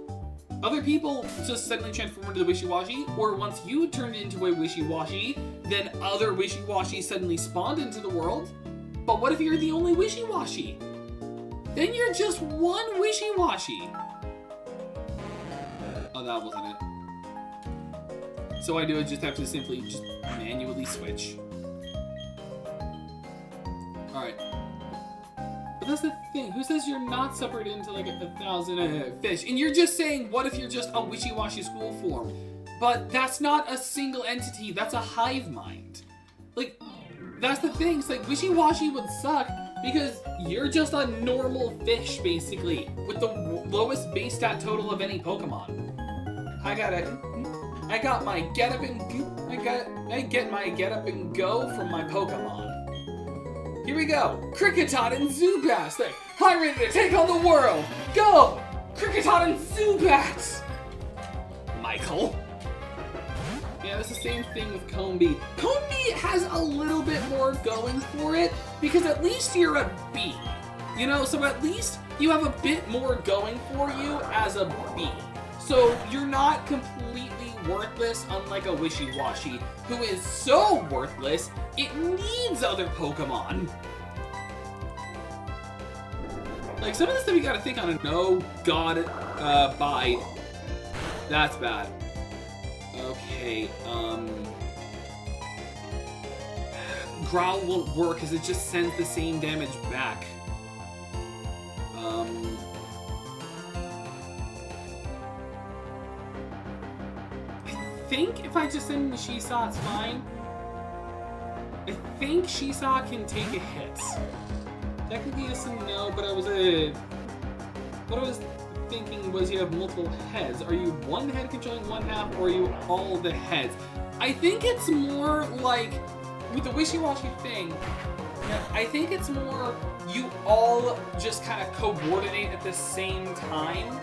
other people just suddenly transformed into the Wishy-Washy, or once you turned into a Wishy-Washy, then other Wishy-Washy suddenly spawned into the world. But what if you're the only Wishy-Washy? Then you're just one Wishy-Washy. Oh, that wasn't it. So I do just have to simply just manually switch. Alright. But that's the thing. Who says you're not separated into like 1,000 fish? And you're just saying, what if you're just a Wishy-Washy school form? But that's not a single entity. That's a hive mind. Like, that's the thing. It's like Wishy-Washy would suck because you're just a normal fish, basically, with the lowest base stat total of any Pokemon. I got my get up and I get my get up and go from my Pokemon. Here we go, Kricketot and Zubat. Like, I'm ready to take on the world. Go, Kricketot and Zubat. Michael. Yeah, it's the same thing with Combee. Combee has a little bit more going for it because at least you're a bee. You know, so at least you have a bit more going for you as a bee. So you're not completely worthless, unlike a Wishy-Washy, who is so worthless, it needs other Pokemon. Like, some of the stuff you gotta think on a no god by That's bad. Okay, Growl won't work because it just sends the same damage back. I think if I just send in the Shisaw, it's fine. I think Shisaw can take a hit. Technically, yes and no, but what I was thinking was you have multiple heads. Are you one head controlling one half, or are you all the heads? I think it's more like, with the wishy-washy thing, I think it's more you all just kind of coordinate at the same time.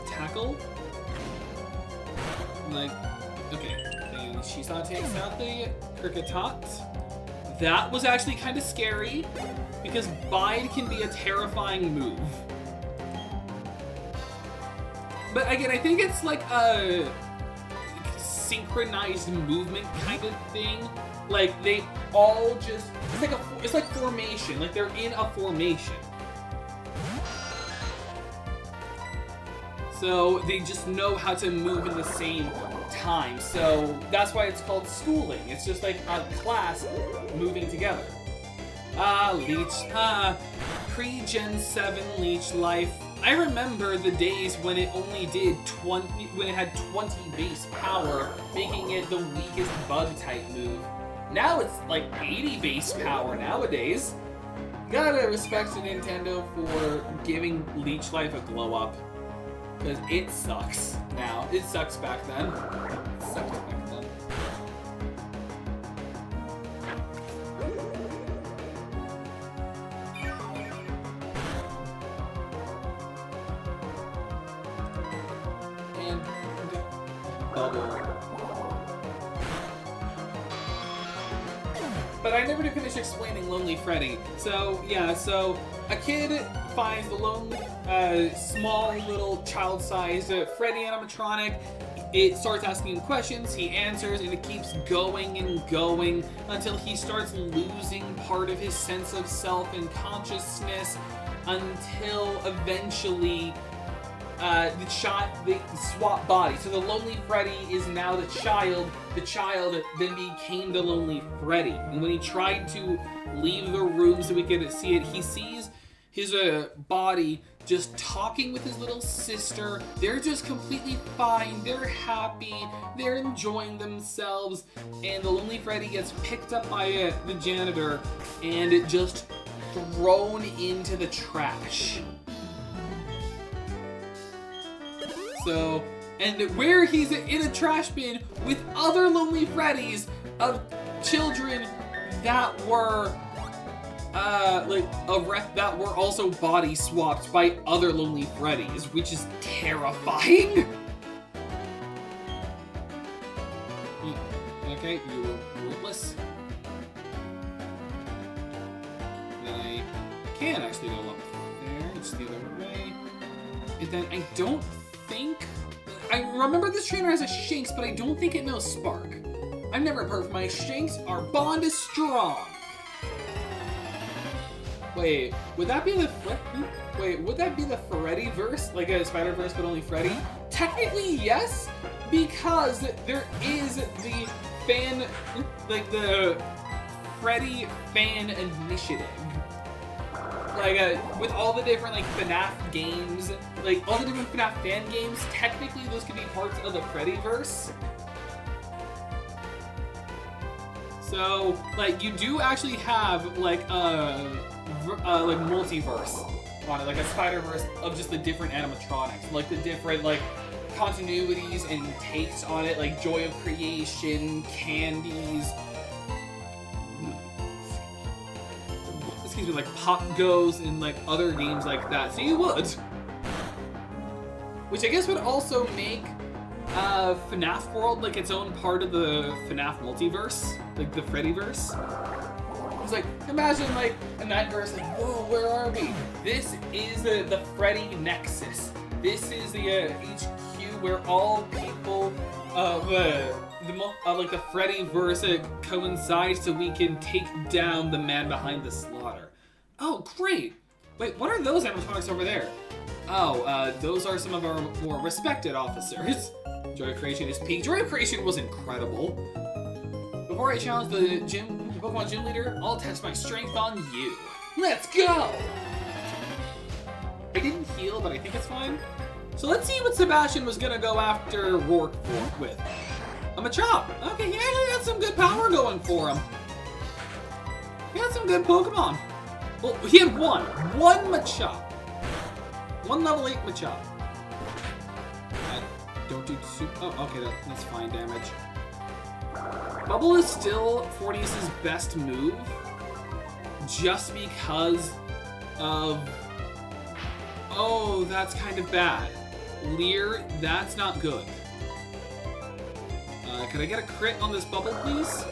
Tackle. Like, okay. And Shisaw takes out the Kricketot. That was actually kind of scary, because Bide can be a terrifying move. But again, I think it's like a synchronized movement kind of thing. Like, they all just, it's like formation, like they're in a formation. So they just know how to move in the same time. So that's why it's called schooling. It's just like a class moving together. Leech. Pre-Gen 7 Leech Life. I remember the days when it only did 20, when it had 20 base power, making it the weakest bug type move. Now it's like 80 base power nowadays. Gotta respect to Nintendo for giving Leech Life a glow up. Because it sucks now. It sucks back then. It sucked back then. And bubble. But I never did finish explaining Lonely Freddy. So yeah, so a kid finds the lonely, small little child-sized Freddy animatronic. It starts asking him questions, he answers, and it keeps going and going until he starts losing part of his sense of self and consciousness, until eventually they swap bodies. So the Lonely Freddy is now the child then became the Lonely Freddy. And when he tried to leave the room so we could see it, he sees his body just talking with his little sister. They're just completely fine, they're happy, they're enjoying themselves, and the Lonely Freddy gets picked up by the janitor and just thrown into the trash. So, and where he's in a trash bin with other Lonely Freddys of children that were that were also body swapped by other Lonely Freddys, which is terrifying. Okay, you were rootless. Then I can actually go up there. It's the other way. And then I don't think, I remember this trainer has a Shinx, but I don't think it knows Spark. I've never heard from my Shinx. Our bond is strong. Wait, would that be the Freddy-verse? Like a Spider-Verse, but only Freddy? Technically, yes, because there is the fan, like the Freddy fan initiative. Like, with all the different, like, FNAF games, like, all the different FNAF fan games, technically those could be parts of the Freddyverse. So, like, you do actually have, like multiverse on it, like a Spider-Verse of just the different animatronics, like the different, like, continuities and takes on it, like Joy of Creation, Candies, excuse me, like Pop Goes and like other games like that. So you would. Which I guess would also make FNAF World like its own part of the FNAF multiverse, like the Freddyverse. It's like, imagine like in that verse, like, whoa, where are we? This is the Freddy Nexus. This is the HQ where all people like the Freddyverse coincides so we can take down the man behind the slaughter. Oh, great! Wait, what are those animatronics over there? Oh, those are some of our more respected officers. Joy of Creation is peak. Joy of Creation was incredible. Before I challenge the Pokemon gym leader, I'll test my strength on you. Let's go! I didn't heal, but I think it's fine. So let's see what Sebastian was gonna go after Rourke with. A Machop. Okay, he actually got some good power going for him. He had some good Pokemon. Well, he had one Machop. One level 8 Machop. Don't do super. Oh, okay, that's fine damage. Bubble is still Fortius's best move, just because of. Oh, that's kind of bad. Leer, that's not good. Could I get a crit on this Bubble, please?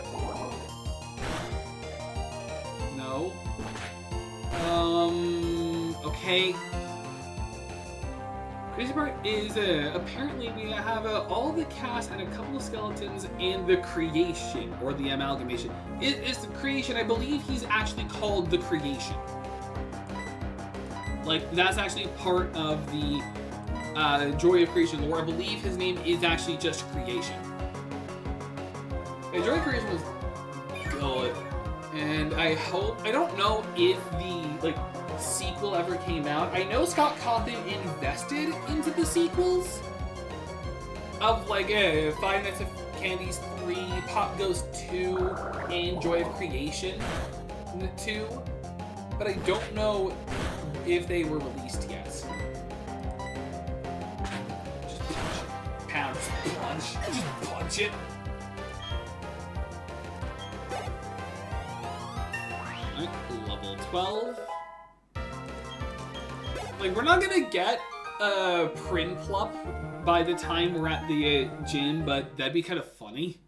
No. Okay. Crazy part is, apparently we have all the cast and a couple of skeletons and the creation, or the amalgamation. It is the creation. I believe he's actually called the creation. Like, that's actually part of the Joy of Creation lore. I believe his name is actually just Creation. Yeah, Joy of Creation was good. And I don't know if the, sequel ever came out. I know Scott Cawthon invested into the sequels of, 5 Nights at Candy's 3, Pop Goes 2, and Joy of Creation 2. But I don't know if they were released yet. Just punch. Pound. Just punch. Just punch it. Alright, level 12. We're not gonna get a Prinplup by the time we're at the gym, but that'd be kind of funny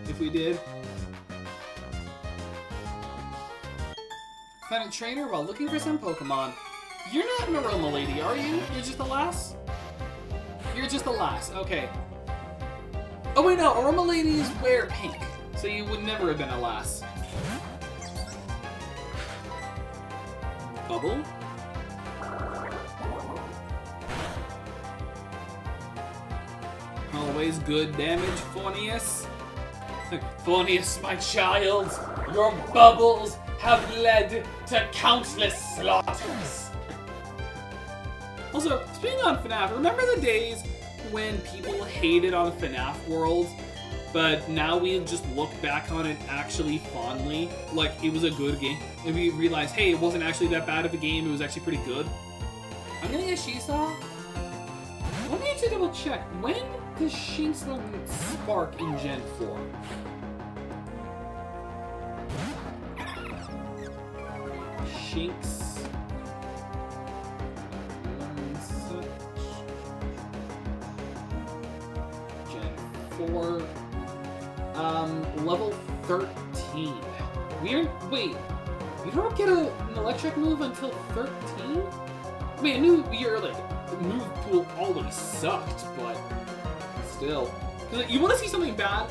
if we did. Found a trainer while looking for some Pokemon. You're not an Aroma Lady, are you? You're just a lass? You're just a lass, okay. Oh wait, no, Aroma Ladies wear pink, so you would never have been a lass. Bubble? Always good damage, Fornius. Fornius, my child, your bubbles have led to countless slaughters. Also, speaking on FNAF, remember the days when people hated on FNAF World, but now we just look back on it actually fondly, like it was a good game, and we realized, hey, it wasn't actually that bad of a game, it was actually pretty good. I'm gonna get Seesaw. Let me actually double check, when does Shinx learn Spark in Gen 4? Shinx Gen 4. Level 13. Wait, you don't get an electric move until 13? I mean, I knew your, move pool always sucked, but still. You want to see something bad?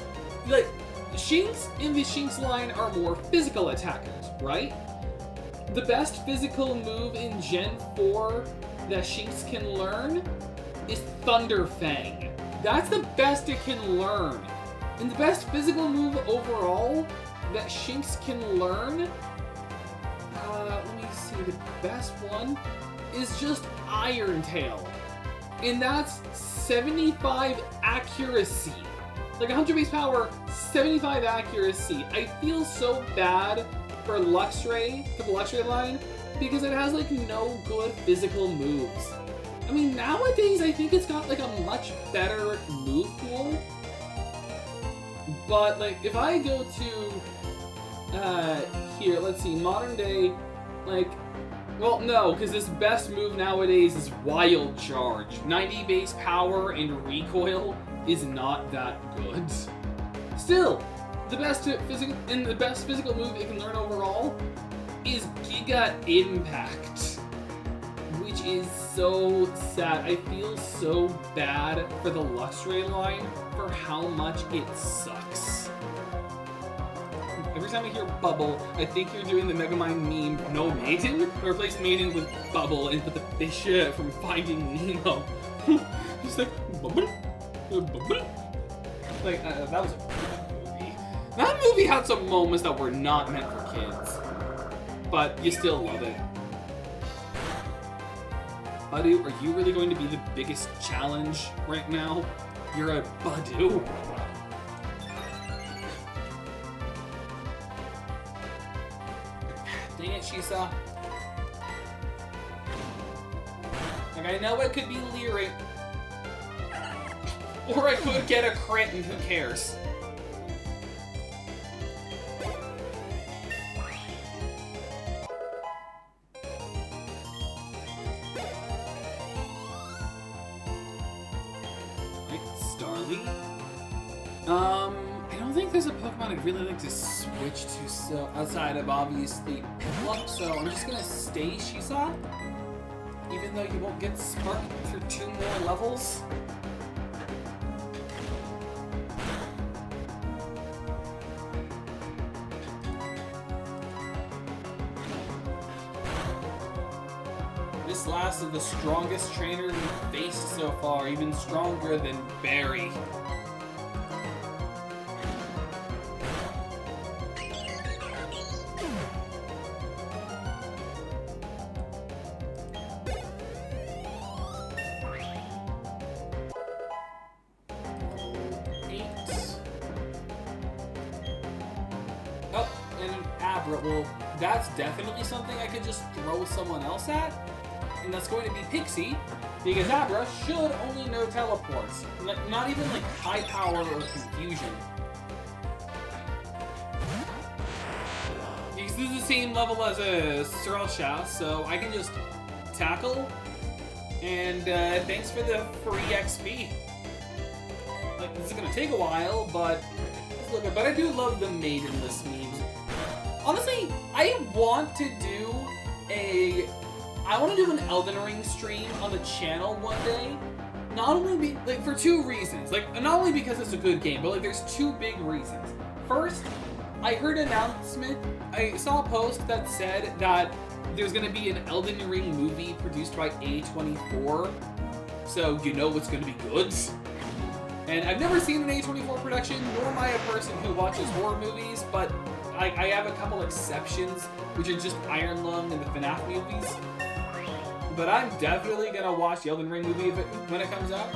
Shinx in the Shinx line are more physical attackers, right? The best physical move in Gen 4 that Shinx can learn is Thunder Fang. That's the best it can learn. And the best physical move overall that Shinx can learn, let me see, the best one is just Iron Tail. And that's 75 accuracy. 100 base power, 75 accuracy. I feel so bad for Luxray, for the Luxray line, because it has no good physical moves. I mean, nowadays I think it's got a much better move pool. But if I go to here, let's see, modern day, well, no, because this best move nowadays is Wild Charge. 90 base power and recoil is not that good. Still, the best physical move it can learn overall is Giga Impact, which is so sad. I feel so bad for the Luxray line for how much it sucks. Every time I hear Bubble, I think you're doing the Megamind meme, no Maiden? Replace Maiden with Bubble and put the fish from Finding Nemo. Just like, Bubble, Bubble. Like, that was a good movie. That movie had some moments that were not meant for kids. But you still love it. Badu, are you really going to be the biggest challenge right now? You're a Badu. Dang it, Shisa. Like, I know it could be Lyric. Or I could get a crit and who cares? I don't think there's a Pokemon I'd really like to switch to, so outside of obviously Hexlocke, so I'm just gonna stay Shisa, even though you won't get Spark for 2 more levels. This last of the strongest trainer we've faced so far, even stronger than Barry. Well, that's definitely something I could just throw someone else at, and that's going to be Pixie, because Abra should only know teleports, not even like high power or confusion. Because this is the same level as a Surlshaft, so I can just tackle, and thanks for the free XP. Like, this is gonna take a while, but I do love the Maidenless memes. Honestly, I want to do an Elden Ring stream on the channel one day. Not only for 2 reasons. Like, not only because it's a good game, but like there's 2 big reasons. First, I heard an announcement. I saw a post that said that there's gonna be an Elden Ring movie produced by A24. So you know it's gonna be good. And I've never seen an A24 production, nor am I a person who watches horror movies, but I have a couple exceptions, which are just Iron Lung and the FNAF movies. But I'm definitely gonna watch the Elden Ring movie when it comes out.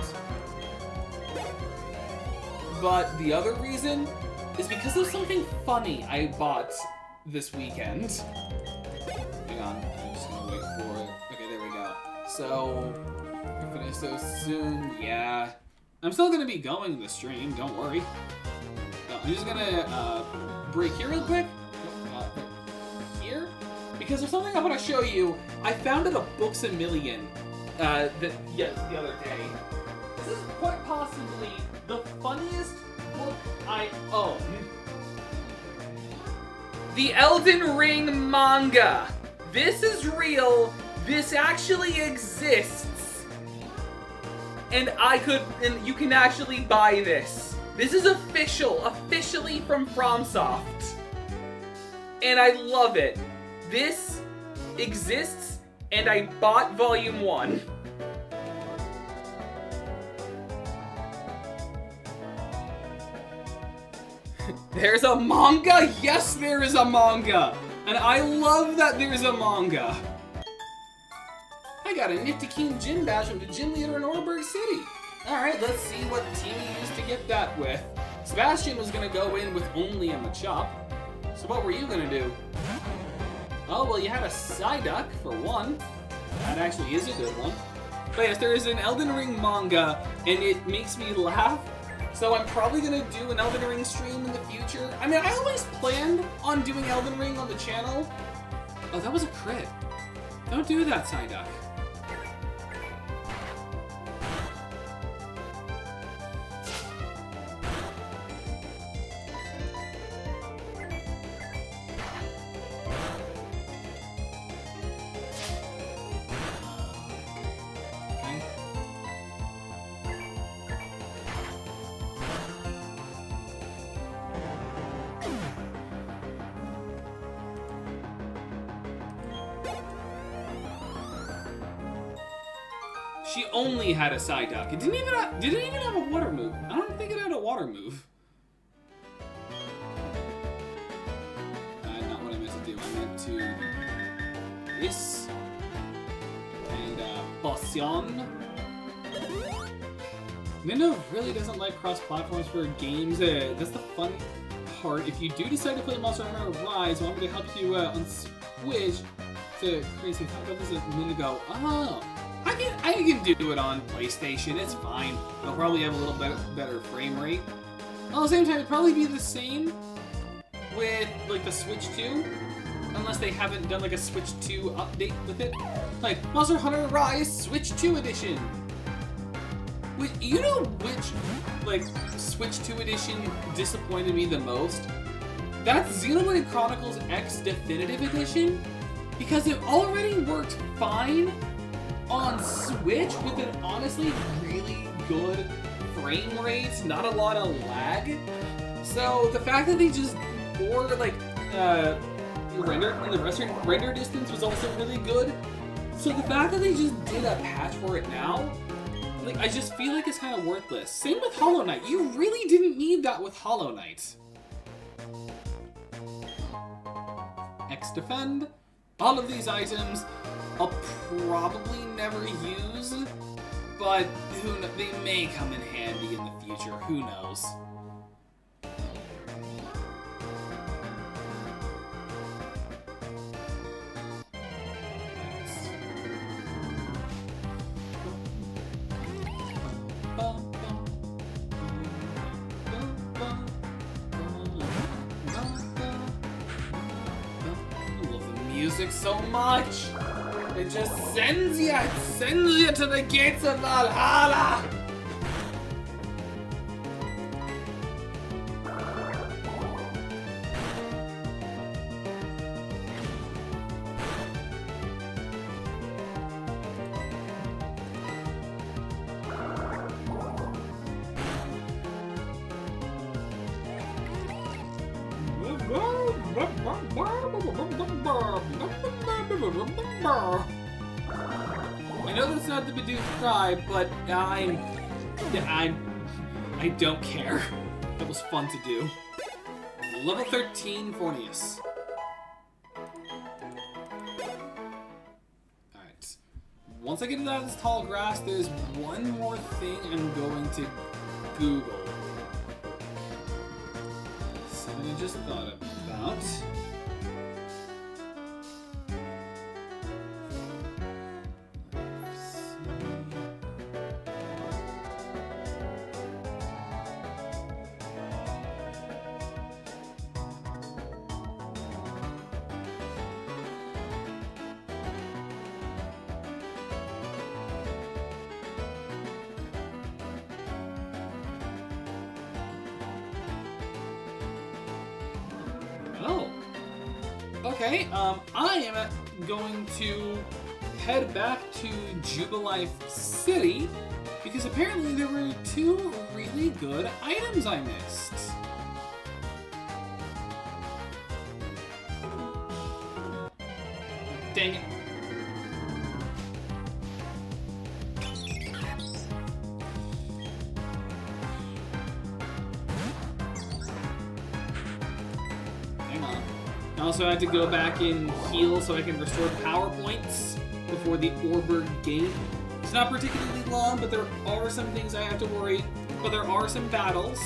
But the other reason is because of something funny I bought this weekend. Hang on, I'm just gonna wait for it. Okay, there we go. So, we finish so soon, yeah. I'm still gonna be going the stream, don't worry. I'm just gonna break here real quick. Here? Because there's something I want to show you. I found at a Books A Million the other day. This is quite possibly the funniest book I own. The Elden Ring manga. This is real. This actually exists. And you can actually buy this. This is officially from FromSoft. And I love it. This exists, and I bought volume 1. There's a manga? Yes, there is a manga! And I love that there's a manga. I got a Nifty-Keen gym badge from the gym leader in Oreburgh City. Alright, let's see what team he used to get that with. Sebastian was gonna go in with only a Machop. So what were you gonna do? Oh, well, you had a Psyduck for one. That actually is a good one. But yes, there is an Elden Ring manga, and it makes me laugh. So I'm probably gonna do an Elden Ring stream in the future. I mean, I always planned on doing Elden Ring on the channel. Oh, that was a crit. Don't do that, Psyduck. She only had a Psyduck. It didn't even have a water move. I don't think it had a water move. Not what I meant to do. I meant to this and Potion. Nintendo really doesn't like cross-platforms for games. That's the fun part. If you do decide to play Monster Hunter Rise, I want me to help you on Switch to create some. Talk about this a minute ago. Oh, I can do it on PlayStation. It's fine. It'll probably have a little better frame rate. At the same time, it'd probably be the same with like the Switch 2, unless they haven't done like a Switch 2 update with it, like Monster Hunter Rise Switch 2 Edition. You know which, like, Switch 2 Edition disappointed me the most? That's Xenoblade Chronicles X Definitive Edition, because it already worked fine on Switch with an honestly really good frame rate, not a lot of lag. So the fact that they just bore, like, render distance was also really good. So the fact that they just did a patch for it now, like, I just feel like it's kind of worthless. Same with Hollow Knight. You really didn't need that with Hollow Knight. X Defend. All of these items I'll probably never use, but they may come in handy in the future. Who knows? Music so much. It just sends you to the gates of Valhalla. I know that's not the Bidoof cry, but I don't care. That was fun to do. Level 13 Fornius. Alright. Once I get out of this tall grass, there's one more thing I'm going to Google. Something I just thought about. Okay, I am going to head back to Jubilife City because apparently there were two really good items I missed. Dang it. I also had to go back and heal so I can restore power points before the Orberg game. It's not particularly long, but there are some things I have to worry. But there are some battles.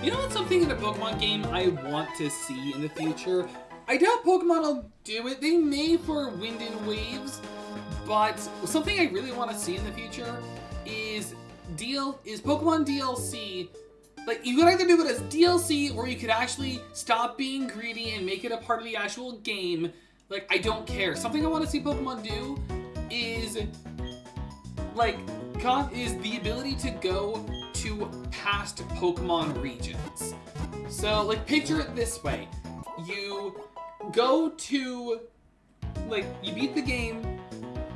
You know what's something in a Pokemon game I want to see in the future? I doubt Pokemon will do it. They may for Wind and Waves, but something I really want to see in the future is Pokemon DLC. Like, you could either do it as DLC, or you could actually stop being greedy and make it a part of the actual game. Like, I don't care. Something I want to see Pokemon do is, like, is the ability to go to past Pokemon regions. So, like, picture it this way. You go to, like, you beat the game,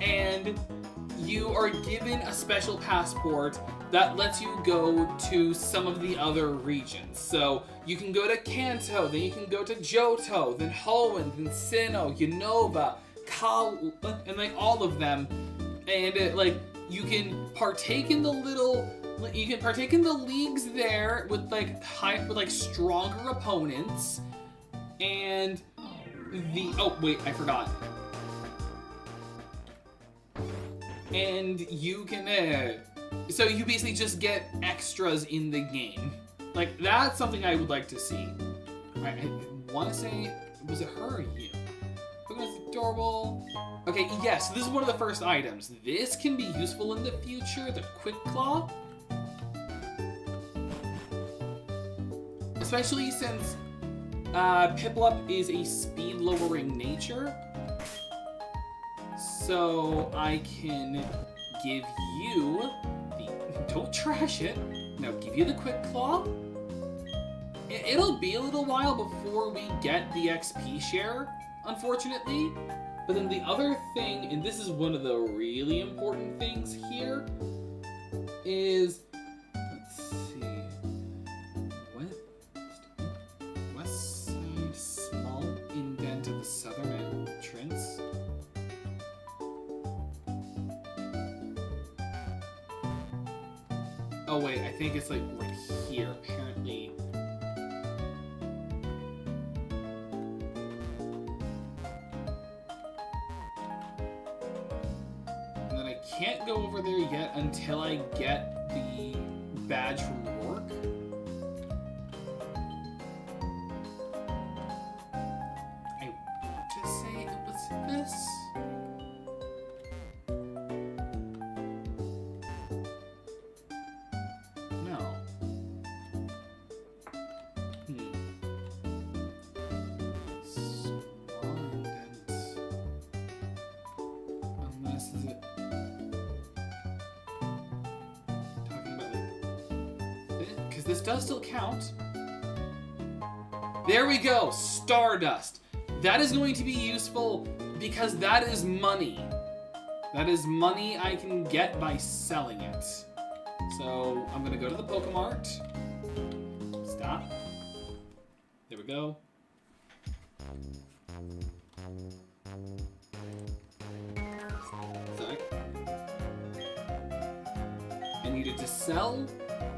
and you are given a special passport that lets you go to some of the other regions. So you can go to Kanto, then you can go to Johto, then Hoenn, then Sinnoh, Unova, Kal, and like all of them. And like you can partake in the leagues there with like stronger opponents. And oh wait, I forgot. And you can so you basically just get extras in the game. Like, that's something I would like to see. Alright, I want to say, was it her or you? Pokemon's adorable. Okay, yes, this is one of the first items. This can be useful in the future, the Quick Claw. Especially since Piplup is a speed-lowering nature. So I can give you the... Don't trash it. No, give you the Quick Claw. It'll be a little while before we get the XP share, unfortunately. But then the other thing, and this is one of the really important things here, is... Let's see... West side small indent of the southern entrance. Oh wait, I think it's like right here, apparently. And then I can't go over there yet until I get the badge from work. I want to say it was this. This does still count. There we go, Stardust. That is going to be useful because that is money. That is money I can get by selling it. So I'm gonna go to the Pokemart. Stop. There we go. Sorry. I needed to sell.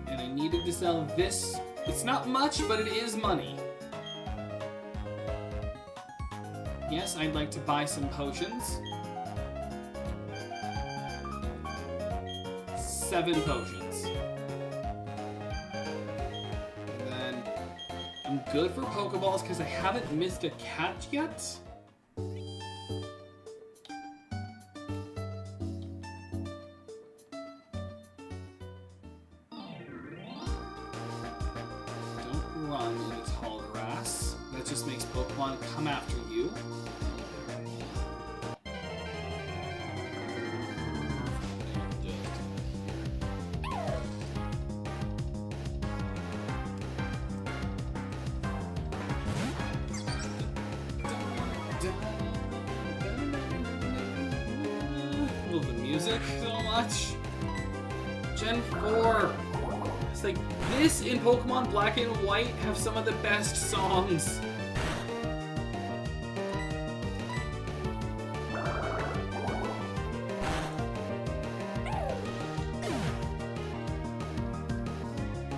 And I needed to sell this. It's not much, but it is money. Yes, I'd like to buy some potions. 7 potions. And then I'm good for Pokeballs because I haven't missed a catch yet. Run in the tall grass. That just makes Pokemon come after you. I love the music so much. Gen 4. It's like, this in Pokemon Black and White have some of the best songs.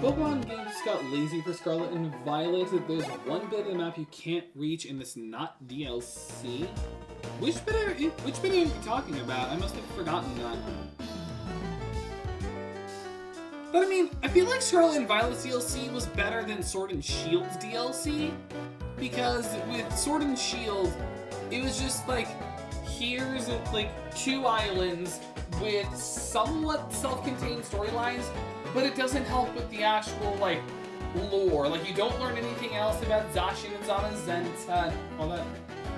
Pokemon games just got lazy for Scarlet and Violet. There's one bit of the map you can't reach and it's not DLC. Which bit are you talking about? I must have forgotten that. But I mean, I feel like Scarlet and Violet's DLC was better than Sword and Shield's DLC, because with Sword and Shield, it was just like, here's like 2 islands with somewhat self-contained storylines, but it doesn't help with the actual like lore. Like, you don't learn anything else about Zacian and Zamazenta and all that.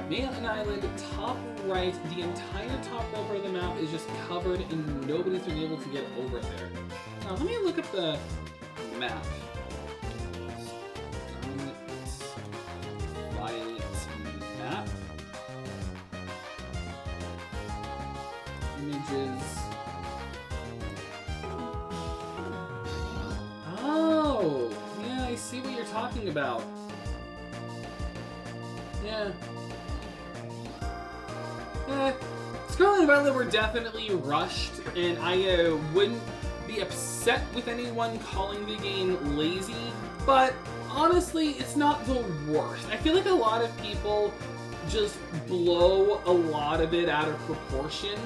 Main Island, top right, the entire top right part of the map is just covered and nobody's been able to get over there. Now, let me look up the map. Violet map. Images. talking about. Yeah. Scarlet and Violet were definitely rushed, and I wouldn't be upset with anyone calling the game lazy, but honestly, it's not the worst. I feel like a lot of people just blow a lot of it out of proportion,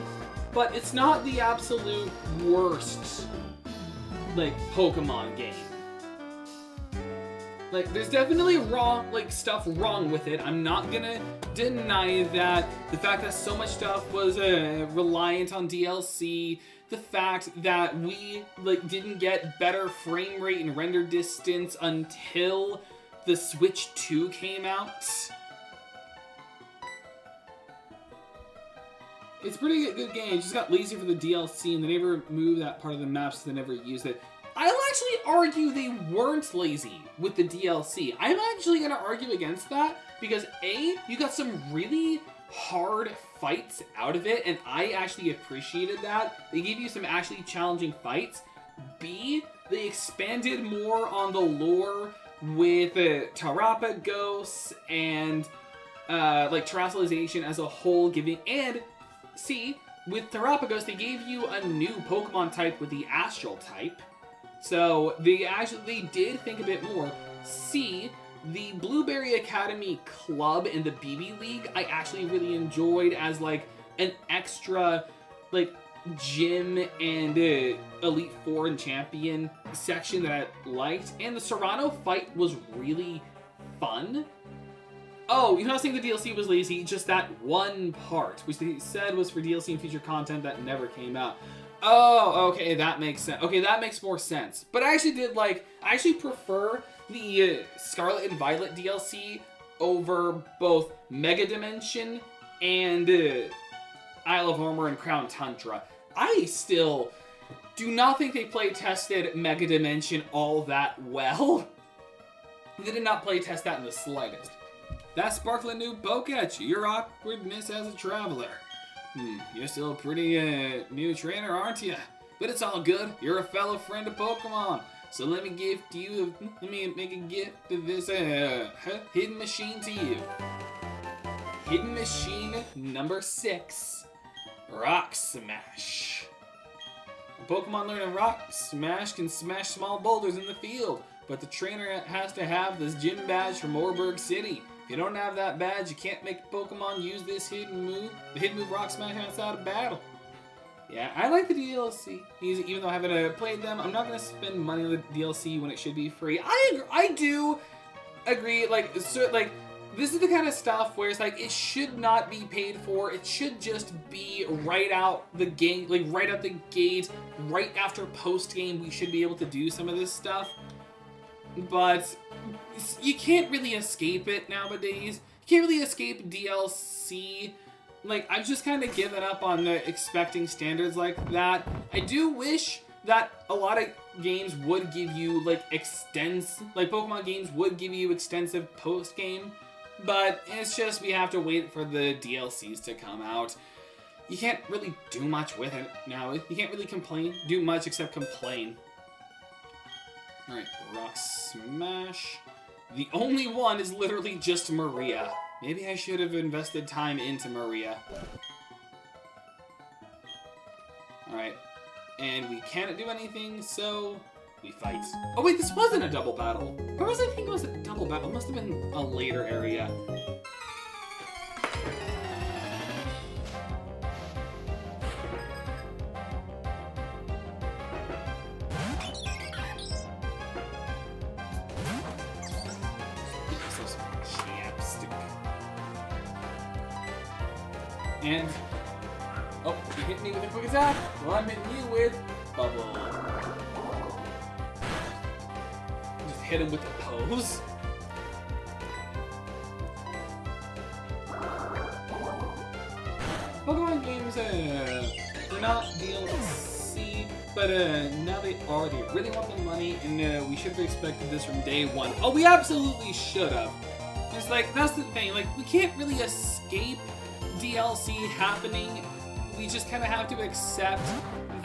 but it's not the absolute worst, like, Pokemon game. Like, there's definitely stuff wrong with it. I'm not gonna deny that. The fact that so much stuff was reliant on DLC, the fact that we didn't get better frame rate and render distance until the Switch 2 came out. It's a pretty good game. It just got lazy for the DLC, and they never moved that part of the map, so they never used it. I'll actually argue they weren't lazy with the DLC. I'm actually going to argue against that because A, you got some really hard fights out of it, and I actually appreciated that. They gave you some actually challenging fights. B, they expanded more on the lore with Terrapagos and terrestrialization as a whole, and C, with Terrapagos, they gave you a new Pokemon type with the Astral type. So they did think a bit more. C, the Blueberry Academy Club in the BB League, I actually really enjoyed as an extra gym and Elite Four and Champion section that I liked. And the Serrano fight was really fun. Oh, you're not saying the DLC was lazy, just that one part, which they said was for DLC and future content that never came out. Oh, okay, that makes sense. Okay, that makes more sense. But I actually prefer the Scarlet and Violet DLC over both Mega Dimension and Isle of Armor and Crown Tundra. I still do not think they play tested Mega Dimension all that well. They did not play test that in the slightest. That sparkling new Poketch, your awkwardness as a traveler. You're still a pretty new trainer, aren't you? But it's all good. You're a fellow friend of Pokemon. So let me make a gift of this hidden machine to you. Hidden machine number 6. Rock Smash. A Pokemon learning Rock Smash can smash small boulders in the field, but the trainer has to have this gym badge from Orberg City. If you don't have that badge, you can't make Pokemon use this hidden move. The hidden move Rock Smash outside of battle. Yeah, I like the DLC. Even though I haven't played them, I'm not going to spend money on the DLC when it should be free. I do agree. This is the kind of stuff where it's it should not be paid for. It should just be right out the gate, right out the gate, right after post game. We should be able to do some of this stuff, but you can't really escape it nowadays. You can't really escape DLC. I've just kind of given up on expecting standards like that. I do wish that a lot of games would give you Pokemon games would give you extensive post game, but it's just we have to wait for the DLCs to come out. You can't really do much with it now. You can't really do much except complain. Alright, Rock Smash. The only one is literally just Maria. Maybe I should have invested time into Maria. Alright. And we can't do anything, so we fight. Oh wait, this wasn't a double battle. Or was I thinking it was a double battle? It must have been a later area. And, oh, you hit me with a quick attack. Well, I'm hitting you with Bubble. Just hit him with the pose. Pokemon games are not DLC, but now they are. They really want the money, and we should have expected this from day one. Oh, we absolutely should have. It's that's the thing. We can't really escape DLC happening. We just kind of have to accept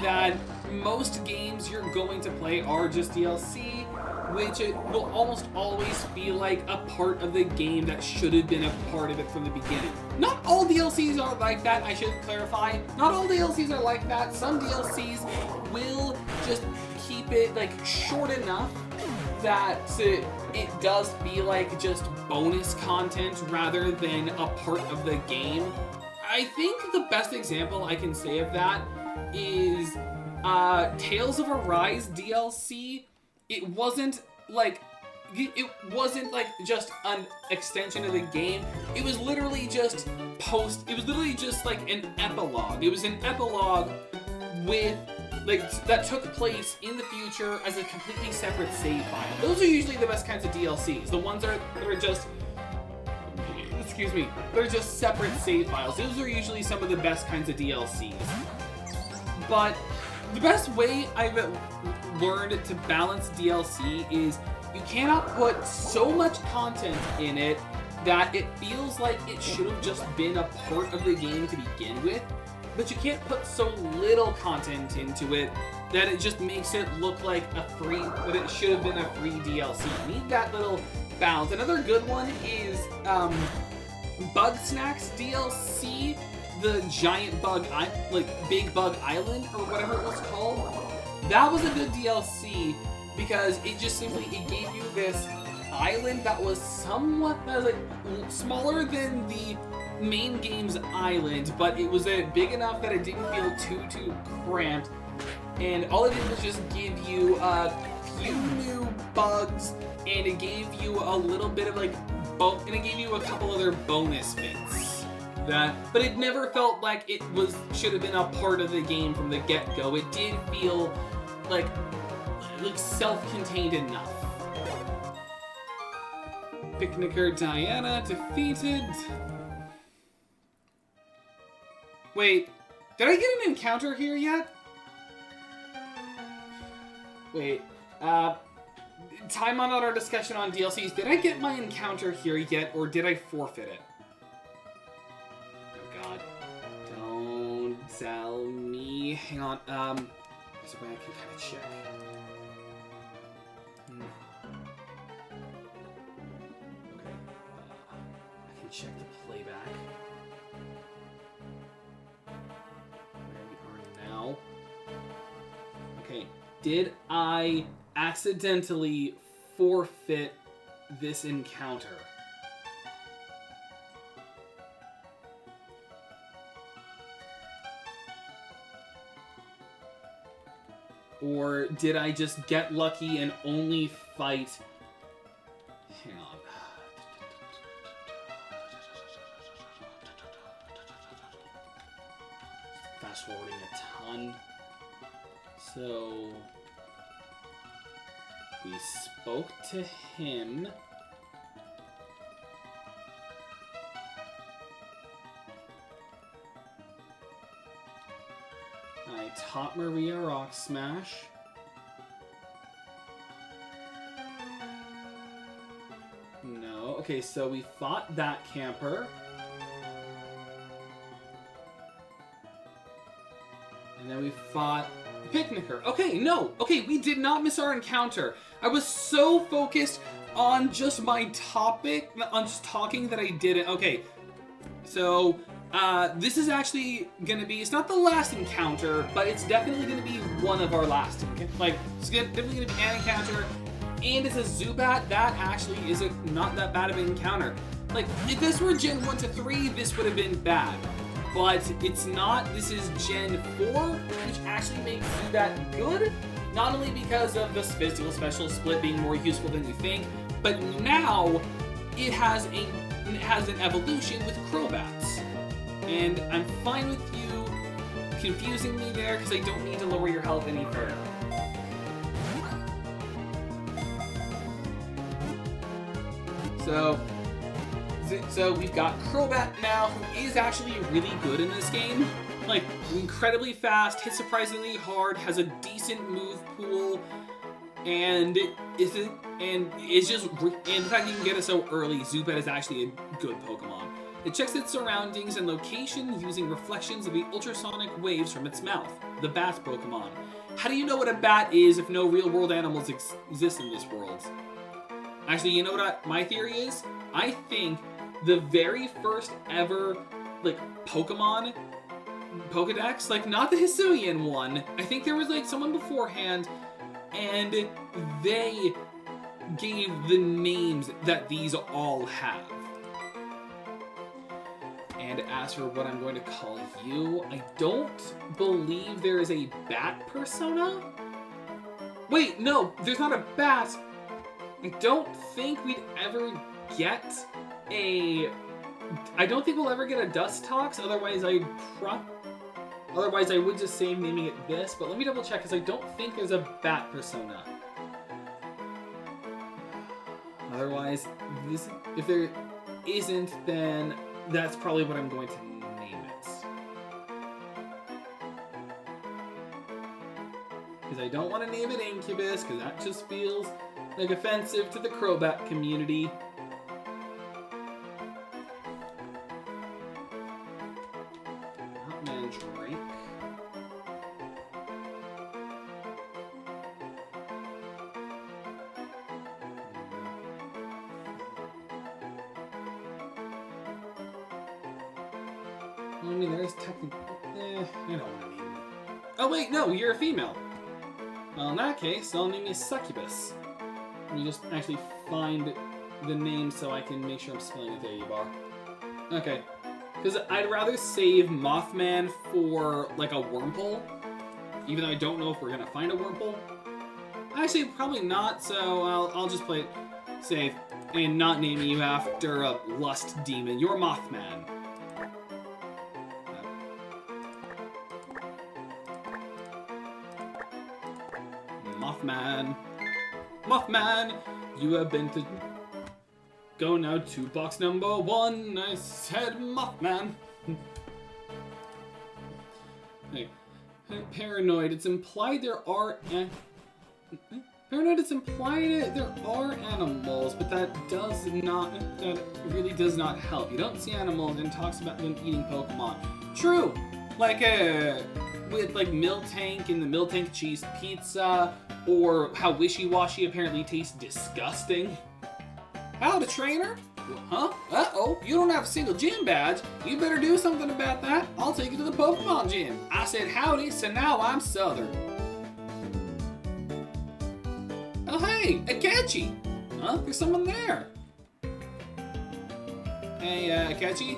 that most games you're going to play are just DLC, which it will almost always feel like a part of the game that should have been a part of it from the beginning. Not all DLCs are like that, I should clarify. Not all DLCs are like that. Some DLCs will just keep it like short enough that it does feel like just bonus content rather than a part of the game. I think the best example I can say of that is Tales of Arise DLC. It wasn't like just an extension of the game. It was literally just like an epilogue. It was an epilogue with that took place in the future as a completely separate save file. Those are usually the best kinds of DLCs. The ones that are just they're just separate save files. Those are usually some of the best kinds of DLCs. But the best way I've learned to balance DLC is you cannot put so much content in it that it feels like it should have just been a part of the game to begin with, but you can't put so little content into it that it just makes it look like that it should have been a free DLC. You need that little balance. Another good one is Bug Snacks DLC, the giant bug, Big Bug Island, or whatever it was called. That was a good DLC because it gave you this island that was smaller than the main game's island, but it was big enough that it didn't feel too cramped. And all it did was just give you a few new bugs, and it gave you a little bit of and it gave you a couple other bonus bits. But it never felt like it should have been a part of the game from the get-go. It did feel like self-contained enough. Picnicker Diana defeated. Wait, did I get an encounter here yet? Wait, time on our discussion on DLCs. Did I get my encounter here yet, or did I forfeit it? Oh god. Don't tell me. Hang on, there's a way I can kind of check. Okay, I can check the playback. Where we are now. Okay, did I accidentally forfeit this encounter? Or did I just get lucky and only fight... Hang on. Fast forwarding a ton. So... we spoke to him. I taught Maria Rock Smash. No. Okay, so we fought that camper. And then we fought the picnicker. Okay, no. Okay, we did not miss our encounter. I was so focused on just my topic, on just talking, that I didn't. Okay, so this is actually gonna be, it's not the last encounter, but it's definitely gonna be one of our last. It's definitely gonna be an encounter, and it's a Zubat. That actually is not that bad of an encounter. If this were Gen 1 to 3, this would have been bad. But it's not. This is Gen 4, which actually makes Zubat good. Not only because of the physical special split being more useful than you think, but now it has an evolution with Crobats. And I'm fine with you confusing me there, because I don't need to lower your health any further. So we've got Crobat now, who is actually really good in this game. Incredibly fast, hits surprisingly hard, has a decent move pool, and the fact that you can get it so early, Zubat is actually a good Pokemon. It checks its surroundings and location using reflections of the ultrasonic waves from its mouth, the Bat Pokemon. How do you know what a bat is if no real world animals exist in this world? Actually, you know what my theory is? I think the very first ever, like, Pokemon Pokedex, like, not the Hisuian one. I think there was, like, someone beforehand, and they gave the names that these all have. And as for what I'm going to call you, I don't believe there is a bat persona. Wait, no, there's not a bat. I don't think we'd ever get a... I don't think we'll ever get a Dustox, otherwise I would just say naming it this, but let me double check, because I don't think there's a bat persona. Otherwise, if there isn't, then that's probably what I'm going to name it. Because I don't want to name it Incubus, because that just feels like offensive to the Crobat community. Not Mandrake. I mean, there's technically... I don't want to name it. Oh wait, no, you're a female. Well, in that case, I'll name you Succubus. Let me just actually find the name so I can make sure I'm spelling it. There you are. Okay. Because I'd rather save Mothman for, like, a Wurmple. Even though I don't know if we're going to find a Wurmple. Actually, probably not, so I'll just play it safe. And not name you after a lust demon. You're Mothman. Mothman. Mothman, you have been to... Go now to box number 1. I said Mothman. Hey, paranoid. It's implied there are... Paranoid, it's implied there are animals, but that does not... That really does not help. You don't see animals and talks about them eating Pokemon. True! Like, with, like, Miltank and the Miltank cheese pizza, or how Wishy-Washy apparently tastes disgusting. Howdy, trainer? Huh? Uh-oh, you don't have a single gym badge. You better do something about that. I'll take you to the Pokemon gym. I said howdy, so now I'm Southern. Oh, hey, Akechi. Huh? There's someone there. Hey, Akechi?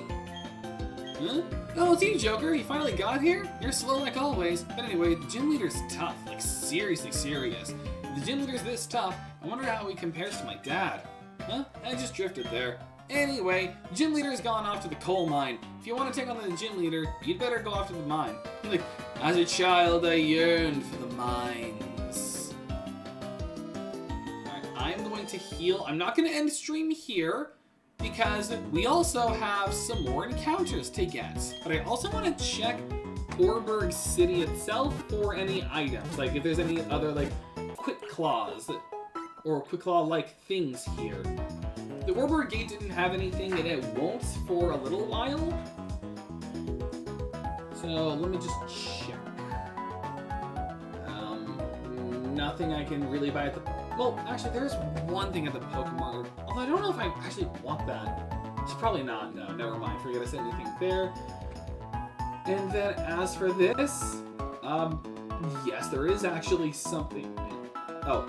Huh? Oh, it's you, Joker. You finally got here? You're slow like always. But anyway, the gym leader's tough. Like, seriously serious. If the gym leader's this tough, I wonder how he compares to my dad. Huh? I just drifted there. Anyway, the gym leader's gone off to the coal mine. If you want to take on the gym leader, you'd better go off to the mine. Like, as a child, I yearned for the mines. Alright, I'm going to heal. I'm not going to end stream here, because we also have some more encounters to get. But I also want to check Orberg City itself for any items. Like, if there's any other, like, Quick Claws, or Quick Claw-like things here. The Orberg Gate didn't have anything, and it won't for a little while. So, let me just check. Nothing I can really buy at the... Well, actually, there's one thing at the Pokemon, although I don't know if I actually want that. It's probably not. No, never mind. Forget I said anything there. And then as for this, yes, there is actually something. Oh,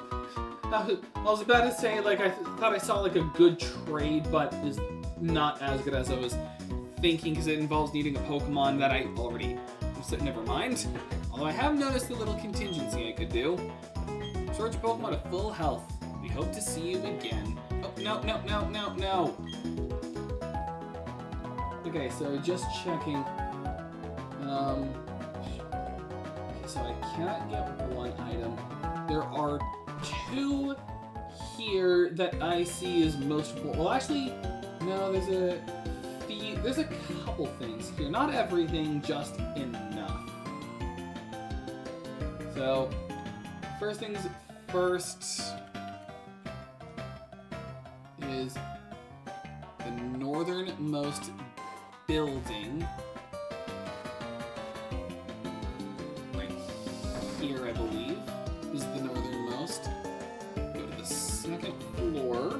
I was about to say, like, I thought I saw, like, a good trade, but is not as good as I was thinking, because it involves needing a Pokemon that I already... So never mind. Although I have noticed a little contingency I could do. Search Pokemon to full health. We hope to see you again. Oh, no. Okay, so just checking. So I cannot get one item. There are 2 here that I see as most... Well, actually, no, there's a couple things here. Not everything, just enough. So, first things first is the northernmost building. Right here, I believe. This is the northernmost. Go to the second floor.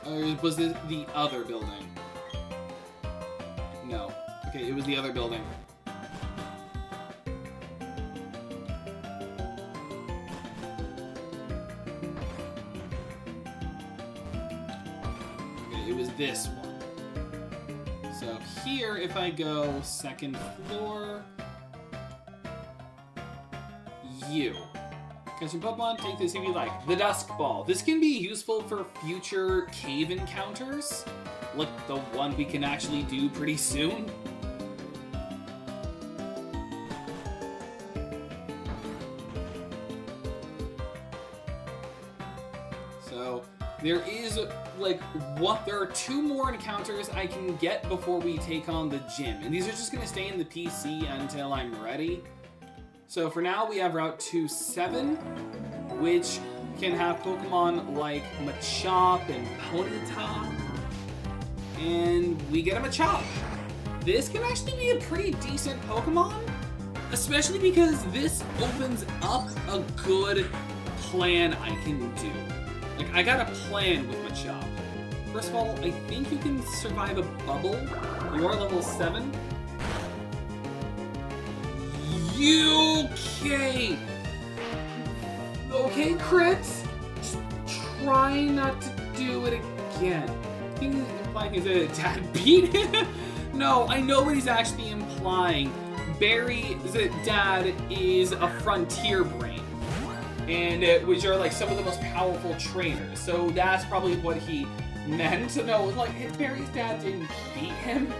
Or was it the other building? No. Okay, it was the other building. Okay, it was this one. So here, if I go second floor, you. Catching Pokemon, take this if you like. The Dusk Ball. This can be useful for future cave encounters, like the one we can actually do pretty soon. So there is there are 2 more encounters I can get before we take on the gym, and these are just going to stay in the PC until I'm ready. So for now, we have Route 2-7, which can have Pokemon like Machop and Ponyta, and we get a Machop. This can actually be a pretty decent Pokemon, especially because this opens up a good plan I can do. Like, I got a plan with Machop. First of all, I think you can survive a bubble. You are level 7. Okay. Okay, crits. Just try not to do it again. I think he's implying his dad beat him. No, I know what he's actually implying. Barry's dad is a frontier brain, and which are like some of the most powerful trainers. So that's probably what he meant. No, like Barry's dad didn't beat him.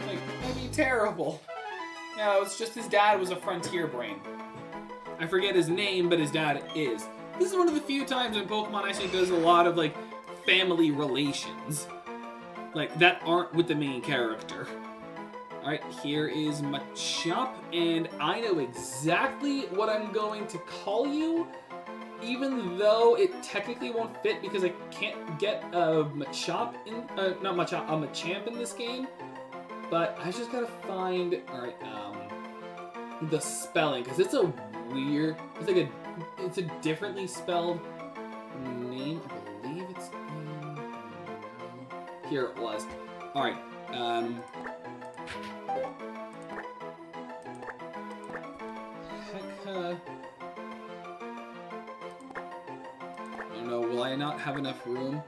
Like, that'd be terrible. No, it's just his dad was a frontier brain. I forget his name, but his dad is. This is one of the few times when Pokemon actually does a lot of, like, family relations. Like, that aren't with the main character. Alright, here is Machop, and I know exactly what I'm going to call you, even though it technically won't fit because I can't get a Machop in, not Machop, a Machamp in this game. But I just gotta find, alright, the spelling, because it's a weird, it's a differently spelled name. I believe it's in, here it was. Alright, Hecka. I don't know, will I not have enough room?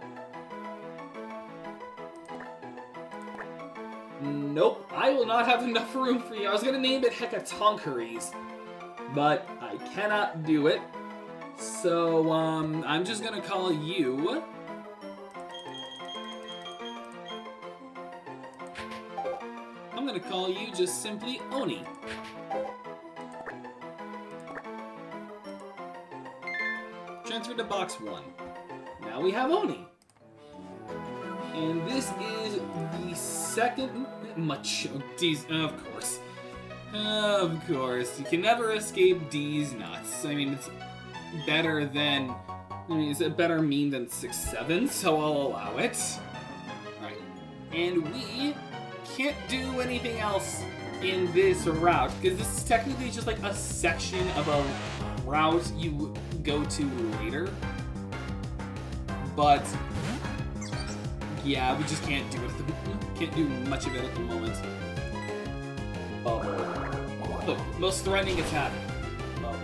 Nope, I will not have enough room for you. I was gonna name it Hecatonkeries, but I cannot do it. So, I'm just gonna call you... I'm gonna call you just simply Oni. Transfer to box 1. Now we have Oni. And this is the second D's, of course. Of course. You can never escape D's nuts. I mean, it's better than, it's a better meme than 6-7, so I'll allow it. Alright. And we can't do anything else in this route, because this is technically just like a section of a route you go to later. But yeah, we just can't do it. Can't do much of it at the moment. Bubble. Look, most threatening attack. Bubble.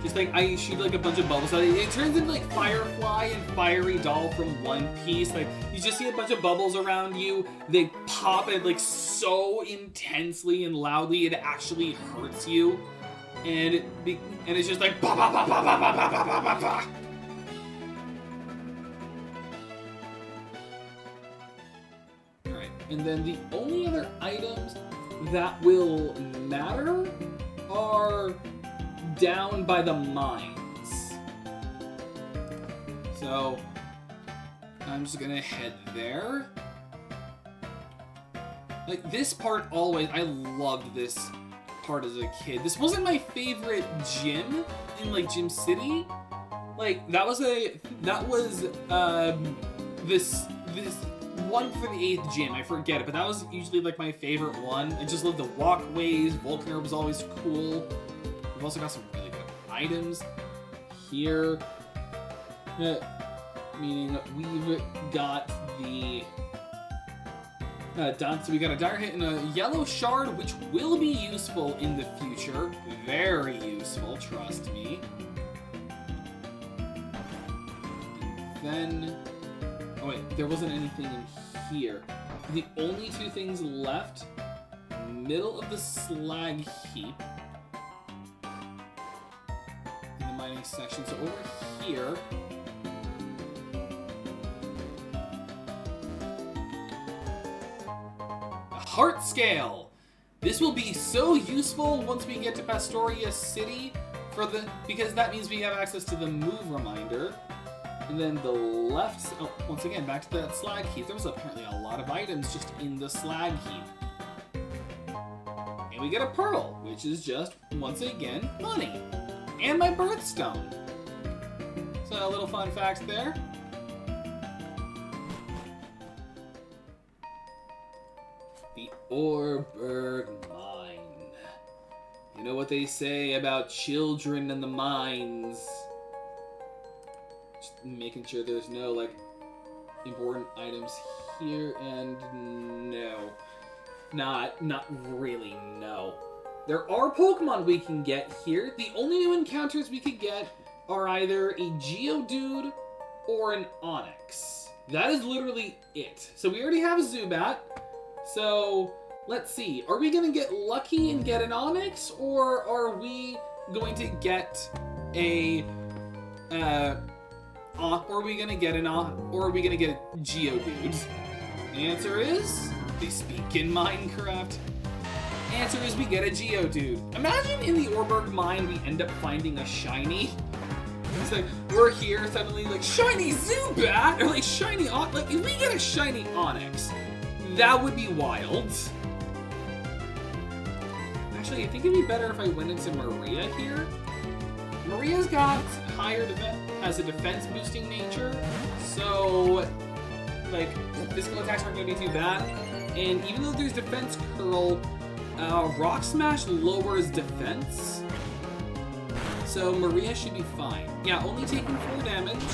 Just like I shoot like a bunch of bubbles. It turns into like Firefly and Fiery Doll from One Piece. Like you just see a bunch of bubbles around you. They pop it like so intensely and loudly it actually hurts you. And it's just like ba ba ba ba ba ba ba ba ba ba. And then the only other items that will matter are down by the mines. So I'm just gonna head there. Like this part always, I loved this part as a kid. This wasn't my favorite gym in like Gym City. Like this one for the 8th gym. I forget it, but that was usually like my favorite one. I just love the walkways. Volcaner was always cool. We've also got some really good items here. Meaning we've got the so we got a dire hit and a yellow shard, which will be useful in the future. Very useful, trust me. And then, oh wait, there wasn't anything in here. The only two things left, middle of the slag heap in the mining section. So over here, Heart Scale. This will be so useful once we get to Pastoria City because that means we have access to the move reminder. And then the left, once again, back to that slag heap. There was apparently a lot of items just in the slag heap. And we get a pearl, which is just, once again, money. And my birthstone. So a little fun fact there. The Orberg Mine. You know what they say about children in the mines? Just making sure there's no, like, important items here, and no. Not really, no. There are Pokemon we can get here. The only new encounters we could get are either a Geodude or an Onix. That is literally it. So we already have a Zubat. So, let's see. Are we going to get lucky and get an Onix, or are we going to get a Geodude? The answer is, they speak in Minecraft. Answer is we get a Geodude. Imagine in the Orberg Mine we end up finding a shiny. It's like, we're here suddenly like, shiny Zubat! Or like, shiny like, if we get a shiny Onix, that would be wild. Actually, I think it'd be better if I went into Maria here. Maria's got higher defense, has a defense boosting nature, so like physical attacks aren't going to be too bad. And even though there's defense curl, Rock Smash lowers defense, so Maria should be fine. Yeah, only taking 4 damage.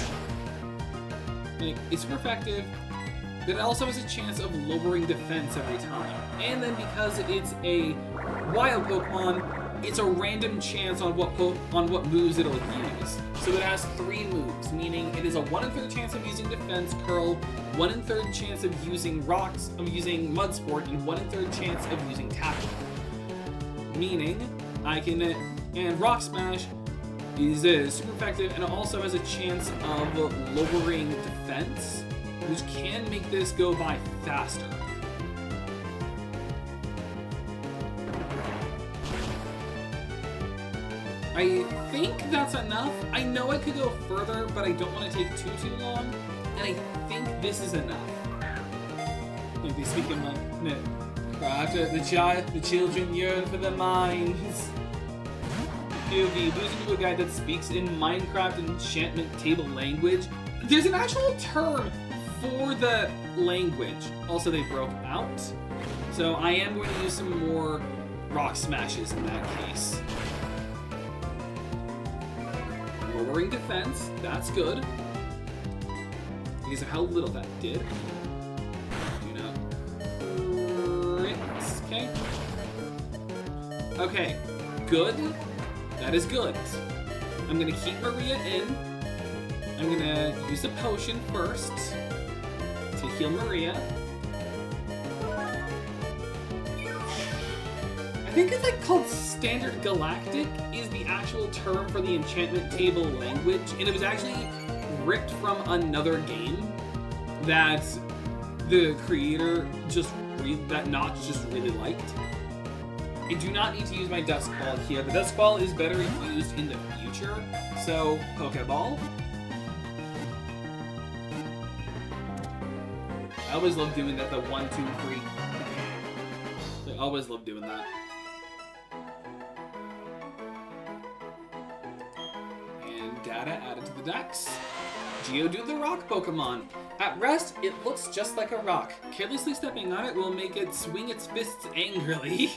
Like, it's super effective. But it also has a chance of lowering defense every time. And then because it's a wild Pokemon, it's a random chance on what moves it'll use. So it has 3 moves, meaning it is a 1 in 3 chance of using Defense Curl, 1 in 3 chance of using Mud Sport, and 1 in 3 chance of using Tackle. Meaning, and Rock Smash is super effective, and it also has a chance of lowering defense, which can make this go by faster. I think that's enough. I know I could go further, but I don't want to take too long, and I think this is enough. Like they speak in the children yearn for the mines. POV, losing to a guy that speaks in Minecraft enchantment table language. There's an actual term for the language. Also, they broke out. So I am going to use some more Rock Smashes in that case. Lowering defense, that's good. Because of how little that did. Do not crit. Okay. Okay, good. That is good. I'm gonna keep Maria in. I'm gonna use a potion first to heal Maria. I think it's like called Standard Galactic is the actual term for the enchantment table language, and it was actually ripped from another game that the creator Notch just really liked. I do not need to use my Dusk Ball here. The Dusk Ball is better used in the future, so Pokeball. I always love doing that, the 1, 2, 3. I always love doing that. And data added to the dex. Geodude the rock Pokemon. At rest, it looks just like a rock. Carelessly stepping on it will make it swing its fists angrily.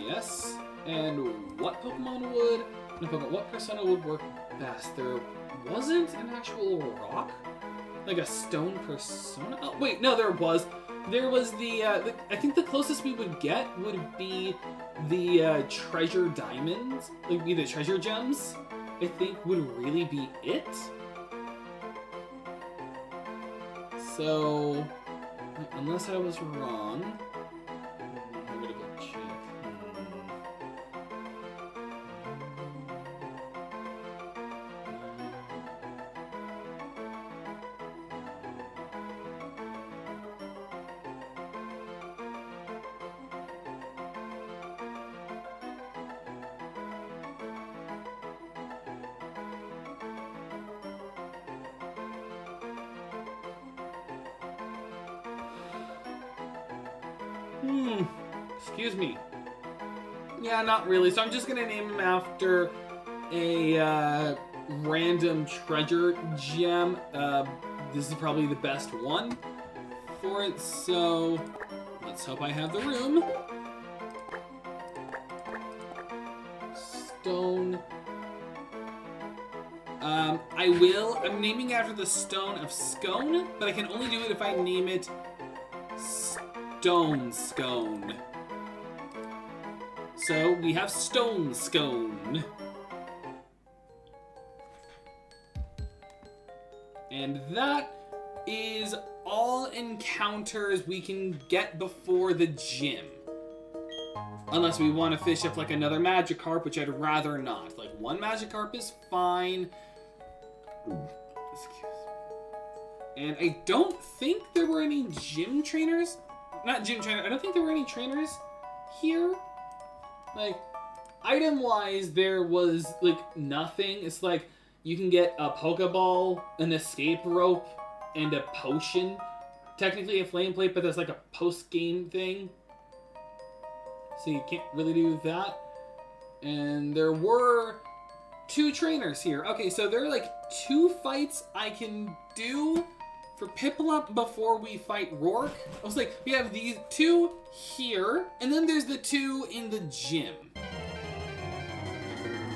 Yes. And what Pokemon would... No, Pokemon, what persona would work best? There wasn't an actual rock? Like a stone persona? Oh, wait, no, there was. There was the I think the closest we would get would be the treasure diamonds. Like, be the treasure gems, I think would really be it. So, unless I was wrong, I'm gonna go check. Excuse me. Yeah, not really. So I'm just gonna name him after a random treasure gem. This is probably the best one for it. So let's hope I have the room. Stone. I'm naming after the stone of Scone, but I can only do it if I name it Stone Scone. So we have Stone Scone. And that is all encounters we can get before the gym. Unless we want to fish up like another Magikarp, which I'd rather not. Like, one Magikarp is fine. Excuse me. And I don't think there were any gym trainers. Not gym trainer. I don't think there were any trainers here. Like, item-wise, there was, like, nothing. It's like, you can get a Pokeball, an escape rope, and a potion. Technically a flame plate, but there's, like, a post-game thing. So you can't really do that. And there were 2 trainers here. Okay, so there are, like, 2 fights I can do for Piplup before we fight Rourke. I was like, we have these 2 here, and then there's the 2 in the gym.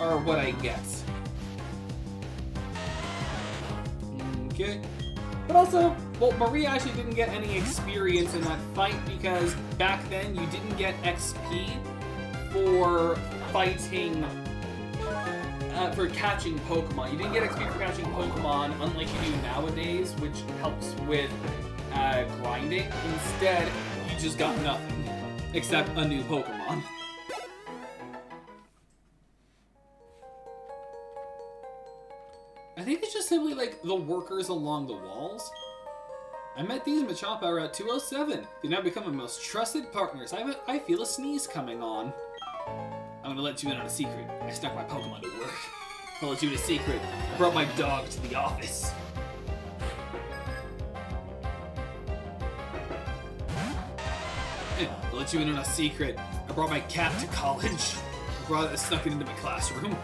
Or what I get. Okay. But also, well, Maria actually didn't get any experience in that fight because back then you didn't get XP for fighting, for catching Pokemon. You didn't get XP for catching Pokemon, unlike you do nowadays, which helps with grinding. Instead, you just got nothing, except a new Pokemon. I think it's just simply like the workers along the walls. I met these Machop at Route 207. They now become my most trusted partners. I feel a sneeze coming on. I'm gonna let you in on a secret. I snuck my Pokemon to work. I'll let you in a secret. I brought my dog to the office. I'll let you in on a secret. I brought my cat to college. I snuck it into my classroom.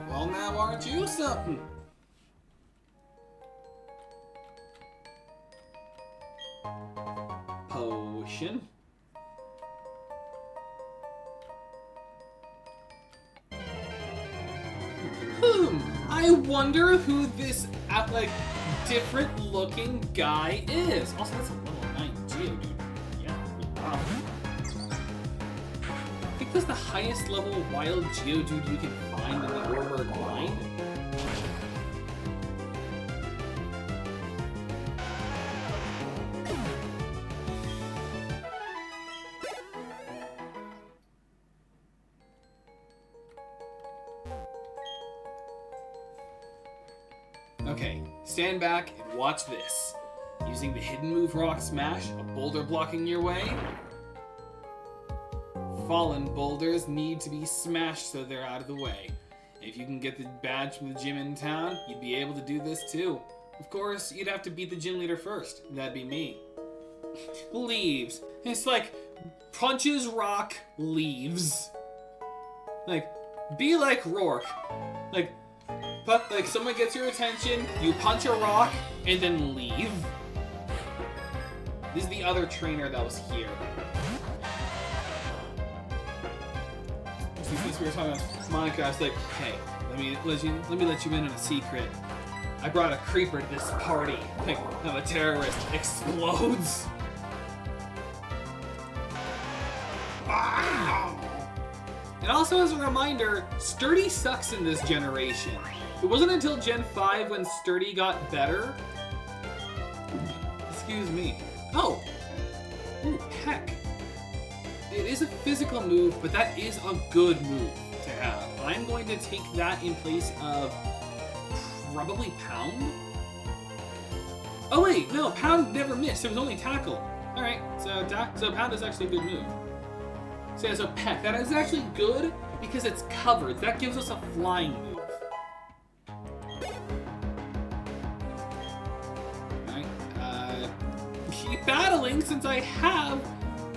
Well, now aren't you something? Potion. I wonder who this, like, different looking guy is. Also, that's a level 9 Geodude. Yeah, wow. I think that's the highest level wild Geodude you can find in the Oreburgh line. Okay, stand back and watch this. Using the hidden move Rock Smash, a boulder blocking your way. fallen boulders need to be smashed so they're out of the way. If you can get the badge from the gym in town, you'd be able to do this too. Of course, you'd have to beat the gym leader first. That'd be me. Leaves. It's like, punches rock, leaves. Like, be like Rourke. Like, but like someone gets your attention, you punch a rock, and then leave. This is the other trainer that was here. Since we were talking about Monica, I was like, hey, let me let you in on a secret. I brought a creeper to this party. Like, I'm a terrorist. Explodes. Wow. And also as a reminder, Sturdy sucks in this generation. It wasn't until Gen 5 when Sturdy got better. Excuse me. Oh. Ooh, Peck. It is a physical move, but that is a good move to have. I'm going to take that in place of probably Pound. Oh wait, no, Pound never missed. It was only Tackle. All right, so Pound is actually a good move. So yeah, so Peck, that is actually good because it's covered. That gives us a flying move. All right, keep battling since I have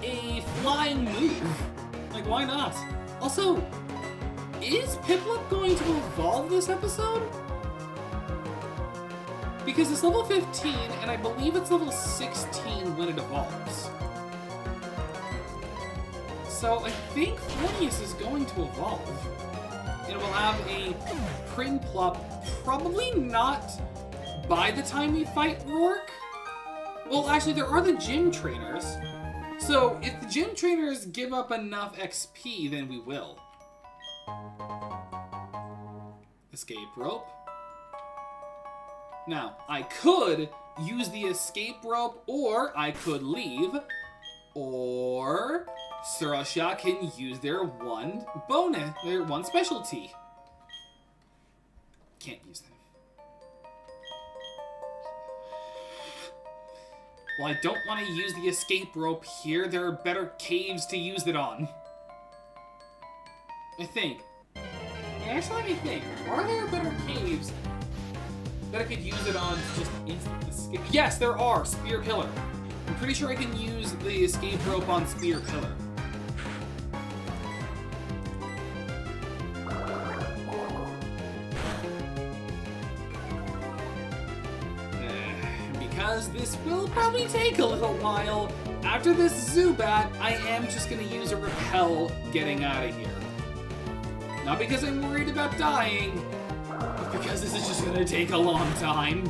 a flying move. Like, why not? Also, is Piplup going to evolve this episode? Because it's level 15, and I believe it's level 16 when it evolves. So I think Phineas is going to evolve. And we'll have a Prinplup, probably not by the time we fight Rourke. Well, actually, there are the gym trainers. So if the gym trainers give up enough XP, then we will. Escape rope. Now, I could use the escape rope, or I could leave, or Surasha can use their one bonus, their one specialty. Can't use them. Well, I don't want to use the escape rope here. There are better caves to use it on. I think. Actually, let me think. Are there better caves that I could use it on to just instant escape? Yes, there are. Spear Pillar. I'm pretty sure I can use the escape rope on Spear Pillar. Because this will probably take a little while, after this Zubat, I am just going to use a Repel getting out of here. Not because I'm worried about dying, but because this is just going to take a long time.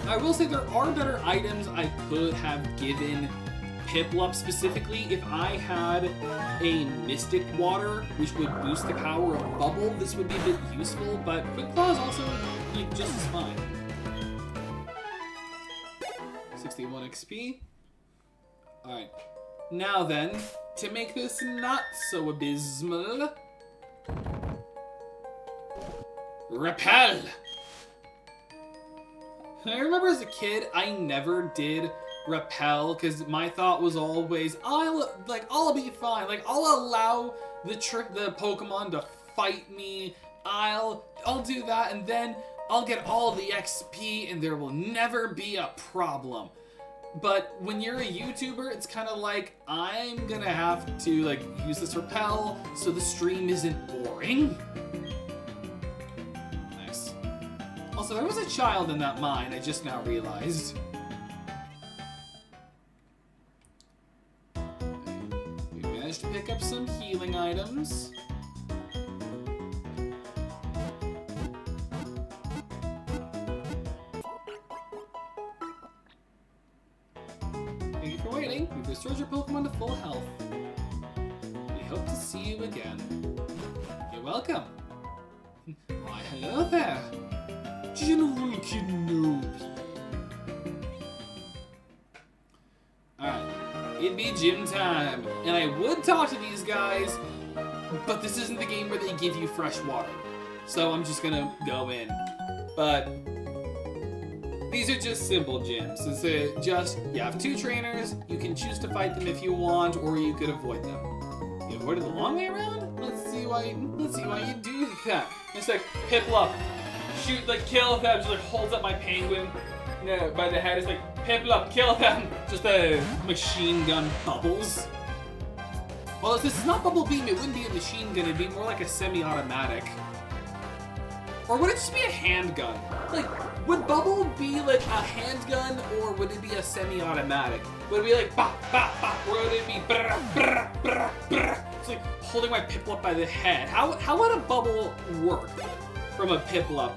I will say there are better items I could have given Piplup specifically. If I had a Mystic Water, which would boost the power of Bubble, this would be a bit useful, but Quick Claw is also like, just as fine. 61 XP. Alright. Now then, to make this not so abysmal, Repel! I remember as a kid, I never did Repel, because my thought was always, I'll be fine. Like, I'll allow the Pokemon to fight me. I'll do that, and then I'll get all the XP, and there will never be a problem. But when you're a YouTuber, it's kind of like, I'm gonna have to, like, use this Repel so the stream isn't boring. Nice. Also, there was a child in that mine, I just now realized. We managed to pick up some healing items. Thank you for waiting. We've restored your Pokemon to full health. We hope to see you again. You're welcome. Why, hello there. General Kenobi. Alright, it'd be gym time. And I would talk to these guys, but this isn't the game where they give you fresh water. So I'm just gonna go in. But These are just simple gyms. It's you have 2 trainers. You can choose to fight them if you want, or you could avoid them. You avoided the long way around? Let's see why you do that. It's like Piplup, shoot, like kill them. Just like holds up my penguin by the head. It's like Piplup, kill them. Just a machine gun bubbles. Well, if this is not Bubble Beam, it wouldn't be a machine gun. It'd be more like a semi-automatic. Or would it just be a handgun? Like, would Bubble be like a handgun, or would it be a semi-automatic? Would it be like ba ba ba, or would it be brr brr brr brr? It's like holding my Piplup by the head. How would a bubble work from a Piplup?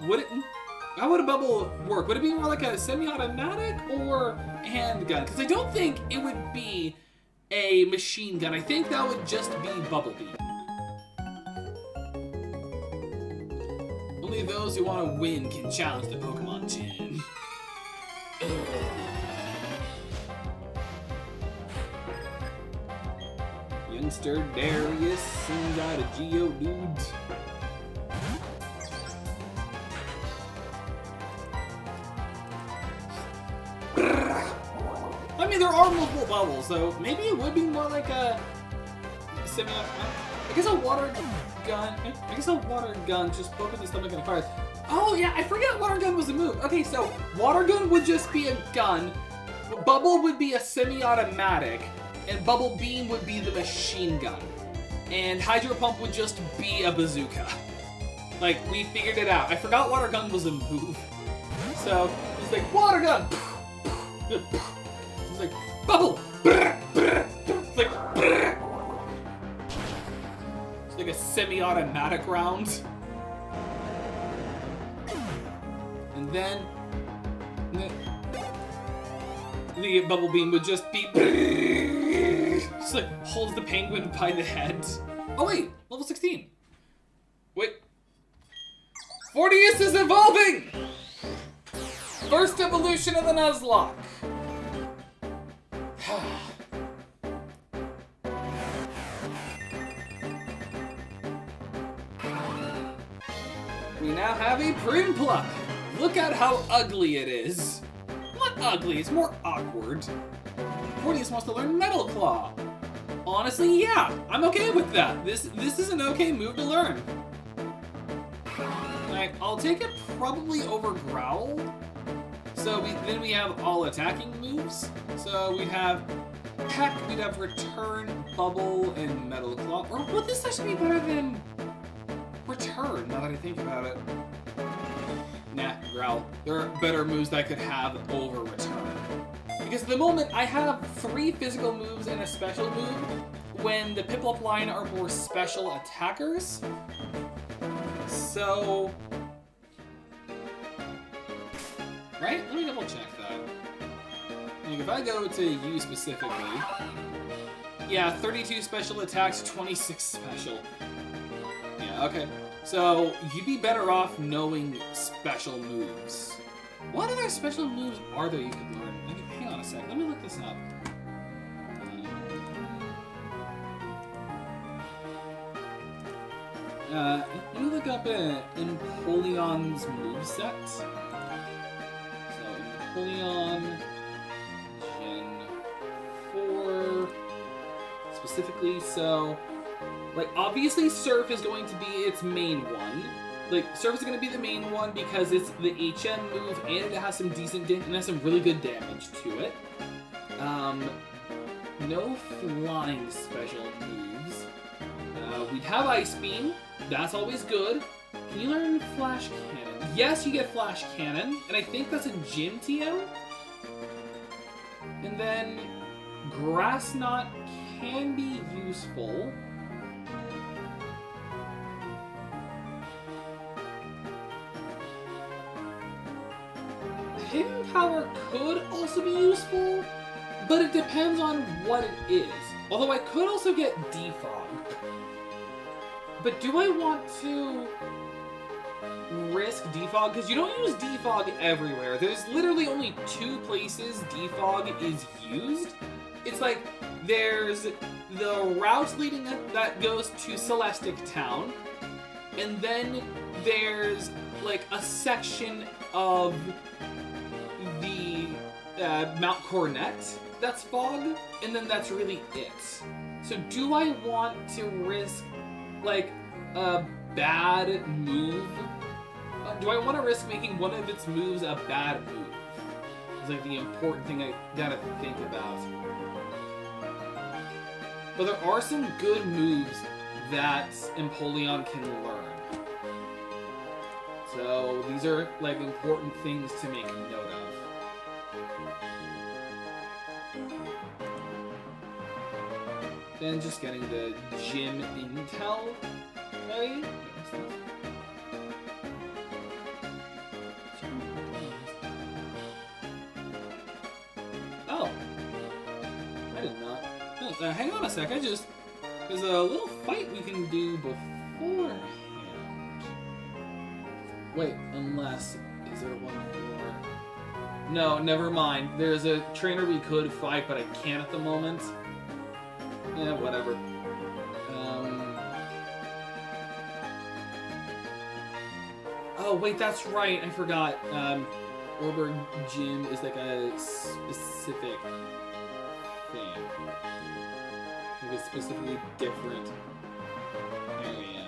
How would a bubble work? Would it be more like a semi-automatic or handgun? Because I don't think it would be a machine gun. I think that would just be Bubble Beam. Only those who want to win can challenge the Pokemon Gym. Youngster Darius sends out a Geodude. I mean, there are multiple bubbles, so maybe it would be more like a semi. I guess a water gun. I guess a water gun just poke in the stomach and it fires. Oh yeah, I forgot water gun was a move. Okay, so water gun would just be a gun. Bubble would be a semi-automatic, and Bubble Beam would be the machine gun, and Hydro Pump would just be a bazooka. Like, we figured it out. I forgot water gun was a move, so it's like water gun. It's like bubble. It's like. It's like a semi-automatic round. And then the Bubble Beam would just be just like holds the penguin by the head. Oh wait, level 16. Wait. Fortius is evolving! First evolution of the Nuzlocke. We now have a Primpluck. Look at how ugly it is. Not ugly, it's more awkward. Fortius wants to learn Metal Claw. Honestly, yeah, I'm okay with that. This is an okay move to learn. Like, I'll take it probably over Growl. So then we have all attacking moves. So we'd have Peck, we'd have Return, Bubble, and Metal Claw. Or would this actually be better than Return, now that I think about it? Nah, Growl. There are better moves that I could have over Return. Because at the moment, I have 3 physical moves and a special move, when the Piplup line are more special attackers. So... right? Let me double check that. Like, if I go to you specifically... yeah, 32 special attacks, 26 special. Yeah, okay. So, you'd be better off knowing special moves. What other special moves are there you could learn? Hang on a sec, let me look this up. Let me look up Empoleon's moveset. So, Empoleon Gen 4 specifically, so... like, obviously Surf is going to be its main one. Like, Surf is going to be the main one because it's the HM move and it has some decent and has some really good damage to it. No flying special moves. We'd have Ice Beam. That's always good. Can you learn Flash Cannon? Yes, you get Flash Cannon, and I think that's a Gym TM. And then Grass Knot can be useful. Hidden Power could also be useful, but it depends on what it is. Although I could also get Defog. But do I want to risk Defog? Because you don't use Defog everywhere. There's literally only 2 places Defog is used. It's like, there's the route leading up that goes to Celestic Town, and then there's like a section of Mount Coronet, that's fog, and then that's really it. So do I want to risk, like, a bad move? Do I want to risk making one of its moves a bad move? It's like the important thing I gotta think about. But there are some good moves that Empoleon can learn. So these are like important things to make note of. Then just getting the gym intel ready. Oh. I did not. Oh, hang on a sec, there's a little fight we can do beforehand. Wait, unless, is there one more? No, never mind. There's a trainer we could fight, but I can't at the moment. Yeah, whatever. Oh, wait, that's right. I forgot. Orberg Gym is like a specific thing. Like a specifically different area.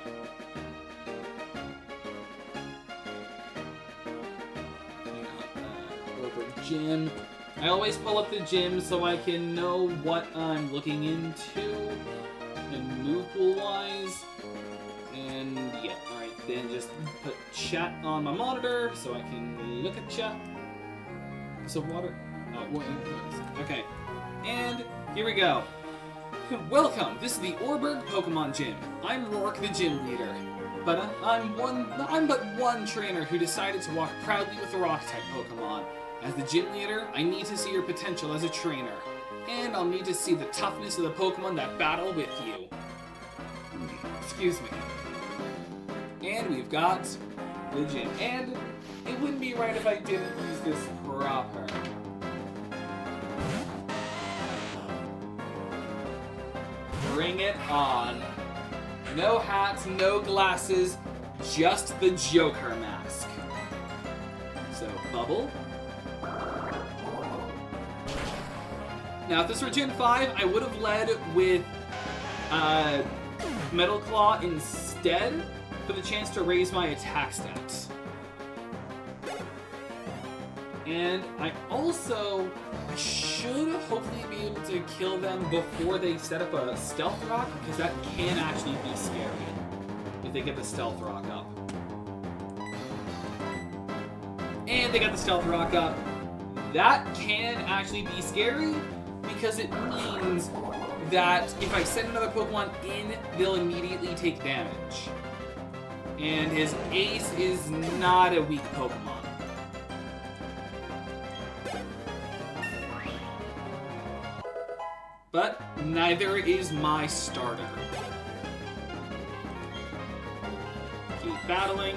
Orberg Gym. I always pull up the gym so I can know what I'm looking into and move pool wise. And yeah, alright, then just put chat on my monitor so I can look at chat. So water. Oh, okay. And here we go. Welcome. This is the Orberg Pokemon Gym. I'm Rourke, the gym leader. But I'm but one trainer who decided to walk proudly with the Rock-type Pokemon. As the gym leader, I need to see your potential as a trainer. And I'll need to see the toughness of the Pokemon that battle with you. Excuse me. And we've got the gym. And it wouldn't be right if I didn't use this proper. Bring it on. No hats, no glasses, just the Joker mask. So, Bubble. Now, if this were Gen 5, I would have led with Metal Claw instead for the chance to raise my attack stats. And I also should hopefully be able to kill them before they set up a Stealth Rock, because that can actually be scary if they get the Stealth Rock up. And they got the Stealth Rock up. That can actually be scary, because it means that if I send another Pokemon in, they'll immediately take damage. And his Ace is not a weak Pokemon. But neither is my starter. Keep battling.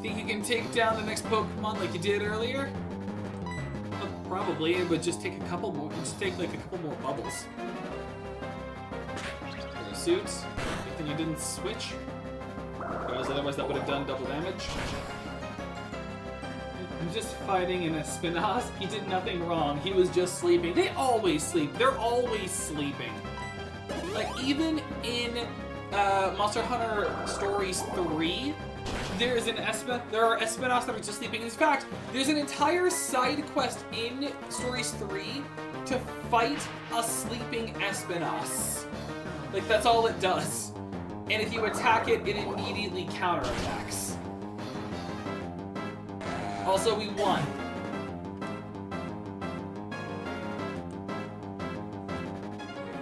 Think you can take down the next Pokemon like you did earlier? Probably, but just take a couple more. Just take like a couple more bubbles. Suits. Good thing you didn't switch, because otherwise that would have done double damage. I'm just fighting an Espinasse. He did nothing wrong. He was just sleeping. They always sleep. They're always sleeping. Like, even in Monster Hunter Stories 3, there are Espinasse that are just sleeping. In fact, there's an entire side quest in Stories 3 to fight a sleeping Espinasse. Like, that's all it does. And if you attack it, it immediately counterattacks. Also, we won.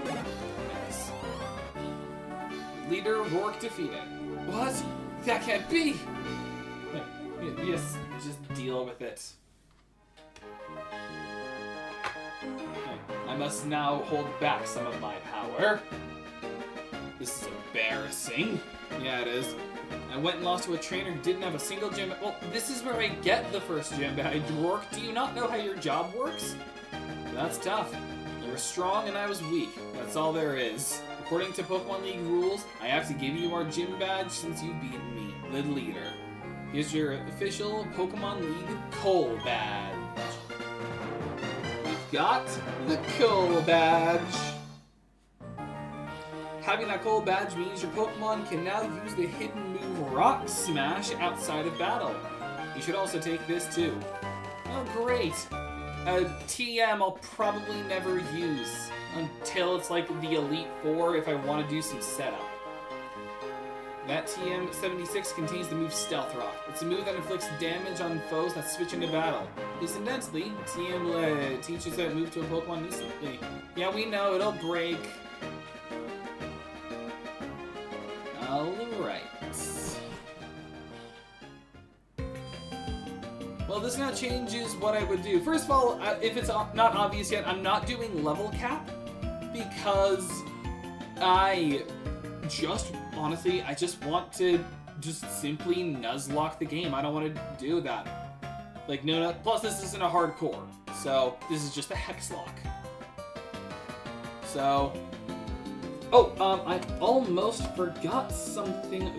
Yes. Leader Rourke defeated. What? That can't be! Yes, just deal with it. I must now hold back some of my power. This is embarrassing. Yeah, it is. I went and lost to a trainer who didn't have a single gym. Well, this is where I get the first gym badge. Rourke, do you not know how your job works? That's tough. You were strong and I was weak. That's all there is. According to Pokemon League rules, I have to give you our gym badge since you beat me, the leader. Here's your official Pokemon League Coal Badge. We've got the Coal Badge. Having that Coal Badge means your Pokemon can now use the hidden move Rock Smash outside of battle. You should also take this too. Oh great! A TM I'll probably never use until it's like the Elite Four if I want to do some setup. That TM-76 contains the move Stealth Rock. It's a move that inflicts damage on foes that switch into battle. Incidentally, TM teaches that move to a Pokemon instantly. Yeah, we know, it'll break. Alright. Well, this now changes what I would do. First of all, if it's not obvious yet, I'm not doing level cap because honestly, I just want to simply Nuzlocke the game. I don't want to do that. Like, no, plus this isn't a hardcore, so this is just a Hexlocke. So, I almost forgot something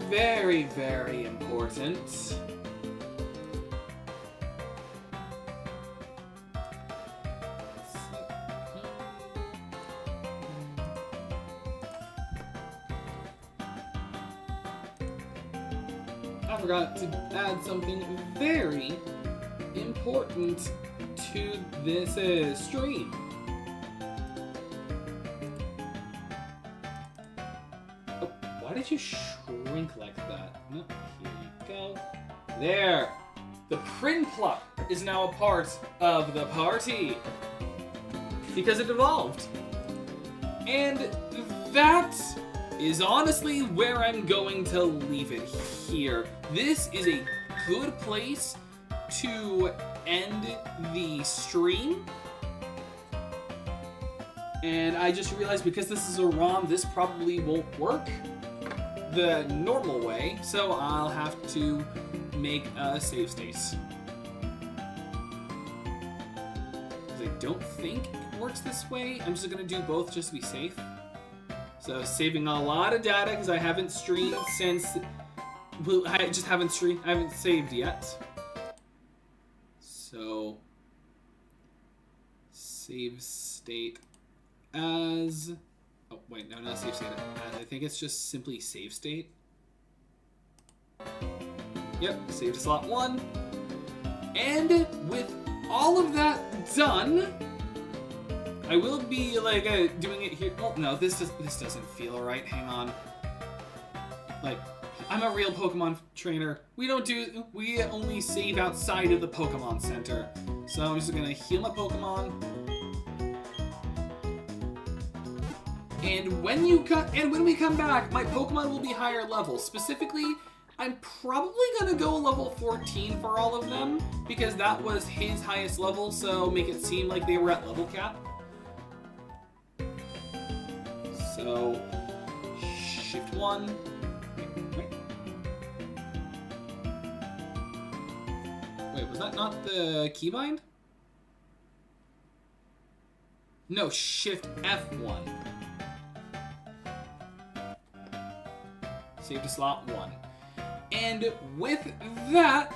very, very important. I forgot to add something very important to this stream. Oh, why did you shrink like that? Oh, here you go. There! The Prinplup is now a part of the party because it evolved. And that is honestly where I'm going to leave it here. This is a good place to end the stream. And I just realized because this is a ROM, this probably won't work the normal way, so I'll have to make a save states. Because I don't think it works this way. I'm just gonna do both just to be safe. So saving a lot of data because I haven't streamed since. Well, I haven't saved yet. So save state as. Oh wait, no, not save state. I think it's just simply save state. Yep, save to slot 1. And with all of that done, I will be like doing it here. Oh no, this doesn't feel right. Hang on. Like, I'm a real Pokemon trainer. We only save outside of the Pokemon Center. So I'm just gonna heal my Pokemon. And when we come back, my Pokemon will be higher level. Specifically, I'm probably gonna go level 14 for all of them because that was his highest level. So make it seem like they were at level cap. So, shift 1. Wait, was that not the keybind? No, shift F1. Save to slot 1. And with that,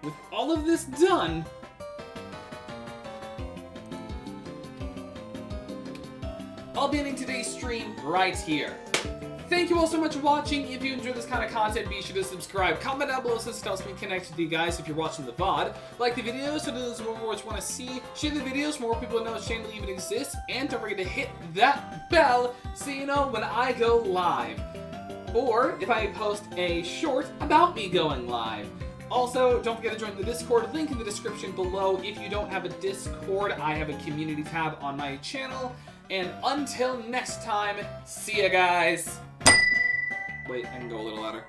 with all of this done, I'll be ending today's stream right here. Thank you all so much for watching. If you enjoy this kind of content, be sure to subscribe. Comment down below so this helps me connect with you guys if you're watching the VOD. Like the video so those more you want to see. Share the video so more people know this channel even exists. And don't forget to hit that bell so you know when I go live. Or if I post a short about me going live. Also, don't forget to join the Discord, link in the description below. If you don't have a Discord, I have a community tab on my channel. And until next time, see ya guys! Wait, I can go a little louder.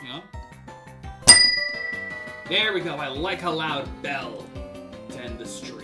Yeah. There we go, I like a loud bell to end the stream.